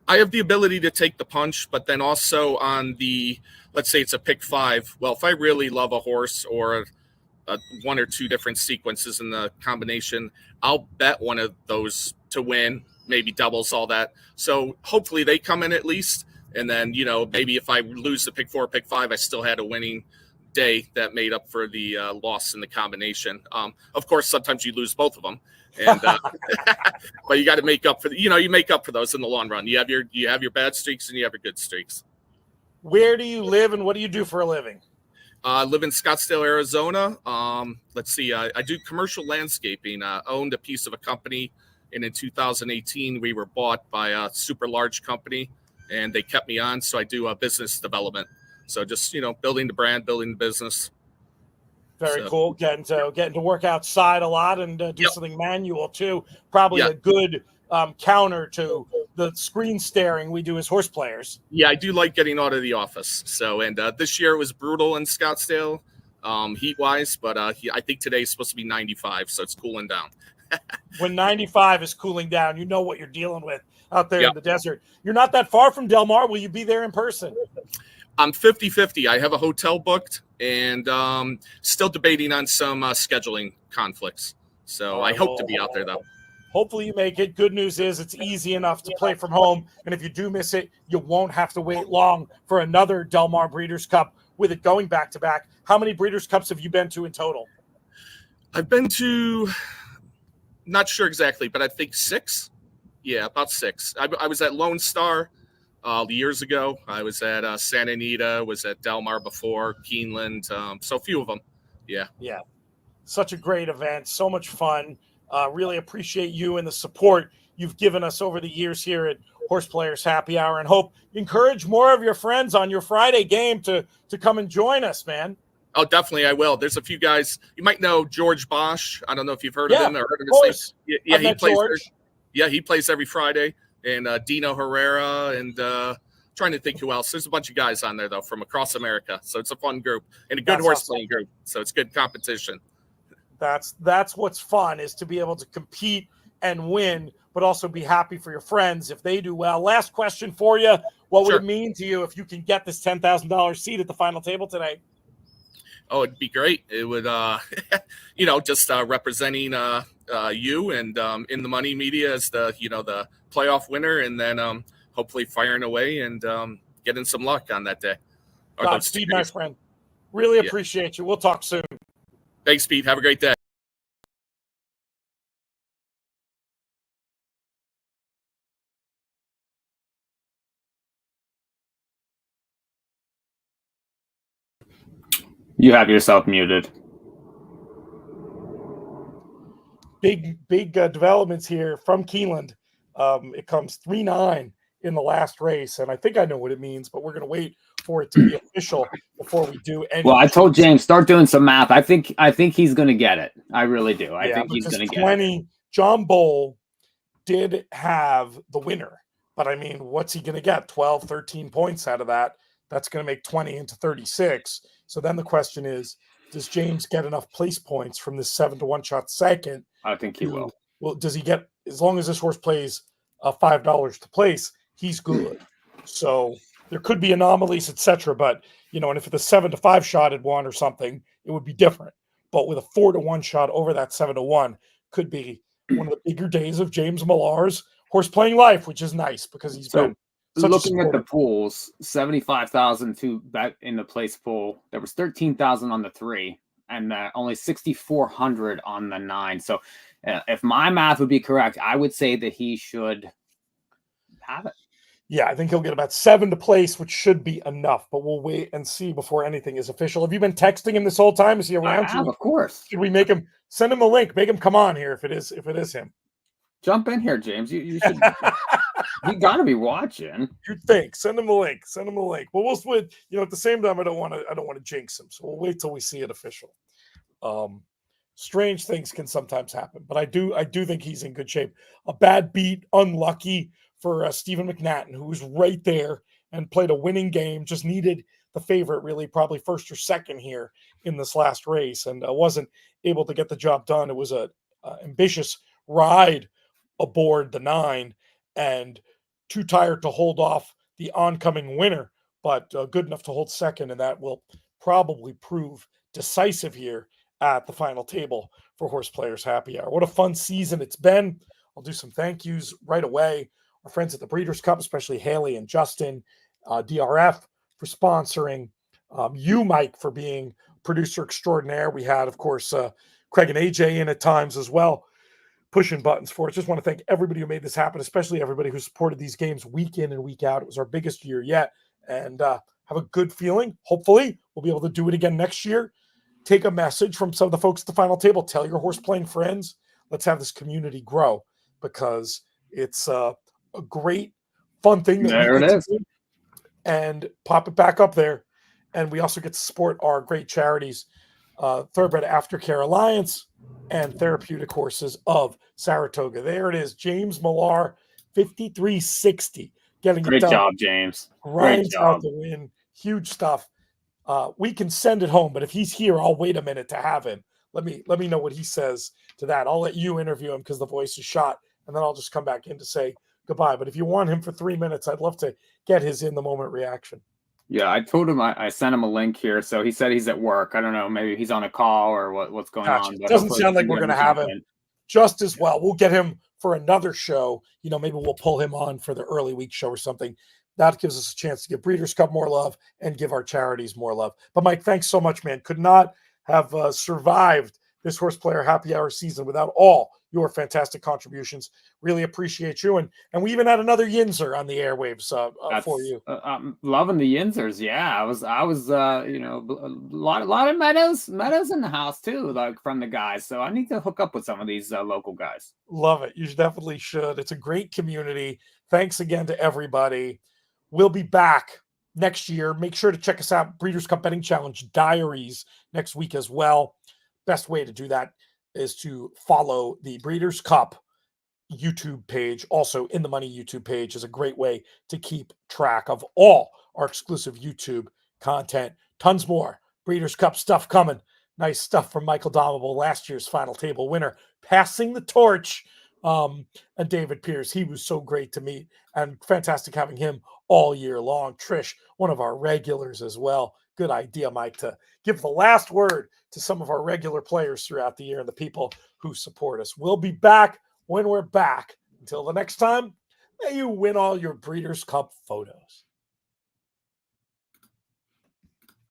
I have the ability to take the punch, but then also on let's say it's a pick 5. Well, if I really love a horse or one or two different sequences in the combination, I'll bet one of those to win, maybe doubles, all that. So hopefully they come in at least. And then, maybe if I lose the pick 4, pick 5, I still had a winning day that made up for the loss in the combination. Of course, sometimes you lose both of them, and but you got to make up for you make up for those in the long run. You have your bad streaks and you have your good streaks. Where do you live and what do you do for a living? I live in Scottsdale, Arizona. Let's see. I do commercial landscaping. Owned a piece of a company, and in 2018 we were bought by a super large company, and they kept me on. So I do business development. So just, building the brand, building the business. Very cool. Getting to work outside a lot and do something manual too. Probably a good counter to the screen staring we do as horse players. Yeah, I do like getting out of the office. So, and this year it was brutal in Scottsdale, heat-wise, but I think today's supposed to be 95, so it's cooling down. When 95 is cooling down, you know what you're dealing with out there in the desert. You're not that far from Del Mar. Will you be there in person? I'm 50-50. I have a hotel booked and still debating on some scheduling conflicts. So I hope to be out there, though. Hopefully you make it. Good news is it's easy enough to play from home. And if you do miss it, you won't have to wait long for another Del Mar Breeders' Cup with it going back-to-back. How many Breeders' Cups have you been to in total? I've been to, not sure exactly, but I think 6. Yeah, about 6. I was at Lone Star years ago. I was at Santa Anita, was at Del Mar before, Keeneland, so a few of them. Yeah. Such a great event, so much fun. Really appreciate you and the support you've given us over the years here at HorsePlayers Happy Hour, and hope you encourage more of your friends on your Friday game to come and join us, man. Oh, definitely, I will. There's a few guys. You might know George Bosch. I don't know if you've heard of him or heard of his name. Yeah, he plays. He plays every Friday. And Dino Herrera, and trying to think who else. There's a bunch of guys on there, though, from across America. So it's a fun group and a good horse playing group. So it's good competition. That's what's fun, is to be able to compete and win, but also be happy for your friends if they do well. Last question for you. What would it mean to you if you can get this $10,000 seat at the final table today? Oh, it'd be great. It would, just representing you and In the Money Media as the playoff winner, and then hopefully firing away and getting some luck on that day. Godspeed, my friend. Really appreciate you. We'll talk soon. Thanks, Pete. Have a great day. You have yourself muted. Big developments here from Keeneland. It comes 3-9 in the last race, and I think I know what it means, but we're going to wait for it to be official before we do anything. Well, I told James, start doing some math. I think he's going to get it. I really do. I think he's going to get it. John Bowl did have the winner, but I mean, what's he going to get? 12, 13 points out of that. That's going to make 20 into 36. So then the question is, does James get enough place points from this 7-1 shot second? I think he will. Well, does he get, as long as this horse plays $5 to place, he's good. So there could be anomalies, etc. But, and if the 7-5 shot had won or something, it would be different. But with a 4-1 shot over that 7-1 could be one of the bigger days of James Malar's horse playing life, which is nice because he's been looking at the pools, 75,000 to bet in the place pool. There was 13,000 on the 3 and only 6,400 on the 9. So if my math would be correct, I would say that he should have it. Yeah, I think he'll get about 7 to place, which should be enough, but we'll wait and see before anything is official. Have you been texting him this whole time? Is he around? I have, of course. Should we send him a link, make him come on here if it is him? Jump in here, James. You should. You got to be watching. You'd think. Send him a link. Well, we'll split. At the same time, I don't want to jinx him, so we'll wait till we see it official. Strange things can sometimes happen, but I do think he's in good shape. A bad beat, unlucky for Stephen McNatt, who was right there and played a winning game. Just needed the favorite, really, probably first or second here in this last race, and wasn't able to get the job done. It was a ambitious ride aboard the 9 and too tired to hold off the oncoming winner, but good enough to hold second, and that will probably prove decisive here at the final table for HorsePlayers Happy Hour. What a fun season it's been. I'll do some thank yous right away. Our friends at the Breeders' Cup, especially Haley and Justin, DRF for sponsoring, you, Mike, for being producer extraordinaire. We had, of course, Craig and AJ in at times as well, pushing buttons for it. Just want to thank everybody who made this happen, especially everybody who supported these games week in and week out. It was our biggest year yet, and have a good feeling. Hopefully, we'll be able to do it again next year. Take a message from some of the folks at the final table. Tell your horse playing friends. Let's have this community grow because it's a great, fun thing. There it is. And pop it back up there. And we also get to support our great charities, Thoroughbred Aftercare Alliance and Therapeutic Horses of Saratoga. There it is. James Malar, 53.60. Getting Great it done. job, James. Grinds Great job. out the win. Huge stuff. We can send it home, but if he's here, I'll wait a minute to have him. Let me know what he says to that. I'll let you interview him because the voice is shot, and then I'll just come back in to say goodbye. But if you want him for 3 minutes, I'd love to get his in the moment reaction. Yeah, I told him I sent him a link here, so he said he's at work. I don't know, maybe he's on a call or what's going on. It doesn't sound like we're going to have him just as well. We'll get him for another show. Maybe we'll pull him on for the early week show or something. That gives us a chance to give Breeders' Cup more love and give our charities more love. But Mike, thanks so much, man. Could not have survived this HorsePlayer Happy Hour season without all your fantastic contributions. Really appreciate you. And we even had another Yinzer on the airwaves for you. I'm loving the Yinzers. Yeah, I was a lot of meadows in the house too, like from the guys. So I need to hook up with some of these local guys. Love it. You definitely should. It's a great community. Thanks again to everybody. We'll be back next year. Make sure to check us out, Breeders' Cup Betting Challenge Diaries, next week as well. Best way to do that is to follow the Breeders' Cup YouTube page. Also, In the Money YouTube page is a great way to keep track of all our exclusive YouTube content. Tons more Breeders' Cup stuff coming. Nice stuff from Michael Domable, last year's final table winner, passing the torch And David Pyrz, he was so great to meet and fantastic having him all year long. Trish, one of our regulars as well. Good idea, Mike, to give the last word to some of our regular players throughout the year and the people who support us. We'll be back when we're back. Until the next time, may you win all your Breeders' Cup photos.